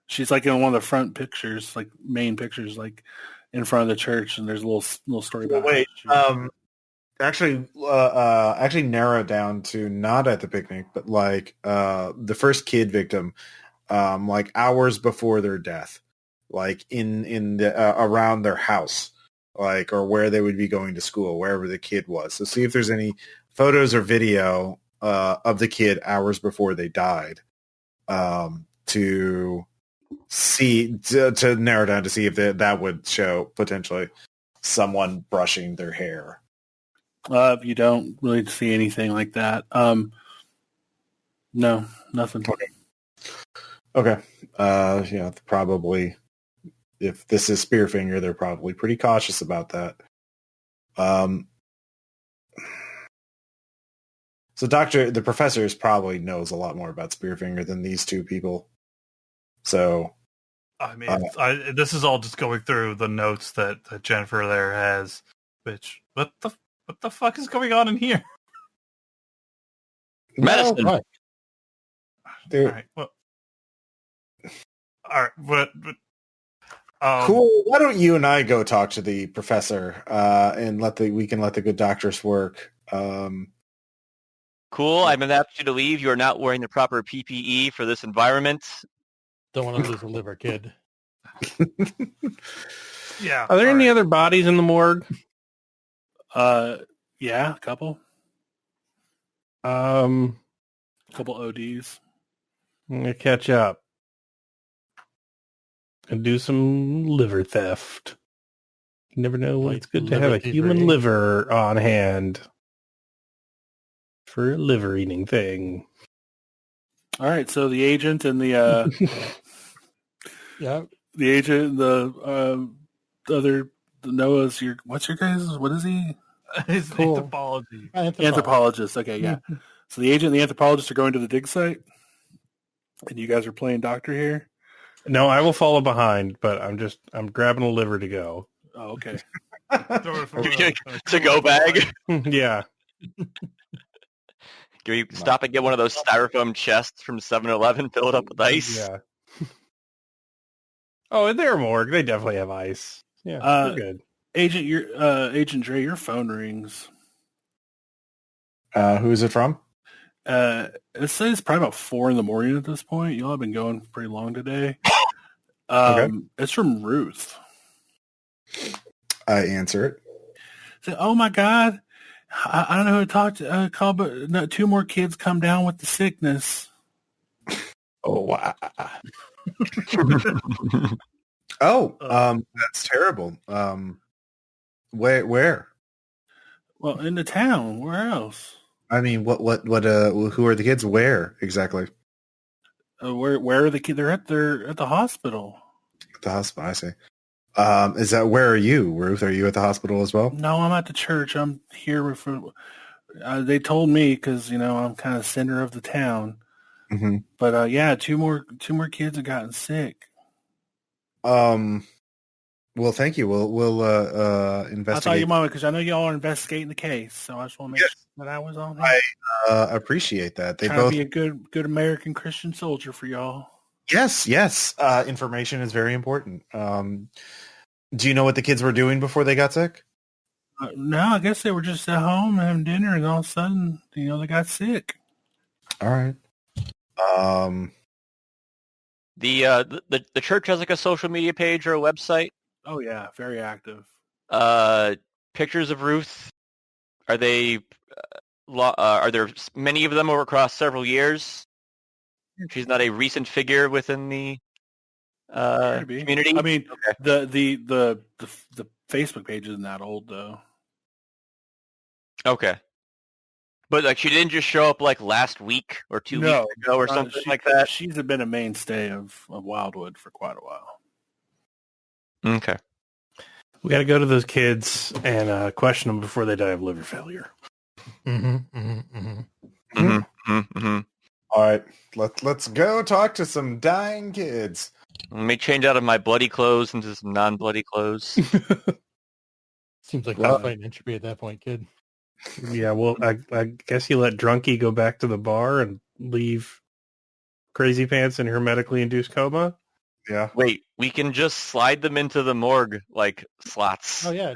Speaker 2: She's like in one of the front pictures, like main pictures, like in front of the church, and there's a little story about.
Speaker 1: Wait, actually narrow down to not at the picnic, but like the first kid victim, like hours before their death, like in the around their house, like or where they would be going to school, wherever the kid was. So see if there's any photos or video of the kid hours before they died, to see to narrow down to see if that would show potentially someone brushing their hair.
Speaker 2: You don't really see anything like that. No, nothing.
Speaker 1: Okay. Yeah, probably. If this is Spearfinger, they're probably pretty cautious about that. So the professor probably knows a lot more about Spearfinger than these two people. So,
Speaker 6: I mean, this is all just going through the notes that Jennifer there has. Which what the fuck is going on in here?
Speaker 3: Medicine.
Speaker 1: No,
Speaker 6: All right. Well, all right. But
Speaker 1: cool. Why don't you and I go talk to the professor and we can let the good doctors work.
Speaker 3: Cool. I've been asked you to leave. You are not wearing the proper PPE for this environment.
Speaker 5: Don't want to lose a liver, kid.
Speaker 6: yeah.
Speaker 4: Are there any other bodies in the morgue?
Speaker 2: Yeah, a couple.
Speaker 4: Couple
Speaker 2: ODs.
Speaker 4: I'm gonna catch up and do some liver theft. You never know when it's good to have a human liver on hand for a liver eating thing.
Speaker 2: All right, so the agent and the the agent, the other Noah's what's your guys? What is he?
Speaker 6: His anthropology.
Speaker 2: Anthropologist. Okay, yeah. So the agent and the anthropologist are going to the dig site, and you guys are playing doctor here.
Speaker 4: No, I will follow behind, but I'm grabbing a liver to go.
Speaker 2: Oh, okay.
Speaker 3: To go bag.
Speaker 4: Yeah.
Speaker 3: Can we stop and get one of those styrofoam chests from 7-Eleven, fill it up with ice?
Speaker 4: Yeah. Oh, they're a morgue. They definitely have ice. Yeah, they're good.
Speaker 2: Agent Dray, your phone rings.
Speaker 1: Who is it from?
Speaker 2: It says probably about 4 a.m. at this point. Y'all have been going pretty long today.
Speaker 1: Okay.
Speaker 2: It's from Ruth.
Speaker 1: I answer it.
Speaker 2: Say, oh my God, I don't know who to talk to. Call, but no, 2 more kids come down with the sickness.
Speaker 1: Oh wow. Oh, that's terrible. Where?
Speaker 2: Well, in the town. Where else?
Speaker 1: I mean, what, who are the kids? Where exactly?
Speaker 2: Where are the kids? They're at the hospital.
Speaker 1: At the hospital, I see. Where are you, Ruth? Are you at the hospital as well?
Speaker 2: No, I'm at the church. I'm here for, they told me because, I'm kind of center of the town.
Speaker 1: Mm-hmm.
Speaker 2: But yeah, two more kids have gotten sick.
Speaker 1: Well, thank you. We'll
Speaker 2: I'll tell
Speaker 1: investigate.
Speaker 2: you a moment because I know y'all are investigating the case, so I just want to make
Speaker 1: Yes.
Speaker 2: sure that I was on here.
Speaker 1: I appreciate that. They
Speaker 2: Trying
Speaker 1: both.
Speaker 2: to be a good American Christian soldier for y'all.
Speaker 1: Yes. Information is very important. Do you know what the kids were doing before they got sick?
Speaker 2: No, I guess they were just at home having dinner, and all of a sudden, they got sick.
Speaker 1: All right.
Speaker 3: The church has like a social media page or a website.
Speaker 2: Oh yeah, very active.
Speaker 3: Pictures of Ruth. Are they? Are there many of them over across several years? She's not a recent figure within the community.
Speaker 2: I mean,
Speaker 3: okay.
Speaker 2: the Facebook page isn't that old though.
Speaker 3: Okay. But like she didn't just show up like last week or 2 weeks ago or something like that.
Speaker 2: She's been a mainstay of Wildwood for quite a while.
Speaker 3: Okay.
Speaker 4: We got to go to those kids and question them before they die of liver failure.
Speaker 1: All right, let's go talk to some dying kids.
Speaker 3: Let me change out of my bloody clothes into some non-bloody clothes.
Speaker 5: Seems like fighting entropy at that point, kid.
Speaker 4: Yeah, well, I guess you let Drunky go back to the bar and leave Crazy Pants in hermetically induced coma.
Speaker 1: Yeah.
Speaker 3: Wait, we can just slide them into the morgue like slots.
Speaker 5: Oh yeah,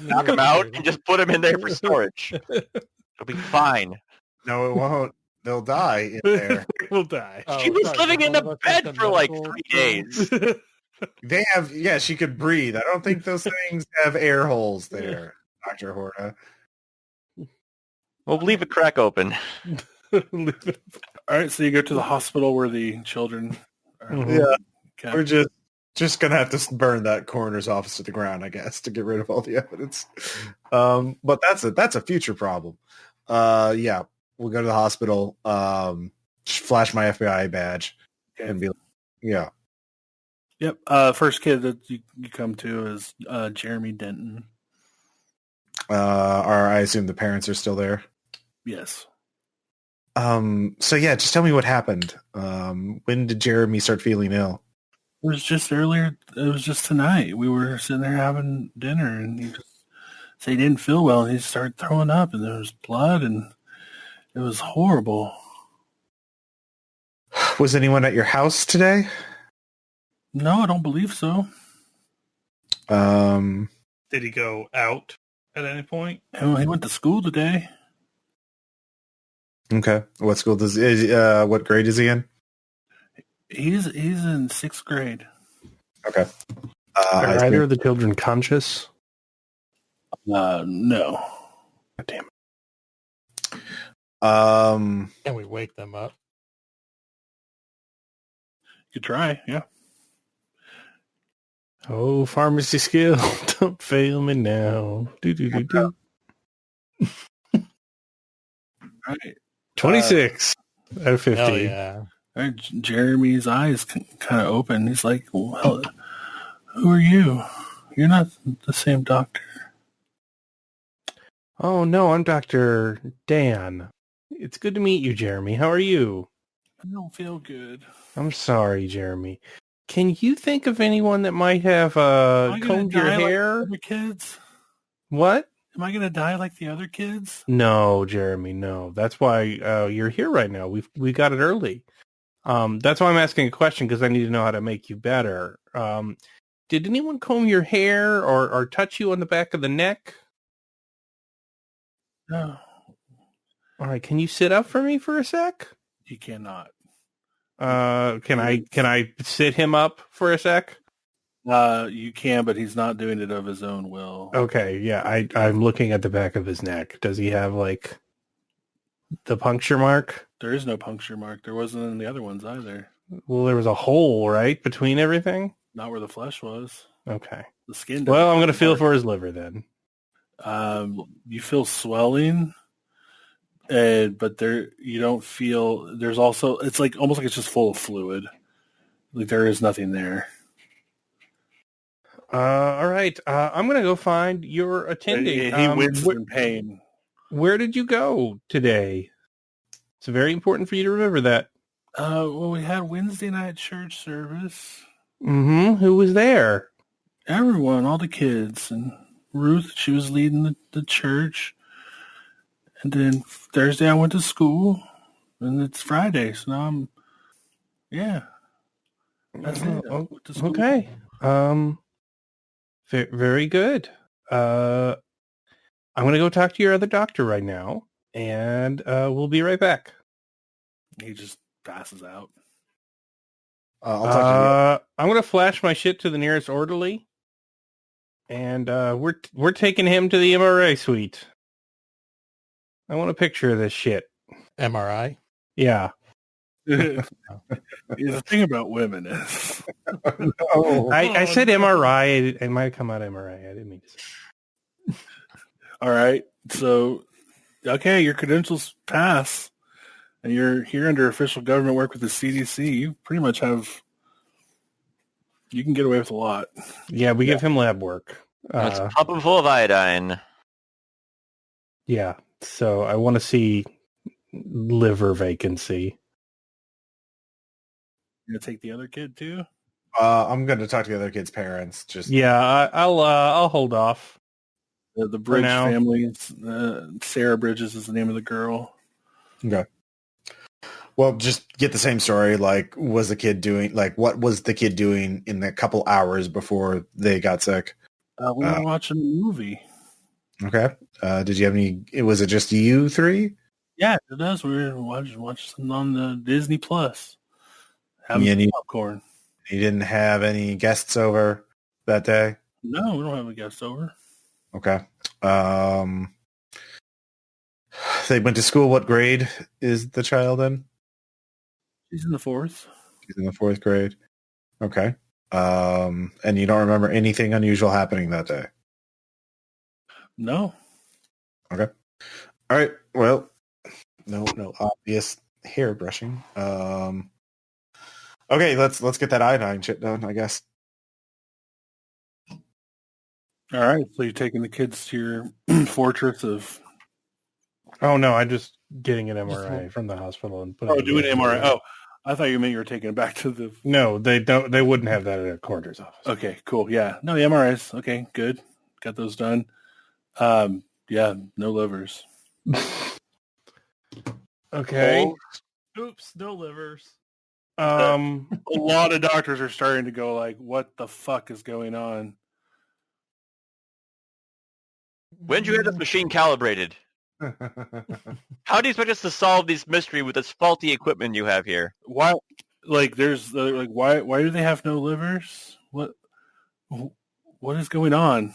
Speaker 3: knock them out and just put them in there for storage. It'll be fine.
Speaker 1: No, it won't. They'll die in there.
Speaker 4: We'll die.
Speaker 3: She was living in a bed for like 3 days.
Speaker 1: They have, yeah, she could breathe. I don't think those things have air holes there, Dr. Horta.
Speaker 3: We'll leave a crack open.
Speaker 2: All right, so you go to the hospital where the children are.
Speaker 1: Yeah,
Speaker 2: Okay.
Speaker 1: we're just gonna have to burn that coroner's office to the ground, I guess, to get rid of all the evidence. But that's a future problem. Yeah, we'll go to the hospital, flash my FBI badge, and be like, yeah.
Speaker 2: Yep. First kid that you come to is Jeremy Denton.
Speaker 1: I assume the parents are still there.
Speaker 2: Yes.
Speaker 1: So yeah, just tell me what happened. When did Jeremy start feeling ill?
Speaker 2: It was just earlier. It was just tonight. We were sitting there having dinner, and he just said he didn't feel well, and he started throwing up, and there was blood, and it was horrible.
Speaker 1: Was anyone at your house today?
Speaker 2: No, I don't believe so.
Speaker 6: Did he go out at any point?
Speaker 2: He went to school today.
Speaker 1: Okay. What school what grade is he in?
Speaker 2: He's in 6th grade.
Speaker 1: Okay.
Speaker 4: Are either of the children conscious?
Speaker 2: No.
Speaker 4: God damn it.
Speaker 5: Can we wake them up?
Speaker 2: You could try, yeah.
Speaker 4: Oh, pharmacy skill, don't fail me now. Do.
Speaker 2: All right.
Speaker 4: 26 out of 50.
Speaker 5: Hell yeah.
Speaker 2: All right, Jeremy's eyes kind of open. He's like, well, who are you? You're not the same doctor.
Speaker 4: Oh, no, I'm Dr. Dan. It's good to meet you, Jeremy. How are you?
Speaker 2: I don't feel good.
Speaker 4: I'm sorry, Jeremy. Can you think of anyone that might have combed your hair?
Speaker 2: Like the other kids?
Speaker 4: What?
Speaker 2: Am I going to die like the other kids?
Speaker 4: No, Jeremy, no. That's why you're here right now. We got it early. That's why I'm asking a question, because I need to know how to make you better. Did anyone comb your hair or touch you on the back of the neck?
Speaker 2: No.
Speaker 4: All right, can you sit up for me for a sec?
Speaker 2: He cannot.
Speaker 4: Can I sit him up for a sec?
Speaker 2: You can, but he's not doing it of his own will.
Speaker 4: Okay, yeah, I'm looking at the back of his neck. Does he have, like, the puncture mark?
Speaker 2: There is no puncture mark. There wasn't in the other ones either.
Speaker 4: Well, there was a hole, right, between everything?
Speaker 2: Not where the flesh was.
Speaker 4: Okay.
Speaker 2: The skin.
Speaker 4: Well, I'm going to feel for his liver then.
Speaker 2: You feel swelling, but you don't feel. There's also, it's like almost like it's just full of fluid. Like there is nothing there.
Speaker 4: All right. I'm going to go find your attending.
Speaker 2: He winces in pain.
Speaker 4: Where did you go today? It's very important for you to remember that.
Speaker 2: Well, we had Wednesday night church service.
Speaker 4: Mm-hmm. Who was there?
Speaker 2: Everyone, all the kids, and Ruth. She was leading the church. And then Thursday I went to school, and it's Friday, so now that's it. I went to school.
Speaker 4: Okay. Very good. I'm gonna go talk to your other doctor right now, and we'll be right back.
Speaker 2: He just passes out.
Speaker 1: I'll talk to
Speaker 4: I'm gonna flash my shit to the nearest orderly, and we're taking him to the MRI suite. I want a picture of this shit.
Speaker 5: MRI.
Speaker 4: Yeah.
Speaker 2: The thing about women is,
Speaker 4: I said MRI. It might have come out MRI. I didn't mean to say.
Speaker 2: all right. So, okay, your credentials pass, and you're here under official government work with the CDC. You pretty much you can get away with a lot.
Speaker 4: Yeah, we give him lab work.
Speaker 3: It's pumping full of iodine.
Speaker 4: Yeah. So I want to see liver vacancy.
Speaker 2: You gonna take the other kid too?
Speaker 1: I'm going to talk to the other kid's parents. Just
Speaker 4: Yeah, I'll hold off.
Speaker 2: The Bridge
Speaker 4: now.
Speaker 2: family. Sarah Bridges is the name of the girl.
Speaker 1: okay. Well, just get the same story. Like, what was the kid doing in the couple hours before they got sick?
Speaker 2: We were watching a movie.
Speaker 1: Okay. Did you have any? Was it just you three?
Speaker 2: Yeah, it does. We were watching something on the Disney Plus. Having some popcorn.
Speaker 1: You didn't have any guests over that day?
Speaker 2: No, we don't have a guest over.
Speaker 1: Okay. They went to school. What grade is the child in?
Speaker 2: She's in the 4th.
Speaker 1: She's in the 4th grade. Okay. And you don't remember anything unusual happening that day?
Speaker 2: No.
Speaker 1: Okay. All right. Well, no obvious hair brushing. Okay, let's get that iodine shit done, I guess.
Speaker 2: All right. So you're taking the kids to your fortress of...
Speaker 4: Oh, no, I'm just getting an MRI from the hospital. And
Speaker 2: doing an MRI. Oh, I thought you meant you were taking it back to the...
Speaker 4: No, they don't. They wouldn't have that at a coroner's office.
Speaker 2: Okay, cool. Yeah. No, the MRIs. Okay, good. Got those done. Yeah, no livers.
Speaker 4: Okay.
Speaker 6: Oops, no livers.
Speaker 2: A lot of doctors are starting to go like, what the fuck is going on?
Speaker 3: When did you have this machine calibrated? How do you expect us to solve this mystery with this faulty equipment you have here?
Speaker 2: Why? Like, there's like, why do they have no livers? What is going on?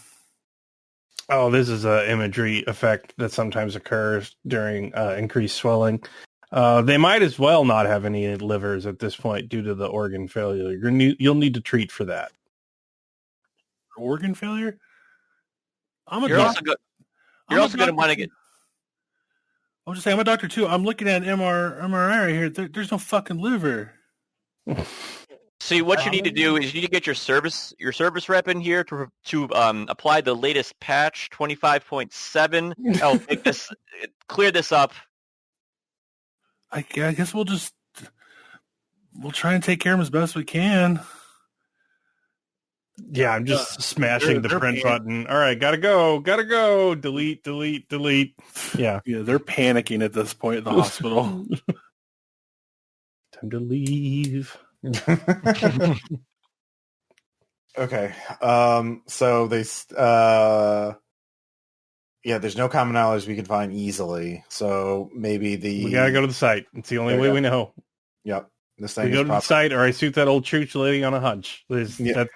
Speaker 4: Oh, this is an imagery effect that sometimes occurs during increased swelling. They might as well not have any livers at this point due to the organ failure. You'll need to treat for that.
Speaker 2: Organ failure?
Speaker 3: You're also going to want to get...
Speaker 2: I was just saying, I'm a doctor too. I'm looking at an MRI right here. There's no fucking liver.
Speaker 3: See, what you need to do is you need to get your service rep in here to apply the latest patch 25.7. Oh, clear this up.
Speaker 2: I guess we'll try and take care of him as best we can.
Speaker 4: Yeah, I'm just smashing the print button. All right, gotta go. Delete. Yeah.
Speaker 2: Yeah, they're panicking at this point at the hospital.
Speaker 4: Time to leave.
Speaker 1: Okay. So they there's no common knowledge we can find easily. So maybe
Speaker 4: we gotta go to the site. It's the only way we know.
Speaker 1: Yep. This thing
Speaker 4: we go to the site, or I shoot that old church lady on a hunch. That's it.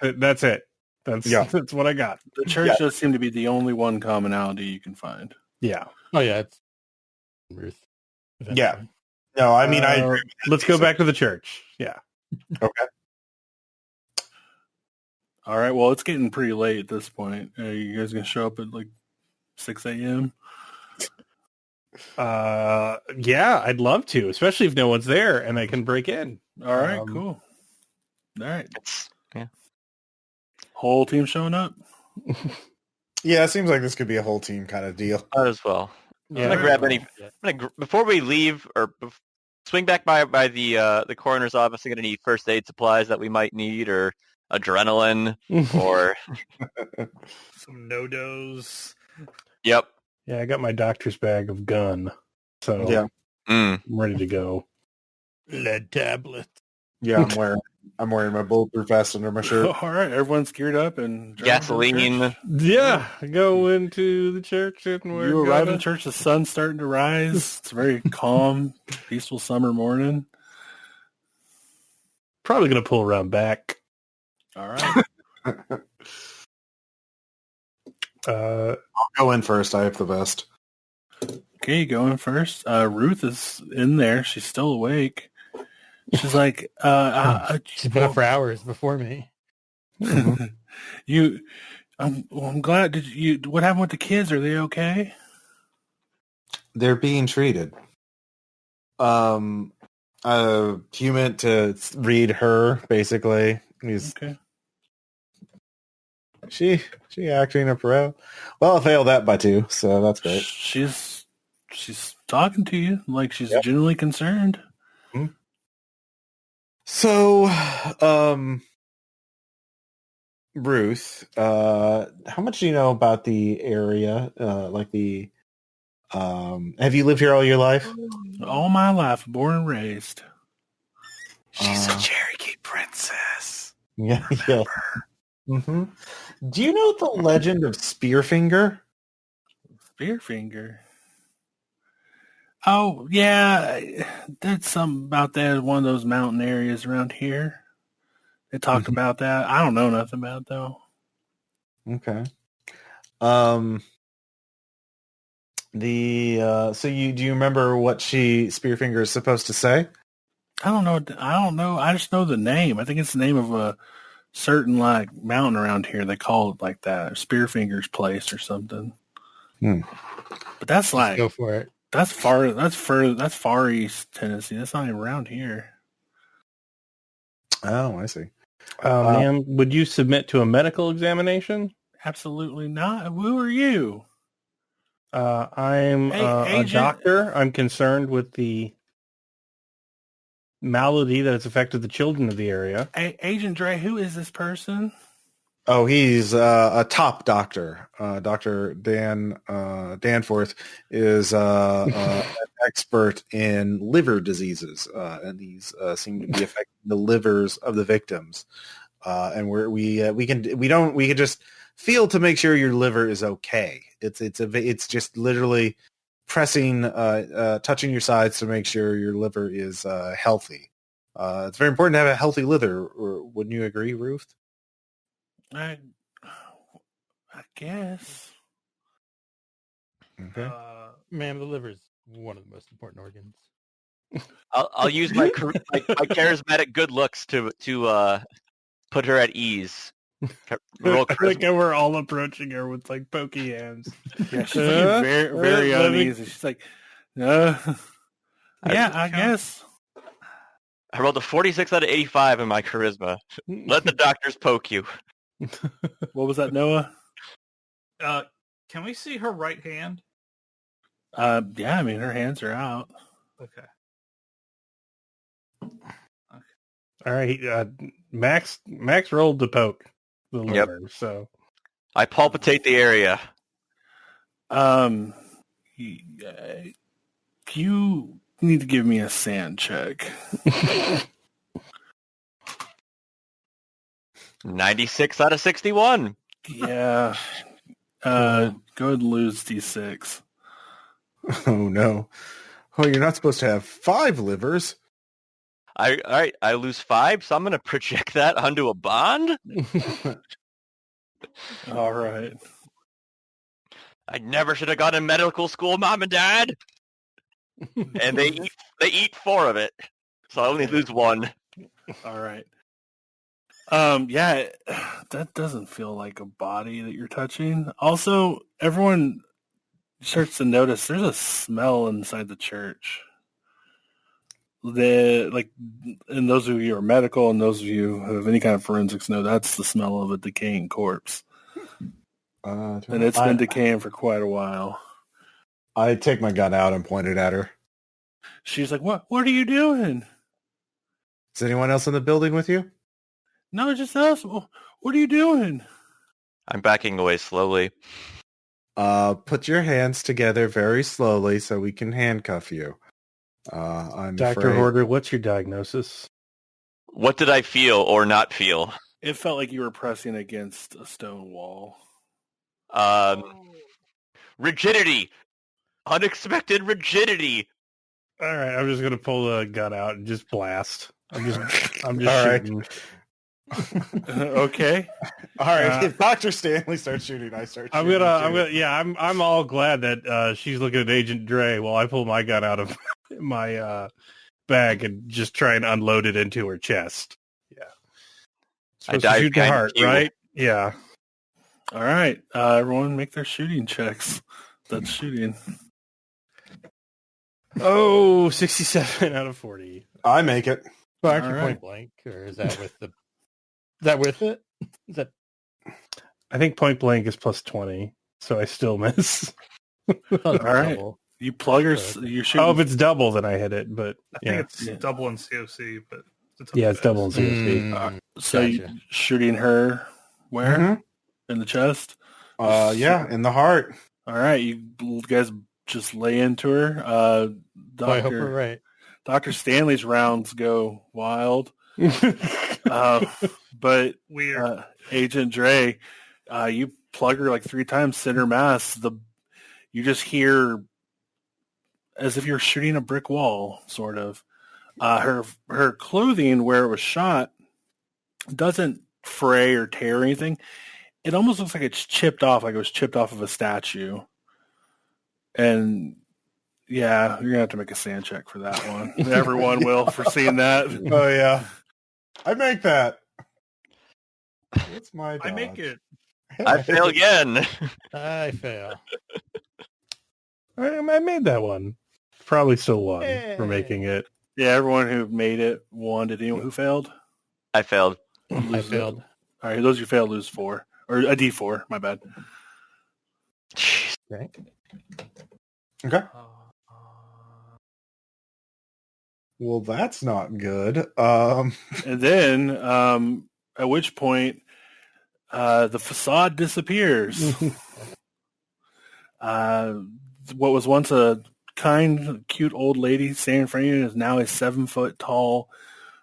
Speaker 4: That's what I got.
Speaker 2: The church does seem to be the only one commonality you can find.
Speaker 4: Yeah.
Speaker 5: Oh yeah, it's Ruth.
Speaker 1: Yeah. No, I mean,
Speaker 4: let's go back to the church. Yeah.
Speaker 1: Okay.
Speaker 2: All right. Well, it's getting pretty late at this point. Are you guys gonna show up at like 6 a.m.?
Speaker 4: Yeah, I'd love to, especially if no one's there and I can break in.
Speaker 2: All right, cool. All right.
Speaker 3: Yeah.
Speaker 2: Whole team showing up?
Speaker 1: Yeah, it seems like this could be a whole team kind of deal.
Speaker 3: Might as well.
Speaker 4: Yeah.
Speaker 3: Before we leave or swing back by the coroner's office. I'm gonna need first aid supplies that we might need, or adrenaline, or
Speaker 6: Some no-dos.
Speaker 3: yep.
Speaker 4: Yeah, I got my doctor's bag of gun, so
Speaker 1: Yeah.
Speaker 3: Mm.
Speaker 4: I'm ready to go.
Speaker 5: Lead tablets.
Speaker 1: Yeah, I'm wearing my bulletproof vest under my shirt.
Speaker 2: All right, everyone's geared up and driving to the
Speaker 3: Gasoline.
Speaker 2: church.
Speaker 4: Yeah, go into the church and we're
Speaker 2: You arrive in the church. The sun's starting to rise. It's a very calm, peaceful summer morning.
Speaker 4: probably gonna pull around back.
Speaker 2: All right.
Speaker 1: I'll go in first. I have the vest.
Speaker 2: Okay, going first. Ruth is in there. She's still awake. She's like,
Speaker 5: She's been up for hours before me.
Speaker 2: I'm glad. What happened with the kids? Are they okay?
Speaker 1: They're being treated. You meant to read her, basically.
Speaker 2: Okay.
Speaker 1: She acting a pro. Well, I failed that by 2, so that's great.
Speaker 2: She's talking to you like she's genuinely concerned.
Speaker 1: So, Ruth, how much do you know about the area? Have you lived here all your life?
Speaker 2: All my life, born and raised.
Speaker 1: She's a
Speaker 2: Cherokee princess.
Speaker 1: Yeah. Mm-hmm. Do you know the legend of Spearfinger?
Speaker 2: Spearfinger. Oh, yeah. There's something about that in one of those mountain areas around here. They talked about that. I don't know nothing about it, though.
Speaker 1: Okay. So do you remember what Spearfinger is supposed to say?
Speaker 2: I don't know. I just know the name. I think it's the name of a certain mountain around here. They call it like that, Spearfinger's Place or something. But that's
Speaker 5: Go for it.
Speaker 2: That's far east Tennessee. That's not even around here.
Speaker 1: Oh, I see.
Speaker 4: Ma'am, would you submit to a medical examination?
Speaker 2: Absolutely not. Who are you?
Speaker 4: I'm a
Speaker 2: Agent.
Speaker 4: doctor. I'm concerned with the malady that has affected the children of the area.
Speaker 2: Agent Dray, who is this person?
Speaker 1: Oh, he's a top doctor. Dr. Danforth is an expert in liver diseases, and these seem to be affecting the livers of the victims. And we can just feel to make sure your liver is okay. It's just literally pressing, touching your sides to make sure your liver is healthy. It's very important to have a healthy liver. Wouldn't you agree, Ruth?
Speaker 2: I guess.
Speaker 1: Okay.
Speaker 5: Ma'am, the liver is one of the most important organs.
Speaker 3: I'll use my charismatic good looks to put her at ease. Roll
Speaker 4: I like how we're all approaching her with pokey hands.
Speaker 2: Yeah, she's looking very, very uneasy. She's like, no. Yeah, I guess.
Speaker 3: I rolled a 46 out of 85 in my charisma. Let the doctors poke you.
Speaker 2: What was that, Noah?
Speaker 6: Can we see her right hand?
Speaker 2: Yeah, I mean, her hands are out.
Speaker 6: Okay.
Speaker 4: All right, Max rolled to poke the liver, so
Speaker 3: I palpitate the area.
Speaker 2: You need to give me a sand check.
Speaker 3: 96 out of 61.
Speaker 2: Yeah. Go ahead and lose D6.
Speaker 1: Oh no! Oh, you're not supposed to have 5 livers.
Speaker 3: All right, I lose 5, so I'm going to project that onto a bond.
Speaker 2: All right.
Speaker 3: I never should have gone to medical school, Mom and Dad. And they eat 4 of it, so I only lose 1.
Speaker 2: All right. Yeah, that doesn't feel like a body that you're touching. Also, everyone starts to notice there's a smell inside the church. And those of you who are medical and those of you who have any kind of forensics know that's the smell of a decaying corpse. And it's been decaying for quite a while.
Speaker 1: I take my gun out and point it at her.
Speaker 2: She's like, What are you doing?
Speaker 1: Is anyone else in the building with you?
Speaker 2: No, just us. What are you doing?
Speaker 3: I'm backing away slowly.
Speaker 1: Put your hands together very slowly so we can handcuff you. I'm
Speaker 4: Dr.
Speaker 1: afraid.
Speaker 4: Horta, what's your diagnosis?
Speaker 3: What did I feel or not feel?
Speaker 2: It felt like you were pressing against a stone wall.
Speaker 3: Rigidity. Unexpected rigidity.
Speaker 4: All right, I'm just gonna pull the gun out and just blast. I'm just
Speaker 1: All right.
Speaker 4: shooting.
Speaker 2: Okay.
Speaker 1: All right, if Dr. Stanley starts shooting, I start shooting.
Speaker 4: I'm all glad that she's looking at Agent Dray while I pull my gun out of my bag and just try and unload it into her chest. Yeah. Supposed to shoot the heart, right? Yeah.
Speaker 2: All right. Everyone make their shooting checks. That's shooting.
Speaker 4: Oh, 67 out of 40.
Speaker 1: I make it.
Speaker 5: Well, actually,
Speaker 2: All right.
Speaker 5: point blank, or is that with the? Is that with it? Is that?
Speaker 4: I think point blank is plus 20, so I still miss.
Speaker 2: All right. You plug your shooting.
Speaker 4: Oh, if it's double, then I hit it. But
Speaker 6: I think it's double in COC, but
Speaker 4: it's double in COC.
Speaker 2: So you shooting her where?
Speaker 1: Mm-hmm.
Speaker 2: In the chest?
Speaker 1: Yeah, in the heart.
Speaker 2: All right. You guys just lay into her.
Speaker 5: I hope we're right.
Speaker 2: Dr. Stanley's rounds go wild. But
Speaker 6: weird.
Speaker 2: Agent Dray, you plug her like 3 times, center mass. You just hear as if you're shooting a brick wall, sort of. Her clothing where it was shot doesn't fray or tear or anything. It almost looks like it's chipped off, like it was chipped off of a statue. And yeah, you're gonna have to make a sand check for that one. Everyone will for seeing that.
Speaker 1: Oh yeah, I make that. What's my dodge?
Speaker 6: I make it.
Speaker 3: I fail again.
Speaker 5: I fail.
Speaker 4: I made that one. Probably still won for making it.
Speaker 2: Yeah, everyone who made it won. Did anyone who failed?
Speaker 3: I failed.
Speaker 5: I failed.
Speaker 2: All right, those who failed lose 4 or a D4. My bad.
Speaker 5: Okay.
Speaker 1: Okay. Well, that's not good.
Speaker 2: And then, at which point, the facade disappears. What was once a kind, cute old lady standing in front of you is now a 7-foot tall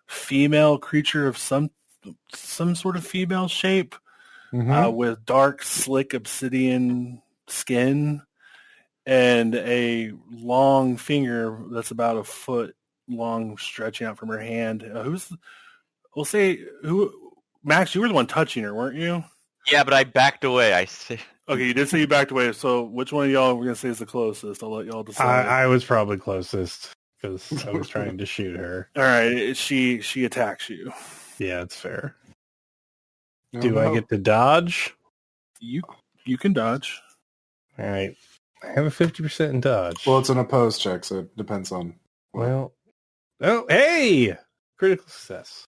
Speaker 2: female creature of some sort of female shape, with dark, slick obsidian skin and a long finger that's about a foot long stretching out from her hand. Max, you were the one touching her, weren't you?
Speaker 3: Yeah, but I backed away. I see.
Speaker 2: Okay, you did say you backed away. So which one of y'all we're going to say is the closest? I'll let y'all decide.
Speaker 4: I was probably closest because I was trying to shoot her.
Speaker 2: All right, she attacks you.
Speaker 4: Yeah, it's fair.
Speaker 1: Oh,
Speaker 4: Do I get to dodge?
Speaker 2: You can dodge.
Speaker 4: All right. I have a 50% in dodge.
Speaker 1: Well, it's an opposed check, so it depends on.
Speaker 4: Oh, hey! Critical success.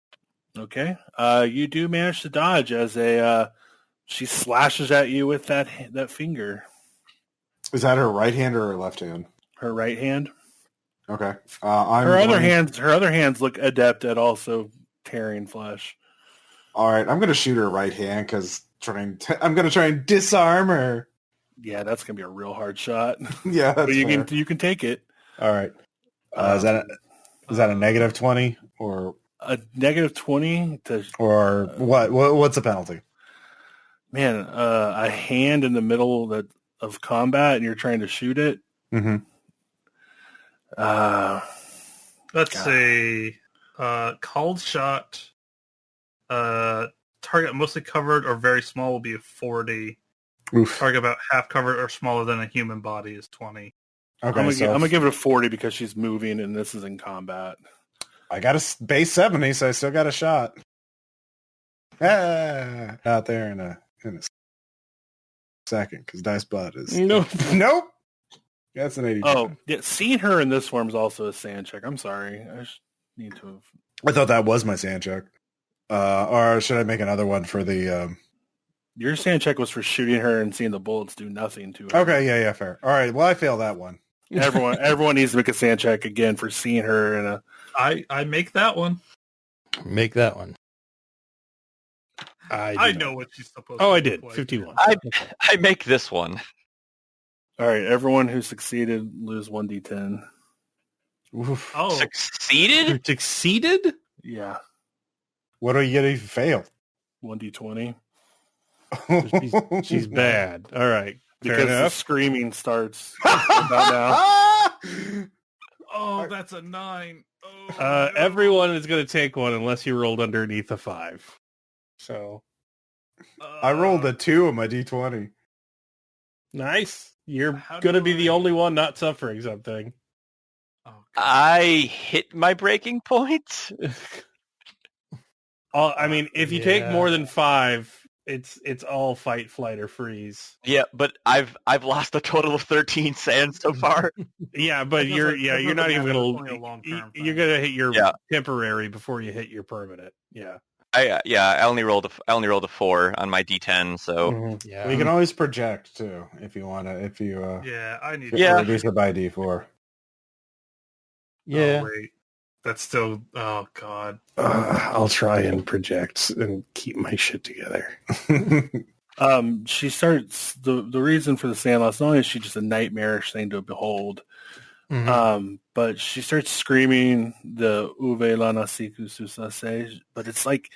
Speaker 2: Okay. You do manage to dodge as she slashes at you with that finger.
Speaker 1: Is that her right hand or her left hand?
Speaker 2: Her right hand.
Speaker 1: Okay.
Speaker 2: Her other hands look adept at also tearing flesh.
Speaker 1: All right, I'm going to shoot her right hand because I'm going to try and disarm her.
Speaker 2: Yeah, that's going to be a real hard shot.
Speaker 1: Yeah, that's
Speaker 2: but you
Speaker 1: fair.
Speaker 2: can take it.
Speaker 1: All right. Is that a negative 20 or
Speaker 2: a negative 20 to
Speaker 1: or what? What's the penalty?
Speaker 2: Man, a hand in the middle of combat, and you're trying to shoot it.
Speaker 1: Mm-hmm.
Speaker 6: Let's say called shot. Target mostly covered or very small will be a 40.
Speaker 1: Oof.
Speaker 6: Target about half covered or smaller than a human body is 20.
Speaker 1: Okay,
Speaker 2: I'm gonna give it a 40 because she's moving and this is in combat.
Speaker 1: I got a base 70, so I still got a shot. Out there in a second because Dice Butt is
Speaker 4: Nope.
Speaker 1: That's an 80.
Speaker 2: Oh, yeah, seeing her in this form is also a sand check. I'm sorry, I need to have.
Speaker 1: I thought that was my sand check. Or should I make another one for the?
Speaker 2: Your sand check was for shooting her and seeing the bullets do nothing to her.
Speaker 1: Okay, yeah, fair. All right, well I failed that one.
Speaker 2: Everyone needs to make a sand check again for seeing her in a.
Speaker 6: I make that one.
Speaker 5: Make that one.
Speaker 6: I know what she's supposed to
Speaker 4: Oh, I
Speaker 6: look
Speaker 4: did.
Speaker 6: like.
Speaker 4: 51.
Speaker 3: I make this one.
Speaker 2: All right, everyone who succeeded lose 1d10.
Speaker 1: Oof.
Speaker 6: Oh,
Speaker 3: Succeeded?
Speaker 4: Succeeded?
Speaker 2: Yeah,
Speaker 1: What do you get if you fail?
Speaker 2: 1d20.
Speaker 4: She's bad. All right. Fair
Speaker 2: Because the
Speaker 4: enough.
Speaker 2: screaming starts about now.
Speaker 6: oh, that's a 9. Oh, no.
Speaker 4: Everyone is going to take one unless you rolled underneath a 5. So
Speaker 1: I rolled a 2 on my d20.
Speaker 4: nice. You're
Speaker 6: How
Speaker 4: going to
Speaker 6: do
Speaker 4: be the
Speaker 6: I-
Speaker 4: only one not suffering something.
Speaker 6: Oh, God.
Speaker 3: I hit my breaking point.
Speaker 4: I mean, if you take
Speaker 5: Yeah.
Speaker 4: more than 5, it's all fight, flight, or freeze.
Speaker 3: Yeah, but I've lost a total of 13 sands so far.
Speaker 4: Yeah, but
Speaker 6: That
Speaker 4: you're
Speaker 6: doesn't
Speaker 4: not even
Speaker 6: matter. It's
Speaker 4: going
Speaker 6: only a long-term
Speaker 4: you're
Speaker 6: thing.
Speaker 4: going to hit your
Speaker 3: Yeah.
Speaker 4: temporary before you hit your permanent. Yeah.
Speaker 3: I only rolled a 4 on my D10, so
Speaker 4: Mhm.
Speaker 5: Yeah.
Speaker 1: You can always project too if you want to. If you
Speaker 6: Yeah, I need.
Speaker 3: Yeah.
Speaker 1: reduce it by d4.
Speaker 5: Yeah.
Speaker 6: Oh, wait. That's still. Oh God.
Speaker 4: I'll try and project and keep my shit together.
Speaker 2: She starts the reason for the sand loss. Not only is she just a nightmarish thing to behold,
Speaker 5: Mhm.
Speaker 2: but she starts screaming the "Uve lana siku susase," but it's like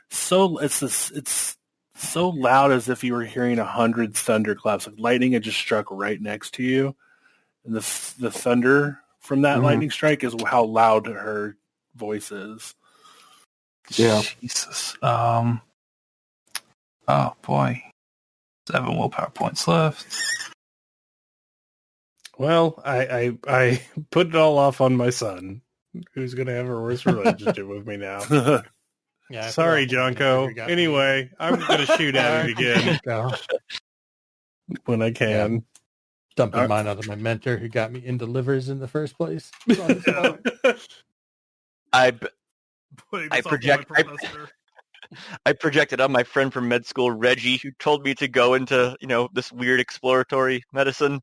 Speaker 2: it's so loud as if you were hearing 100 thunderclaps. Like lightning had just struck right next to you, and the thunder from that
Speaker 1: Mhm.
Speaker 2: lightning strike is how loud her voice is.
Speaker 1: Yeah.
Speaker 6: Jesus. Oh boy. 7 willpower points left.
Speaker 4: Well, I put it all off on my son, who's going to have a worse relationship with me now.
Speaker 5: Yeah. I
Speaker 4: Sorry,
Speaker 5: forgot my mentor
Speaker 4: Jonko.
Speaker 5: who got me.
Speaker 4: Anyway, I'm going to shoot at him again
Speaker 5: Go.
Speaker 4: when I can.
Speaker 5: Dumping mine out of my mentor who got me into livers in the first place. It's on his fault.
Speaker 6: Putting
Speaker 3: I
Speaker 6: this off on my
Speaker 3: project-
Speaker 6: professor.
Speaker 3: I projected on my friend from med school, Reggie, who told me to go into, this weird exploratory medicine.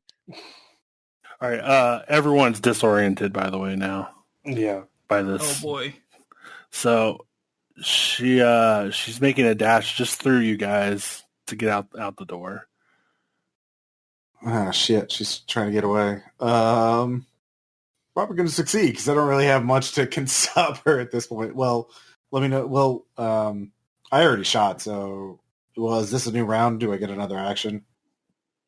Speaker 2: All right, everyone's disoriented, by the way, now
Speaker 4: Yeah.
Speaker 2: by
Speaker 6: Oh
Speaker 2: this.
Speaker 6: boy.
Speaker 2: So she's making a dash just through you guys to get out the door.
Speaker 1: Ah, shit. She's trying to get away. Probably going to succeed because I don't really have much to stop her at this point. Well, let me know. Well, I already shot, so is this a new round? Do I get another action?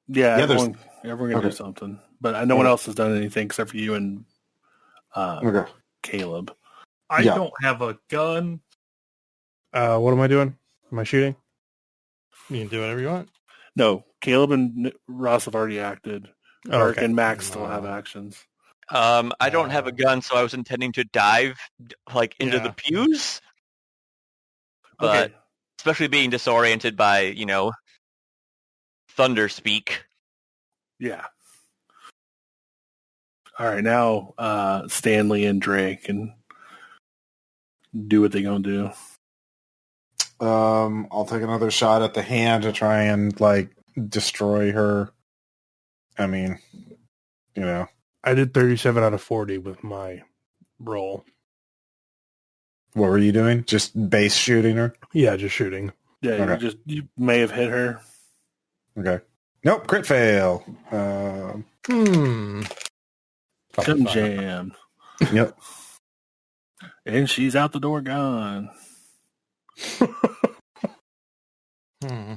Speaker 2: Yeah,
Speaker 1: Yeah, there's-
Speaker 2: everyone can do
Speaker 1: okay.
Speaker 2: something, but no one else has done anything except for you and
Speaker 1: Okay.
Speaker 2: Caleb.
Speaker 6: I
Speaker 1: Yeah.
Speaker 6: don't have a gun.
Speaker 4: What am I doing? Am I shooting?
Speaker 5: You can do whatever you want.
Speaker 2: No, Caleb and Ross have already acted.
Speaker 4: Oh,
Speaker 2: Burke
Speaker 4: okay.
Speaker 2: and Max still have actions.
Speaker 3: I don't have a gun, so I was intending to dive into
Speaker 4: Yeah.
Speaker 3: the pews, but
Speaker 2: Okay,
Speaker 3: especially being disoriented by thunder speak.
Speaker 2: yeah. All right, now Stanley and Dray can do what they're gonna do.
Speaker 1: I'll take another shot at the hand to try and destroy her. I mean,
Speaker 4: I did 37 out of 40 with my roll.
Speaker 1: what were you doing? Just base shooting her?
Speaker 4: Yeah, just shooting.
Speaker 2: Yeah,
Speaker 1: Okay.
Speaker 2: you may have hit her.
Speaker 1: Okay. Nope, crit fail.
Speaker 5: Hmm.
Speaker 2: Gun jam.
Speaker 1: Yep.
Speaker 2: And she's out the door gone.
Speaker 5: Hmm.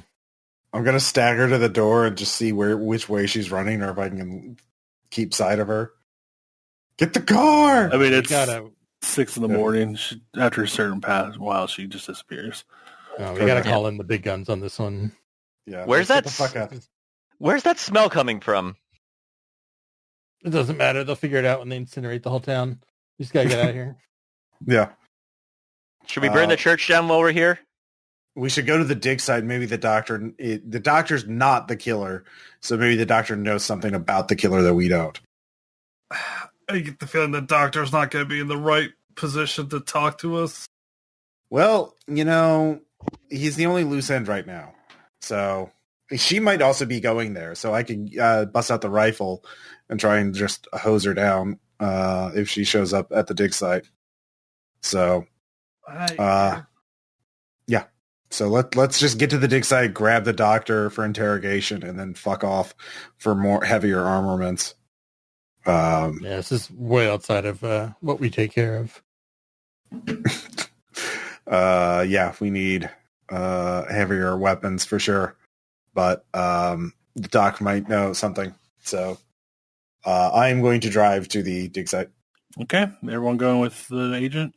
Speaker 1: I'm gonna stagger to the door and just see which way she's running, or if I can keep sight of her. Get the car.
Speaker 2: I mean,
Speaker 5: You
Speaker 2: it's
Speaker 5: gotta,
Speaker 2: 6 in the morning. After a certain while, she just disappears.
Speaker 5: no, we gotta call in the big guns on this one.
Speaker 1: Yeah.
Speaker 3: Where's
Speaker 1: get
Speaker 3: that
Speaker 1: the fuck out.
Speaker 3: Where's that smell coming from?
Speaker 5: It doesn't matter. They'll figure it out when they incinerate the whole town. We just gotta get out of here.
Speaker 1: Yeah.
Speaker 3: Should we burn the church down while we're here?
Speaker 1: We should go to the dig site. Maybe the doctor's not the killer, so maybe the doctor knows something about the killer that we don't.
Speaker 6: I get the feeling the doctor's not going to be in the right position to talk to us.
Speaker 1: Well, he's the only loose end right now. So she might also be going there. So I can bust out the rifle and try and just hose her down if she shows up at the dig site. So, yeah. So let's just get to the dig site, grab the doctor for interrogation, and then fuck off for more heavier armaments.
Speaker 5: Yeah, this is way outside of what we take care of.
Speaker 1: Yeah, we need heavier weapons for sure. But the doc might know something. So I am going to drive to the dig site.
Speaker 2: Okay, everyone going with the agent?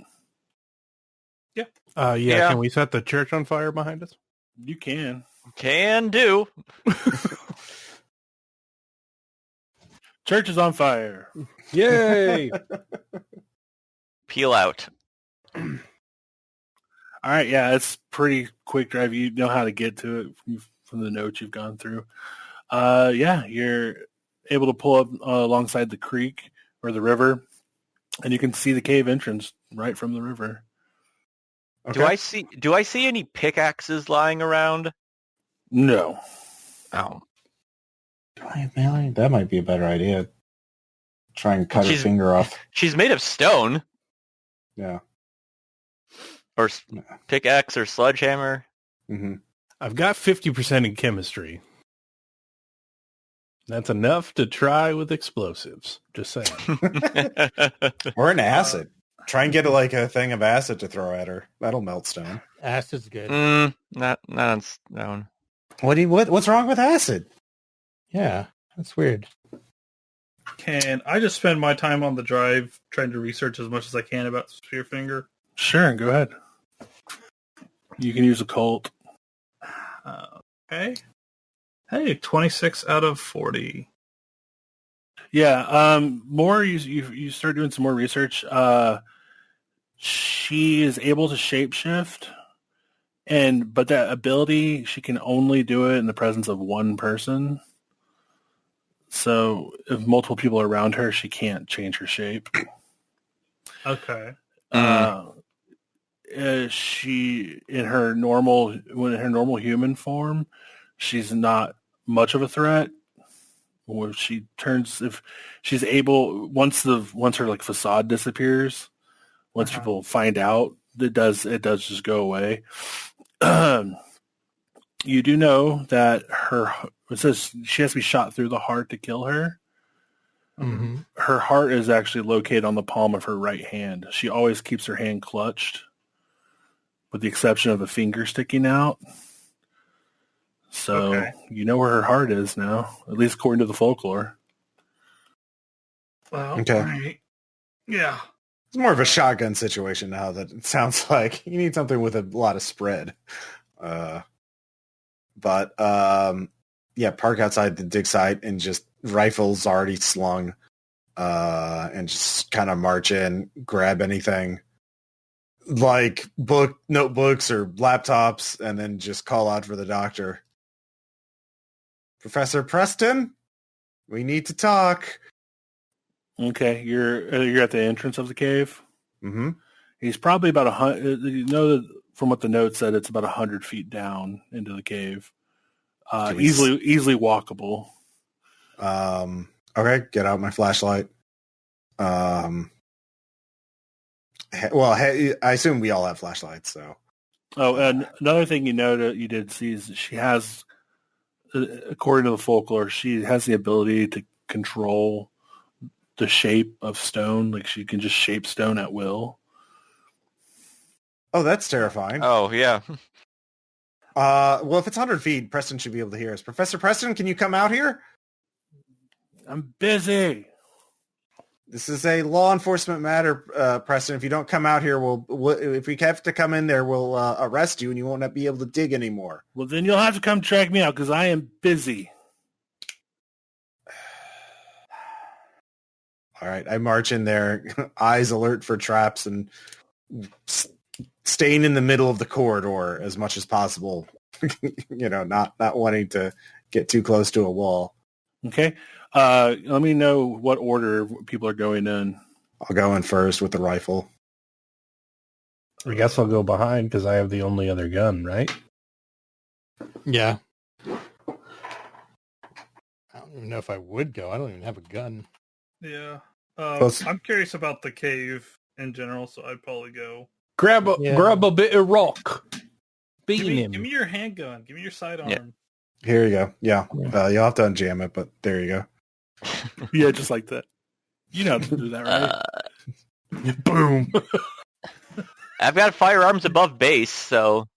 Speaker 4: Yeah, can we set the church on fire behind us?
Speaker 2: You can.
Speaker 3: Can do.
Speaker 2: Church is on fire.
Speaker 4: Yay!
Speaker 3: Peel out.
Speaker 2: All right, yeah, it's pretty quick drive. You know how to get to it from the notes you've gone through. Yeah, you're able to pull up alongside the creek or the river, and you can see the cave entrance right from the river.
Speaker 1: Okay.
Speaker 3: Do I see any pickaxes lying around?
Speaker 2: No.
Speaker 3: Oh.
Speaker 1: That might be a better idea. Try and cut her finger off.
Speaker 3: She's made of stone.
Speaker 1: Yeah.
Speaker 3: Or pickaxe or sledgehammer.
Speaker 1: Mm-hmm.
Speaker 4: I've got 50% in chemistry. That's enough to try with explosives. Just saying.
Speaker 1: Or an acid. Try and get a thing of acid to throw at her. That'll melt stone.
Speaker 5: Acid's good.
Speaker 3: Not on stone.
Speaker 1: What's wrong with acid?
Speaker 5: Yeah, that's weird.
Speaker 6: Can I just spend my time on the drive trying to research as much as I can about Spearfinger?
Speaker 2: Sure, go ahead. You can use a Colt.
Speaker 6: Okay. Hey, 26 out of 40.
Speaker 2: Yeah, more you start doing some more research. She is able to shapeshift, but that ability, she can only do it in the presence of one person. So if multiple people are around her, she can't change her shape.
Speaker 6: Okay.
Speaker 2: She in her normal human form, she's not much of a threat. If she's able, once her facade disappears, once people find out, it does just go away. You do know that it says she has to be shot through the heart to kill her.
Speaker 5: Mm-hmm.
Speaker 2: Her heart is actually located on the palm of her right hand. She always keeps her hand clutched, with the exception of a finger sticking out. So You know where her heart is now, at least according to the folklore.
Speaker 6: Well,
Speaker 1: Okay.
Speaker 6: right. Yeah.
Speaker 1: It's more of a shotgun situation now that it sounds like. You need something with a lot of spread. Yeah, park outside the dig site and just rifles already slung, and just kind of march in, grab anything like notebooks or laptops, and then just call out for the doctor. Professor Preston, we need to talk.
Speaker 2: Okay, you're at the entrance of the cave.
Speaker 1: Mm-hmm.
Speaker 2: He's probably about 100. You know that from what the note said, it's about 100 feet down into the cave. Easily walkable.
Speaker 1: Okay, get out my flashlight. I assume we all have flashlights, so.
Speaker 2: Oh, and another thing you did see is that she has, according to the folklore, she has the ability to control the shape of stone. Like she can just shape stone at will.
Speaker 1: Oh, that's terrifying.
Speaker 3: Oh, yeah.
Speaker 1: Well, if it's 100 feet, Preston should be able to hear us. Professor Preston, can you come out here?
Speaker 2: I'm busy.
Speaker 1: This is a law enforcement matter, Preston. If you don't come out here, we'll if we have to come in there, we'll arrest you, and you won't be able to dig anymore.
Speaker 2: Well, then you'll have to come track me out because I am busy.
Speaker 1: All right, I march in there, eyes alert for traps, and staying in the middle of the corridor as much as possible. Not wanting to get too close to a wall.
Speaker 2: Okay. Let me know what order people are going in.
Speaker 1: I'll go in first with the rifle.
Speaker 4: I guess I'll go behind because I have the only other gun, right?
Speaker 5: Yeah. I don't even know if I would go. I don't even have a gun.
Speaker 6: Yeah.
Speaker 1: Close.
Speaker 6: I'm curious about the cave in general, so I'd probably go.
Speaker 4: Grab a bit of rock.
Speaker 5: Beam him.
Speaker 6: Give me your handgun. Give me your sidearm.
Speaker 3: Yeah.
Speaker 1: Here you go. Yeah. You'll have to unjam it, but there you go.
Speaker 2: Yeah, just like that. You know how to do that, right?
Speaker 5: Boom.
Speaker 3: I've got firearms above base, so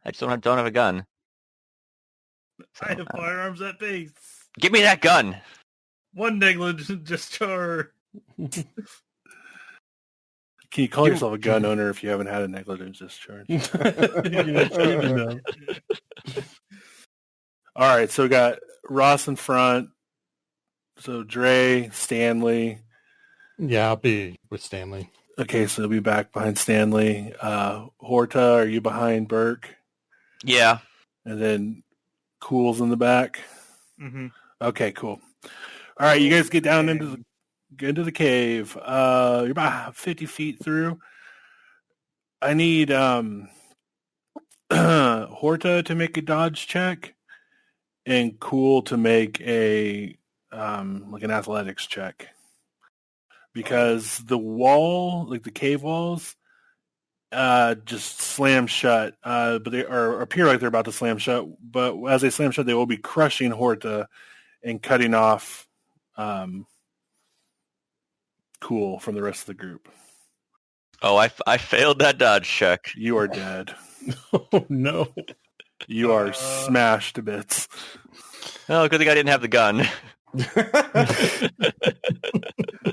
Speaker 3: I just don't have a gun. So,
Speaker 6: I have firearms at base.
Speaker 3: give me that gun.
Speaker 6: One negligent discharge.
Speaker 2: Can you call yourself a gun owner if you haven't had a negligence discharge? All right, so we got Ross in front. So Dray, Stanley.
Speaker 5: Yeah, I'll be with Stanley.
Speaker 2: Okay, so he'll be back behind Stanley. Horta, are you behind Birk?
Speaker 3: Yeah.
Speaker 2: And then Cool's in the back.
Speaker 6: Mm-hmm.
Speaker 2: Okay, cool. All right, you guys get down into the cave. You're about 50 feet through. I need Horta to make a dodge check and Cool to make a like an athletics check. Because the wall, like the cave walls, just slam shut. But they appear like they're about to slam shut. But as they slam shut, they will be crushing Horta and cutting off Cool from the rest of the group.
Speaker 3: Oh, I failed that dodge check.
Speaker 2: You are dead.
Speaker 5: Oh, no.
Speaker 2: You are smashed to bits.
Speaker 3: Oh, good thing I didn't have the gun.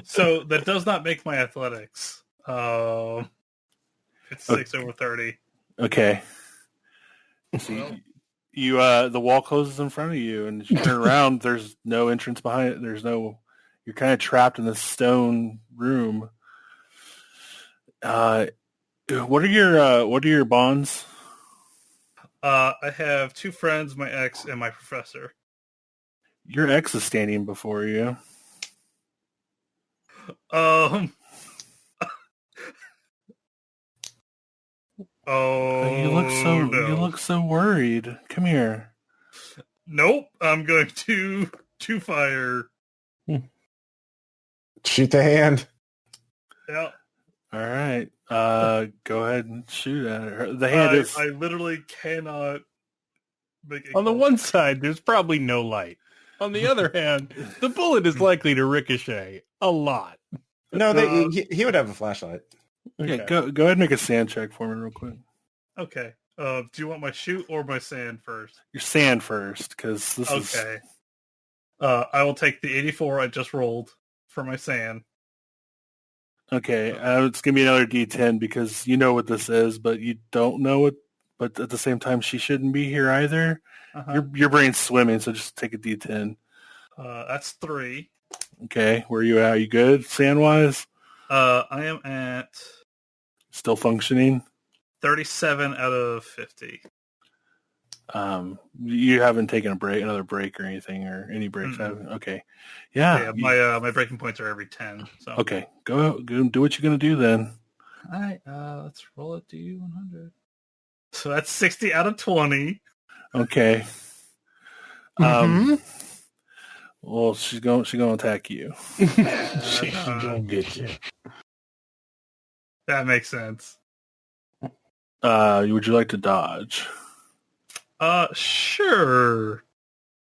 Speaker 6: So that does not make my athletics. It's 6 over 30.
Speaker 2: Okay. So you the wall closes in front of you, and as you turn around, there's no entrance behind it. You're kind of trapped in this stone room. What are your bonds?
Speaker 6: I have 2 friends, my ex, and my professor.
Speaker 2: Your ex is standing before you.
Speaker 6: Oh,
Speaker 2: You look so worried. Come here.
Speaker 6: Nope, I'm going to fire.
Speaker 1: Shoot the hand.
Speaker 6: Yeah.
Speaker 2: All right. Go ahead and shoot at her. The hand is.
Speaker 6: I literally cannot make a
Speaker 5: On the
Speaker 6: call.
Speaker 5: one side, there's probably no light. On the other hand, the bullet is likely to ricochet a lot.
Speaker 1: No, he would have a flashlight.
Speaker 2: Yeah,
Speaker 5: Okay.
Speaker 2: go ahead and make a sand check for me real quick.
Speaker 6: Okay. Do you want my shoot or my sand first?
Speaker 2: Your sand first, because this is.
Speaker 6: Okay. I will take the 84 I just rolled for my sand.
Speaker 2: Okay, it's going to be another D10 because you know what this is, but you don't know it. But at the same time, she shouldn't be here either.
Speaker 6: Uh-huh.
Speaker 2: Your brain's swimming, so just take a D10.
Speaker 6: That's 3.
Speaker 2: Okay, where are you at? Are you good, sand-wise?
Speaker 6: I am at
Speaker 2: Still functioning?
Speaker 6: 37 out of 50.
Speaker 2: You haven't taken another break or anything, or any breaks?
Speaker 6: Mm-mm.
Speaker 2: Okay. Yeah.
Speaker 6: My breaking points are every 10. So
Speaker 2: Okay, go do what you're going to do then.
Speaker 6: all right, let's roll it to 100. So that's 60 out of 20.
Speaker 2: Okay. Well, she's going to attack you.
Speaker 5: She's gonna get you.
Speaker 6: That makes sense.
Speaker 2: Would you like to dodge?
Speaker 6: Sure.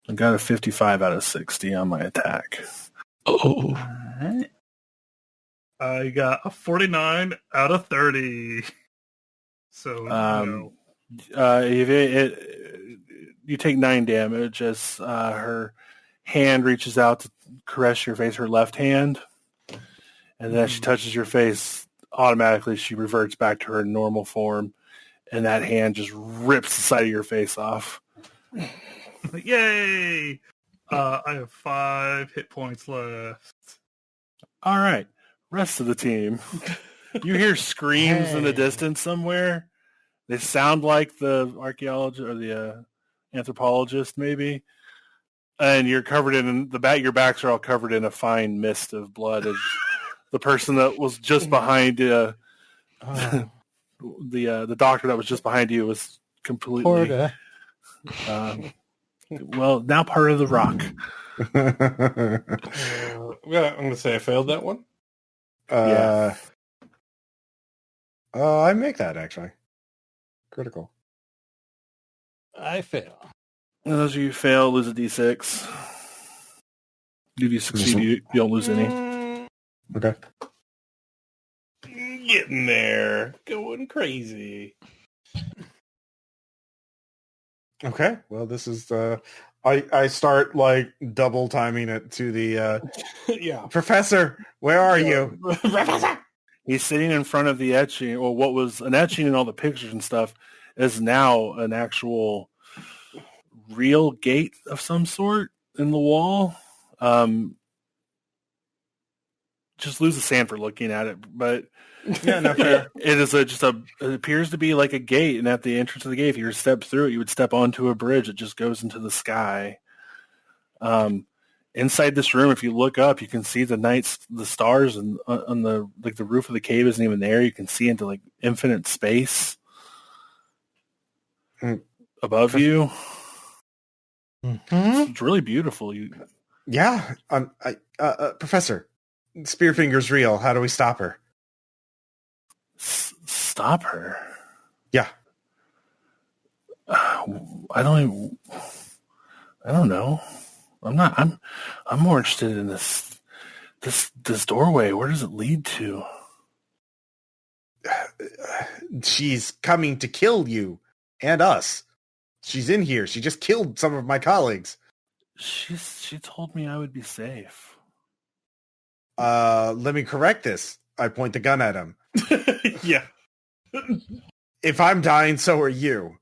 Speaker 2: I got a 55 out of 60 on my attack.
Speaker 5: Oh.
Speaker 6: Alright. I got a 49 out of 30. So,
Speaker 2: You take 9 damage as her hand reaches out to caress your face, her left hand. And then as she touches your face, automatically she reverts back to her normal form. And that hand just rips the side of your face off.
Speaker 6: Yay! I have 5 hit points left.
Speaker 2: All right. Rest of the team. You hear screams in the distance somewhere. They sound like the archaeologist or the anthropologist, maybe. And you're covered in your backs are all covered in a fine mist of blood. As the person that was just behind the doctor that was just behind you was completely.
Speaker 5: Horta.
Speaker 2: Well, now part of the rock.
Speaker 4: I'm gonna say I failed that one.
Speaker 2: Yeah.
Speaker 1: I make that actually critical.
Speaker 5: I fail.
Speaker 2: And those of you who fail, lose a d6. If you succeed, you don't lose any.
Speaker 1: Okay.
Speaker 4: Getting there. Going crazy.
Speaker 1: Okay. Well, this is I start like double timing it to the
Speaker 4: Yeah.
Speaker 1: Professor, where are you?
Speaker 4: Professor!
Speaker 2: He's sitting in front of the etching, or what was an etching and all the pictures and stuff is now an actual real gate of some sort in the wall. Just lose the sand for looking at it, but
Speaker 1: Yeah, no fair.
Speaker 2: it is it appears to be like a gate, and at the entrance of the gate, if you were to step through it, you would step onto a bridge that just goes into the sky. Inside this room, if you look up, you can see the stars, and on the the roof of the cave isn't even there. You can see into like infinite space above you.
Speaker 5: Mm-hmm.
Speaker 2: It's really beautiful.
Speaker 1: Yeah. Professor, Spearfinger's real. How do we stop her?
Speaker 2: Stop her.
Speaker 1: Yeah.
Speaker 2: I don't know. I'm more interested in this doorway. Where does it lead to?
Speaker 1: She's coming to kill you and us. She's in here. She just killed some of my colleagues.
Speaker 2: She told me I would be safe.
Speaker 1: Let me correct this. I point the gun at him.
Speaker 4: Yeah.
Speaker 1: If I'm dying, so are you.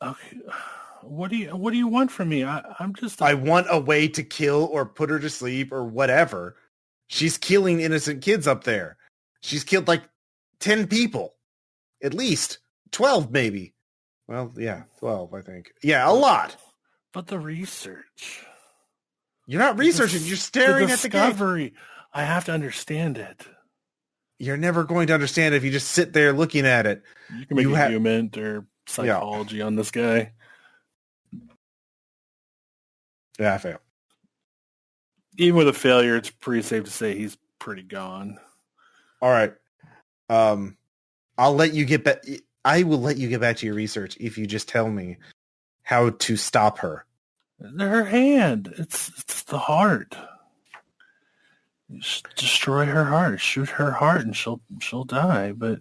Speaker 2: Okay. What do you want from me? I'm just.
Speaker 1: I want a way to kill or put her to sleep or whatever. She's killing innocent kids up there. She's killed like 10 people. At least. 12 maybe. Well, yeah, 12 I think. Yeah, a lot.
Speaker 2: But the research.
Speaker 1: You're not researching. You're staring at the
Speaker 2: discovery. I have to understand it.
Speaker 1: You're never going to understand if you just sit there looking at it.
Speaker 2: You can make a human or psychology on this guy.
Speaker 1: Yeah, I fail.
Speaker 2: Even with a failure, it's pretty safe to say he's pretty gone.
Speaker 1: All right. I'll let you get back. I will let you get back to your research if you just tell me how to stop her.
Speaker 2: Her hand. It's the heart. Just destroy her heart. Shoot her heart, and she'll die. But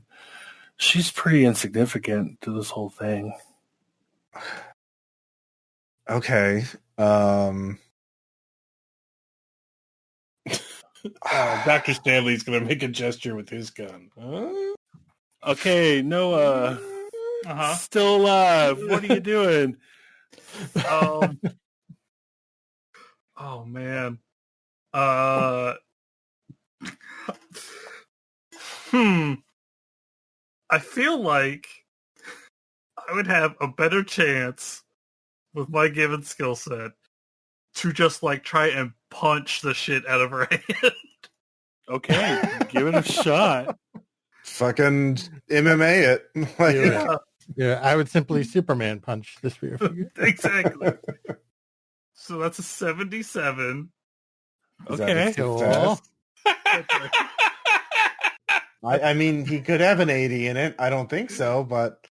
Speaker 2: she's pretty insignificant to this whole thing.
Speaker 1: Okay.
Speaker 4: Dr. Stanley's going to make a gesture with his gun. Huh?
Speaker 2: Okay, Noah.
Speaker 6: Uh-huh.
Speaker 2: Still alive. What are you doing?
Speaker 6: Oh man. I feel like I would have a better chance with my given skill set to just like try and punch the shit out of her hand.
Speaker 2: Okay, give it a shot.
Speaker 1: Fucking MMA it. Like,
Speaker 5: Yeah, I would simply Superman punch the Spearfinger.
Speaker 6: Exactly. So that's a 77.
Speaker 1: is that a
Speaker 2: Okay.
Speaker 1: success? I mean, he could have an 80 in it. I don't think so, but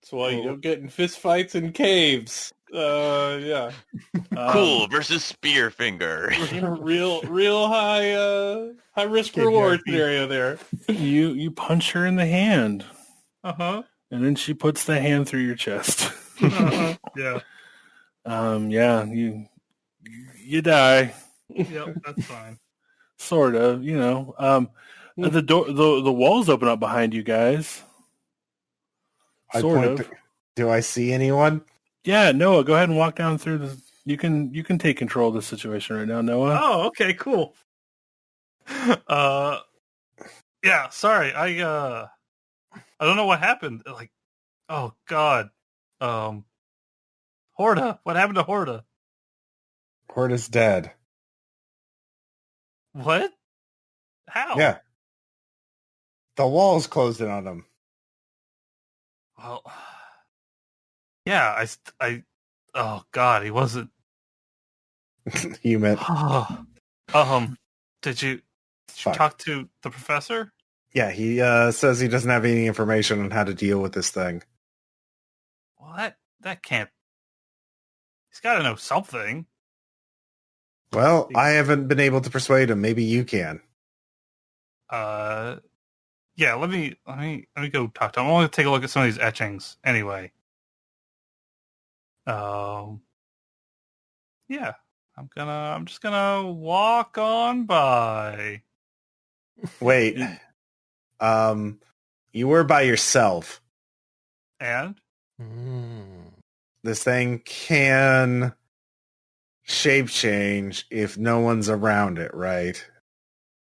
Speaker 4: That's why you don't get in fist fights in caves. Yeah.
Speaker 3: Cool versus Spearfinger.
Speaker 4: real high risk reward scenario there.
Speaker 2: You punch her in the hand,
Speaker 6: Uh-huh.
Speaker 2: and then she puts the hand through your chest.
Speaker 6: Uh-huh. Yeah.
Speaker 2: Yeah, you die,
Speaker 6: Yep, that's fine.
Speaker 2: sort of. The door, the walls open up behind you guys.
Speaker 1: I
Speaker 2: Sort
Speaker 1: point.
Speaker 2: of.
Speaker 1: Do I see anyone?
Speaker 2: Yeah, Noah, go ahead and walk down through the. You can take control of the situation right now, Noah.
Speaker 6: Oh, okay, cool. Yeah, sorry. I don't know what happened. Like, oh god. Horta. What happened to Horta?
Speaker 1: Horta's dead.
Speaker 6: What? How?
Speaker 1: Yeah. The walls closed in on him.
Speaker 6: Well, yeah, oh god, he wasn't.
Speaker 1: You meant
Speaker 6: Did you
Speaker 1: Fuck.
Speaker 6: talk to the professor?
Speaker 1: Yeah, he says he doesn't have any information on how to deal with this thing.
Speaker 6: that can't. He's got to know something.
Speaker 1: Well, I haven't been able to persuade him. Maybe you can.
Speaker 6: Yeah. Let me go talk to him. I want to take a look at some of these etchings anyway. Yeah. I'm just gonna walk on by.
Speaker 1: Wait. You were by yourself.
Speaker 6: And
Speaker 1: This thing can shape change if no one's around it, right?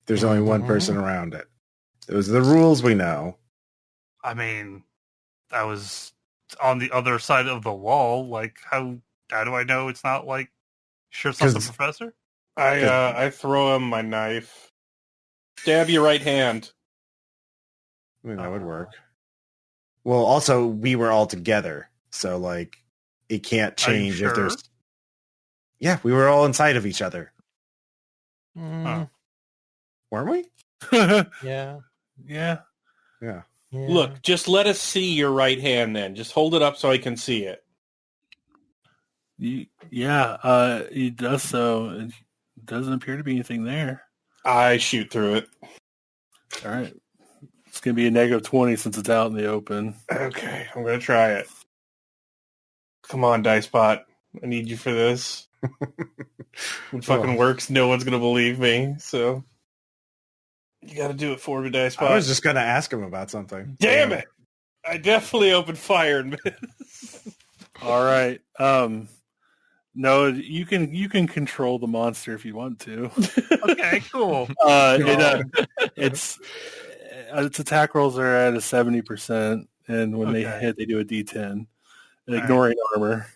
Speaker 1: There's only one person around it. Those are the rules we know.
Speaker 6: I mean, I was on the other side of the wall. Like, how do I know it's not like sure it's not the professor?
Speaker 4: I throw him my knife. Stab your right hand.
Speaker 1: I mean, that would work. Well, also, we were all together, so, like, it can't change if there's... Yeah, we were all inside of each other. Weren't we?
Speaker 5: Yeah.
Speaker 2: Yeah.
Speaker 4: Look, just let us see your right hand then. Just hold it up so I can see it.
Speaker 2: Yeah, he does so. It doesn't appear to be anything there.
Speaker 4: I shoot through it.
Speaker 2: All right. It's going to be a negative 20 since it's out in the open.
Speaker 4: Okay, I'm going to try it. Come on, Dicepot. I need you for this. It fucking works. No one's going to believe me, so... You got to do it for me, Dicepot.
Speaker 1: I was just going to ask him about something.
Speaker 4: Damn it! I definitely opened fire and missed.
Speaker 2: All right. No, you can control the monster if you want to.
Speaker 6: Okay, cool.
Speaker 2: Its attack rolls are at a 70%, and when they hit, they do a D10, ignoring armor.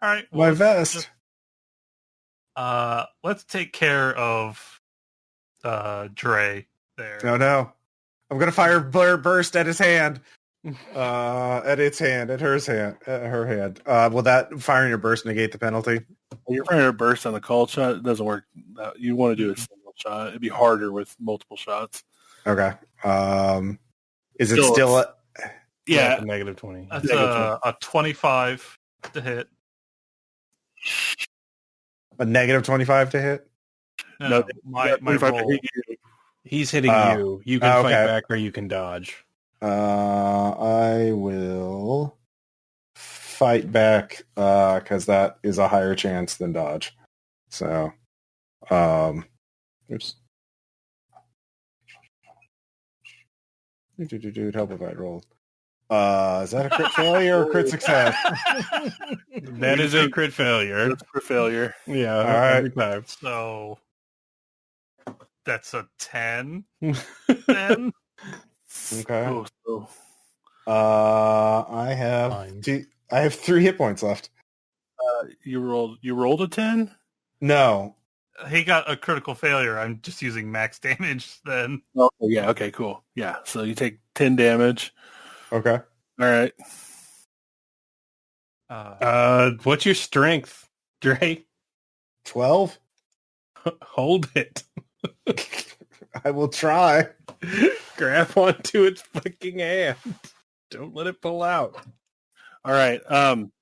Speaker 6: All right,
Speaker 1: My vest.
Speaker 6: Let's take care of Dray there.
Speaker 1: Oh no! I'm gonna fire burst at his hand. At its hand, at her hand. Will that firing your burst negate the penalty?
Speaker 2: You're firing a burst on the call shot. It doesn't work. You want to do a single shot. It'd be harder with multiple shots.
Speaker 1: Okay. Is it still?
Speaker 2: Yeah,
Speaker 4: negative 20.
Speaker 6: That's a 25 to hit.
Speaker 1: A negative 25 to hit?
Speaker 6: No, my roll.
Speaker 4: He's hitting you. You can fight back or you can dodge.
Speaker 1: I will fight back because that is a higher chance than dodge. So, oops. Help if I roll. Is that a crit failure or crit success?
Speaker 4: That is a crit failure.
Speaker 2: That's crit failure.
Speaker 4: Yeah,
Speaker 1: all right.
Speaker 4: Every time.
Speaker 6: So that's a 10. 10.
Speaker 1: Okay.
Speaker 2: Oh.
Speaker 1: I have 3 hit points left.
Speaker 2: You rolled a 10?
Speaker 1: No.
Speaker 6: He got a critical failure. I'm just using max damage then.
Speaker 2: Oh, yeah. Okay, cool. Yeah. So you take 10 damage.
Speaker 1: Okay.
Speaker 2: All right.
Speaker 4: What's your strength, Dray?
Speaker 1: 12?
Speaker 4: Hold it.
Speaker 1: I will try.
Speaker 4: Grab onto its fucking hand. Don't let it pull out.
Speaker 2: All right. I'm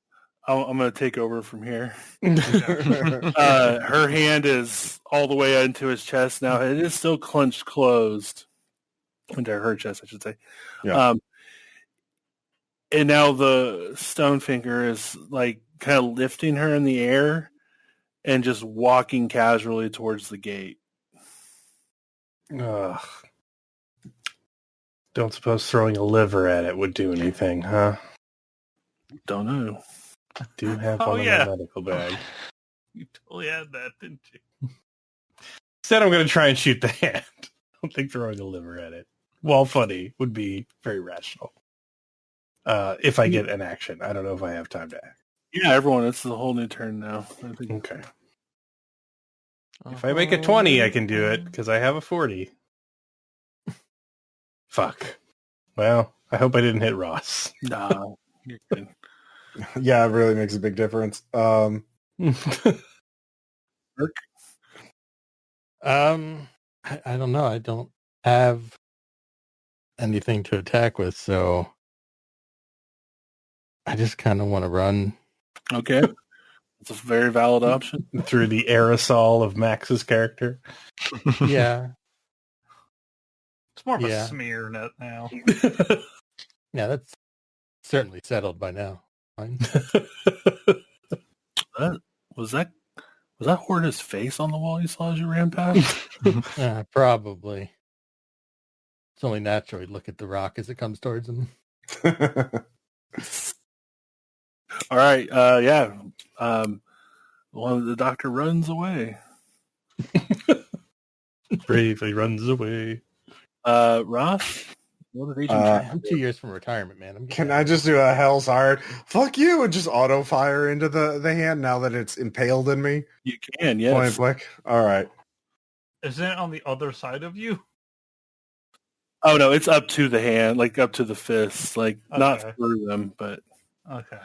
Speaker 2: going to take over from here. Her hand is all the way into his chest now. It is still clenched closed. Into her chest, I should say.
Speaker 1: Yeah.
Speaker 2: And now the Stonefinger is like kind of lifting her in the air and just walking casually towards the gate.
Speaker 4: Ugh. Don't suppose throwing a liver at it would do anything, huh?
Speaker 2: Don't know.
Speaker 4: I do have one in my medical bag.
Speaker 6: You totally had that, didn't you?
Speaker 4: Said I'm going to try and shoot the hand. I don't think throwing a liver at it, while funny, would be very rational. If I get an action. I don't know if I have time to act.
Speaker 2: Yeah, everyone, it's a whole new turn now. I think.
Speaker 4: Okay. If I make a 20, I can do it, because I have a 40. Fuck. Well, I hope I didn't hit Ross.
Speaker 2: Nah, you're good.
Speaker 1: Yeah, it really makes a big difference.
Speaker 2: Birk?
Speaker 5: I don't know. I don't have anything to attack with, so I just kind of want to run.
Speaker 2: Okay. It's a very valid option.
Speaker 4: Through the aerosol of Max's character.
Speaker 5: Yeah.
Speaker 6: It's more of
Speaker 5: Yeah.
Speaker 6: a smear net now.
Speaker 5: Yeah, that's certainly settled by now. Fine.
Speaker 2: Was that Horta's face on the wall you saw as you ran past?
Speaker 5: Probably. It's only natural he'd look at the rock as it comes towards him.
Speaker 2: All right. Yeah. The doctor runs away.
Speaker 4: Bravely runs away.
Speaker 2: Ross? What did Agent Dray
Speaker 5: I'm 2 years from retirement, man.
Speaker 1: Can I just do a hell's hard fuck you and just auto fire into the hand now that it's impaled in me?
Speaker 2: You can, yes.
Speaker 1: Point blank. All right.
Speaker 6: Isn't it on the other side of you?
Speaker 2: Oh no, it's up to the hand, like up to the fists, like not
Speaker 6: Okay.
Speaker 2: through them, but
Speaker 6: Okay.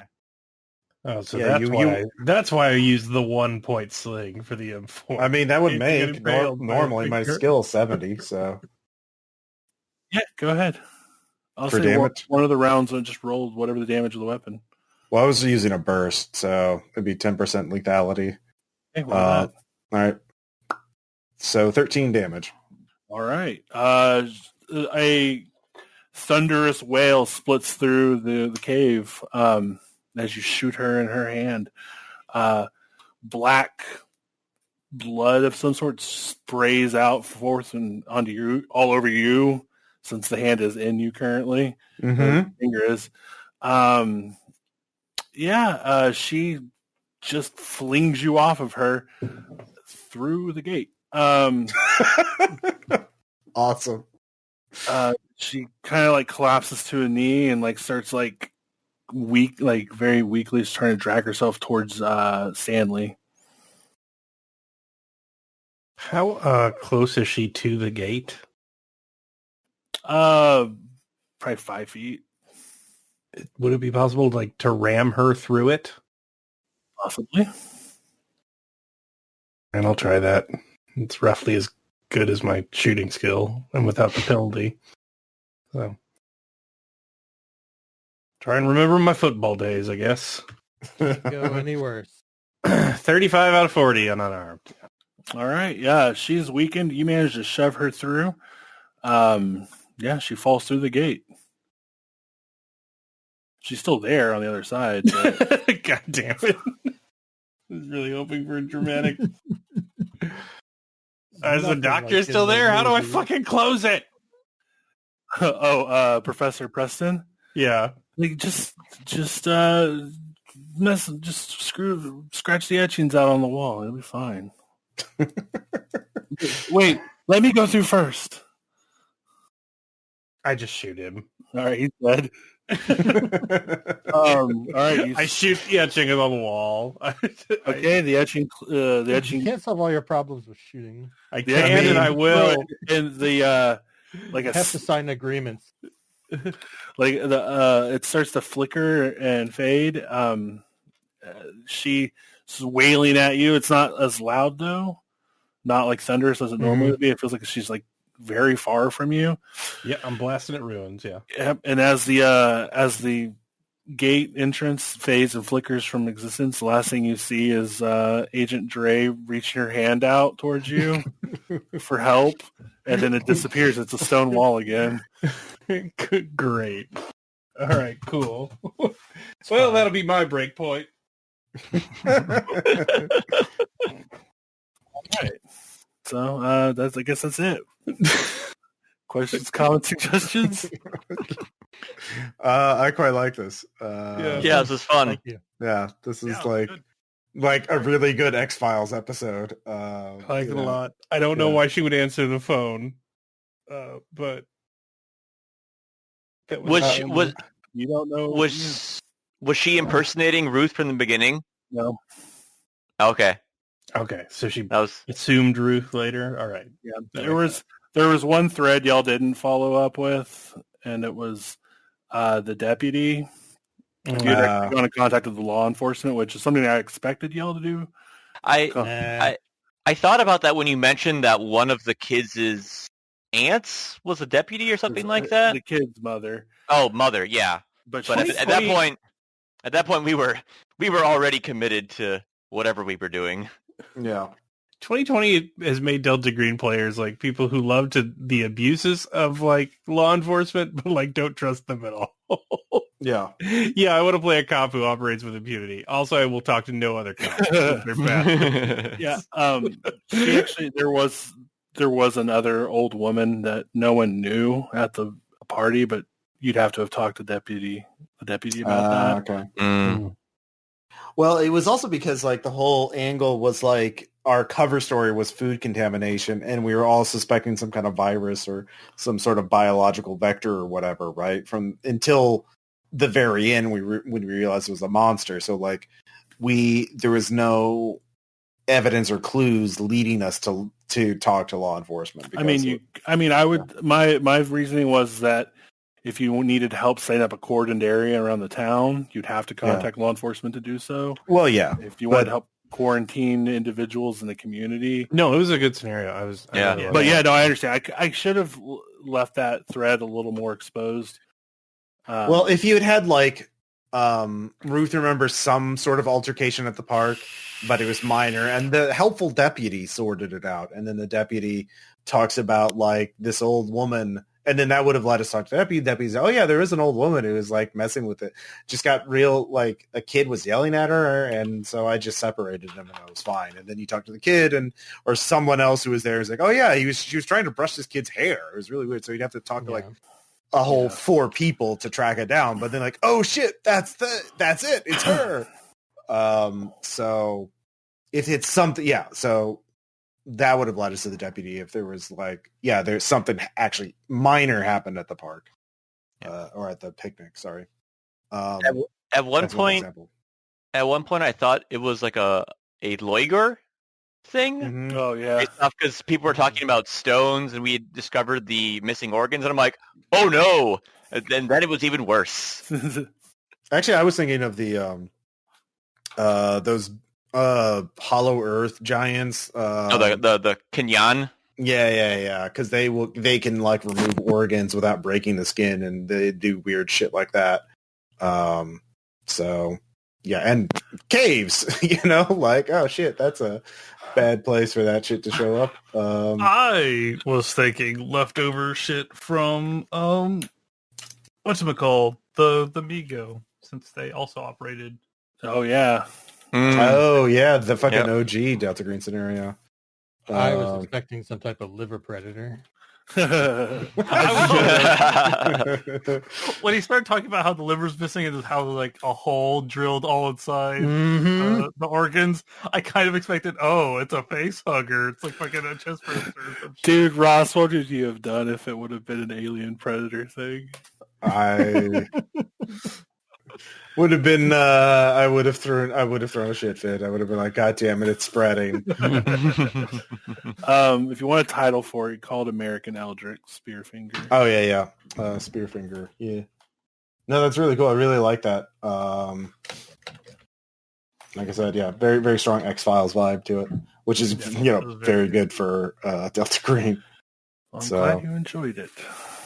Speaker 4: Oh, so
Speaker 1: Yeah,
Speaker 4: that's why I used the 1 point sling for the M4.
Speaker 1: I mean, that would
Speaker 4: You
Speaker 1: make
Speaker 4: get impaled by a
Speaker 1: normally my
Speaker 4: finger.
Speaker 1: skill 70, so
Speaker 2: yeah, go ahead. I'll
Speaker 1: For
Speaker 2: say
Speaker 1: damage?
Speaker 2: one of the rounds I just rolled whatever the damage of the weapon.
Speaker 1: well, I was using a burst, so it'd be 10% lethality.
Speaker 2: Okay, why not?
Speaker 1: All right. So 13 damage.
Speaker 2: All right. A thunderous wail splits through the cave as you shoot her in her hand. Black blood of some sort sprays out forth and onto you, all over you, since the hand is in you currently.
Speaker 1: Mm-hmm.
Speaker 2: The finger is. She just flings you off of her through the gate.
Speaker 1: Awesome.
Speaker 2: She kind of like collapses to a knee and like starts like very weakly trying to drag herself towards Stanley.
Speaker 4: How close is she to the gate?
Speaker 2: Probably 5 feet,
Speaker 4: Would it be possible to ram her through it?
Speaker 2: possibly.
Speaker 4: And I'll try that. It's roughly as good as my shooting skill and without the penalty. So try and remember my football days, I guess.
Speaker 5: Go any worse.
Speaker 4: 35 out of 40 unarmed.
Speaker 2: All right, yeah, she's weakened. You managed to shove her through. She falls through the gate. She's still there on the other side. But...
Speaker 4: God damn it. I was really hoping for a dramatic... Is the doctor still there? How do I fucking close it?
Speaker 2: Professor Preston?
Speaker 4: Yeah.
Speaker 2: Like just scratch the etchings out on the wall. It'll be fine. Wait, let me go through first.
Speaker 4: I just shoot him.
Speaker 2: All right, he's dead. All right,
Speaker 4: I shoot the etching on the wall.
Speaker 2: okay, the etching.
Speaker 5: You can't solve all your problems with shooting.
Speaker 4: I can and I will.
Speaker 2: And the
Speaker 5: You have to sign agreements.
Speaker 2: it starts to flicker and fade. She's wailing at you. It's not as loud though, not like thunderous as it normally would be. It feels like she's like very far from you.
Speaker 4: Yeah, I'm blasting at ruins. Yeah.
Speaker 2: Yep. And as the gate entrance fades and flickers from existence, the last thing you see is Agent Dray reaching her hand out towards you for help, and then it disappears. It's a stone wall again.
Speaker 4: Great. All right, cool. Well, that'll be my break point.
Speaker 2: All right. So I guess that's it. Questions, comments, suggestions?
Speaker 1: I quite like this.
Speaker 3: Yeah, this is fun.
Speaker 5: Thank you.
Speaker 1: Yeah, this is
Speaker 6: good.
Speaker 1: like a really good X-Files episode.
Speaker 4: I like it a lot. I don't know why she would answer the phone, but
Speaker 3: Was
Speaker 2: You don't know.
Speaker 3: was she impersonating Ruth from the beginning?
Speaker 2: No.
Speaker 3: Okay,
Speaker 4: okay. So she
Speaker 3: that was
Speaker 4: assumed Ruth later. All right.
Speaker 2: Yeah. There was one thread y'all didn't follow up with, and it was the deputy. You had actually gone in contact with the law enforcement, which is something I expected y'all to do.
Speaker 3: I thought about that when you mentioned that one of the kids' aunts was a deputy or something like that.
Speaker 2: The kid's mother.
Speaker 3: Oh, mother, yeah.
Speaker 2: But
Speaker 3: But at that point, At that point, we were already committed to whatever we were doing.
Speaker 1: Yeah.
Speaker 4: 2020 has made Delta Green players like people who love the abuses of like law enforcement, but like don't trust them at all.
Speaker 1: Yeah.
Speaker 4: Yeah, I want to play a cop who operates with impunity. Also, I will talk to no other cops. They're bad.
Speaker 2: Yeah. Actually, there was another old woman that no one knew at the party, but you'd have to have talked to the deputy about that.
Speaker 1: Okay.
Speaker 3: Mm.
Speaker 1: Well, it was also because like the whole angle was like our cover story was food contamination, and we were all suspecting some kind of virus or some sort of biological vector or whatever, right? From until the very end, when we realized it was a monster. So like there was no evidence or clues leading us to talk to law enforcement.
Speaker 2: My reasoning was that if you needed help setting up a cordoned area around the town, you'd have to contact law enforcement to do so.
Speaker 1: Well, yeah.
Speaker 2: If you wanted help quarantine individuals in the community.
Speaker 4: No, it was a good scenario.
Speaker 2: I understand. I should have left that thread a little more exposed.
Speaker 1: Well, if you had like Ruth remembers some sort of altercation at the park, but it was minor, and the helpful deputy sorted it out, and then the deputy talks about like this old woman, and then that would have let us talk to the deputy. The deputy's, oh yeah, there is an old woman who was like messing with it, just got real, like a kid was yelling at her, and so I just separated them and it was fine. And then you talk to the kid or someone else who was there, is like, oh yeah, she was trying to brush this kid's hair. It was really weird. So you'd have to talk to like a whole 4 people to track it down, but then like, oh shit, that's it, it's her. So if it's something, so that would have led us to the deputy if there was like, there's something actually minor happened at the park, or at the picnic. Sorry.
Speaker 3: At one point, I thought it was like a Loiger thing.
Speaker 1: Mm-hmm.
Speaker 2: Oh yeah,
Speaker 3: because people were talking about stones, and we had discovered the missing organs, and I'm like, oh no! And then it was even worse.
Speaker 1: Actually, I was thinking of the those hollow earth giants.
Speaker 3: The Kenyan.
Speaker 1: Yeah. Because they can like remove organs without breaking the skin, and they do weird shit like that. So yeah, and caves. Like, oh shit, that's a bad place for that shit to show up.
Speaker 6: I was thinking leftover shit from whatchamacallit, the Migo, since they also operated.
Speaker 2: Oh yeah.
Speaker 1: Oh yeah, the fucking OG Delta Green scenario.
Speaker 5: I was expecting some type of liver predator.
Speaker 6: When he started talking about how the liver's missing and how like a hole drilled all inside the organs, I kind of expected, it's a face hugger. It's like fucking a chest burster.
Speaker 2: Dude, Ross, what would you have done if it would have been an alien predator thing?
Speaker 1: I would have been. I would have thrown a shit fit. I would have been like, God damn it, it's spreading.
Speaker 2: If you want a title for it, call it American Eldritch Spearfinger.
Speaker 1: Oh yeah. Spearfinger. Yeah. No, that's really cool. I really like that. Like I said, very very strong X-Files vibe to it, which is very good for Delta Green.
Speaker 2: Well, I'm glad you enjoyed it.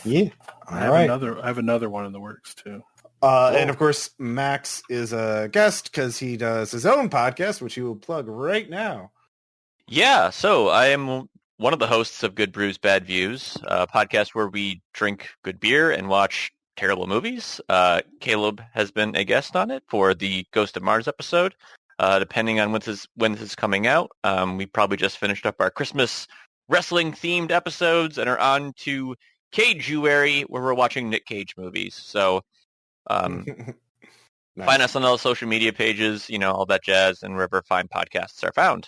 Speaker 1: Yeah.
Speaker 2: I have another one in the works too.
Speaker 1: And of course, Max is a guest because he does his own podcast, which he will plug right now.
Speaker 3: Yeah, so I am one of the hosts of Good Brews, Bad Views, a podcast where we drink good beer and watch terrible movies. Caleb has been a guest on it for the Ghost of Mars episode. Depending on when this is coming out, we probably just finished up our Christmas wrestling-themed episodes and are on to Cage-uary, where we're watching Nick Cage movies. So
Speaker 1: Nice.
Speaker 3: Find us on all the social media pages, all that jazz, and wherever fine podcasts are found.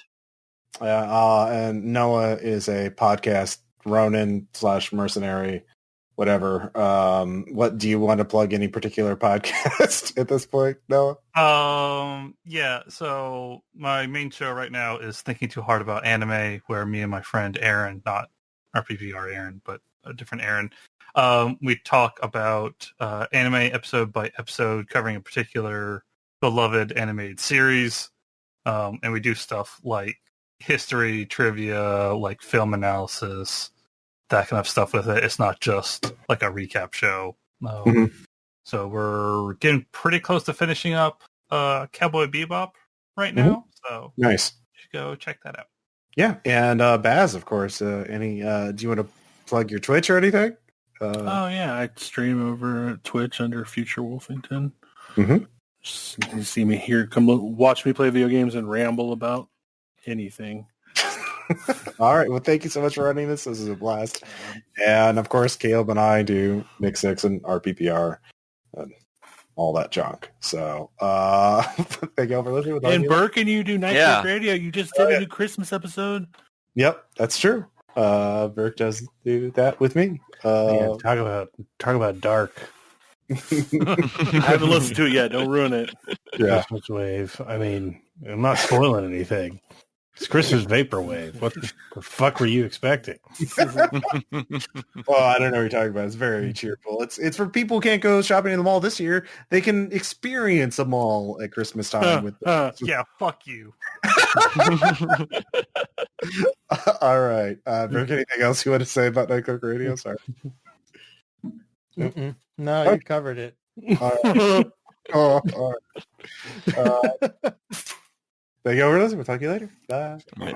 Speaker 1: And Noah is a podcast Ronin / mercenary, whatever. What do you want to plug? Any particular podcast at this point, Noah?
Speaker 6: Yeah. So my main show right now is Thinking Too Hard About Anime, where me and my friend Aaron, not RPPR Aaron, but a different Aaron, we talk about anime episode by episode, covering a particular beloved animated series, and we do stuff like history, trivia, like film analysis, that kind of stuff with it. It's not just like a recap show. So we're getting pretty close to finishing up Cowboy Bebop right now. So
Speaker 1: Nice.
Speaker 6: you should go check that out.
Speaker 1: Yeah, and Baz, of course. Any? Do you want to plug your Twitch or anything?
Speaker 2: Oh yeah, I stream over at Twitch under Future Wolfington.
Speaker 1: Mhm.
Speaker 2: Just, you see me here, come watch me play video games and ramble about anything.
Speaker 1: All right. Well, thank you so much for running this. This is a blast. And of course, Caleb and I do Mix 6 and RPPR and all that junk. So thank you all for listening.
Speaker 2: And Birk and you do Night
Speaker 3: Yeah.
Speaker 2: Talk Radio. You just did a new Christmas episode.
Speaker 1: Yep, that's true. Birk does do that with me.
Speaker 4: Man, talk about dark.
Speaker 2: I haven't listened to it yet. Don't ruin it.
Speaker 1: Yeah.
Speaker 4: Christmas wave. I mean, I'm not spoiling anything. It's Christmas vaporwave. What the fuck were you expecting?
Speaker 1: Well, I don't know what you're talking about. It's very cheerful. It's for people who can't go shopping in the mall this year. They can experience a mall at Christmas time.
Speaker 6: Yeah, fuck you.
Speaker 1: All right. Birk, anything else you want to say about Nightclub Radio? Sorry.
Speaker 5: No, you covered it.
Speaker 1: All right. All right. Thank you all for listening. We'll talk to you later. Bye.
Speaker 3: Right.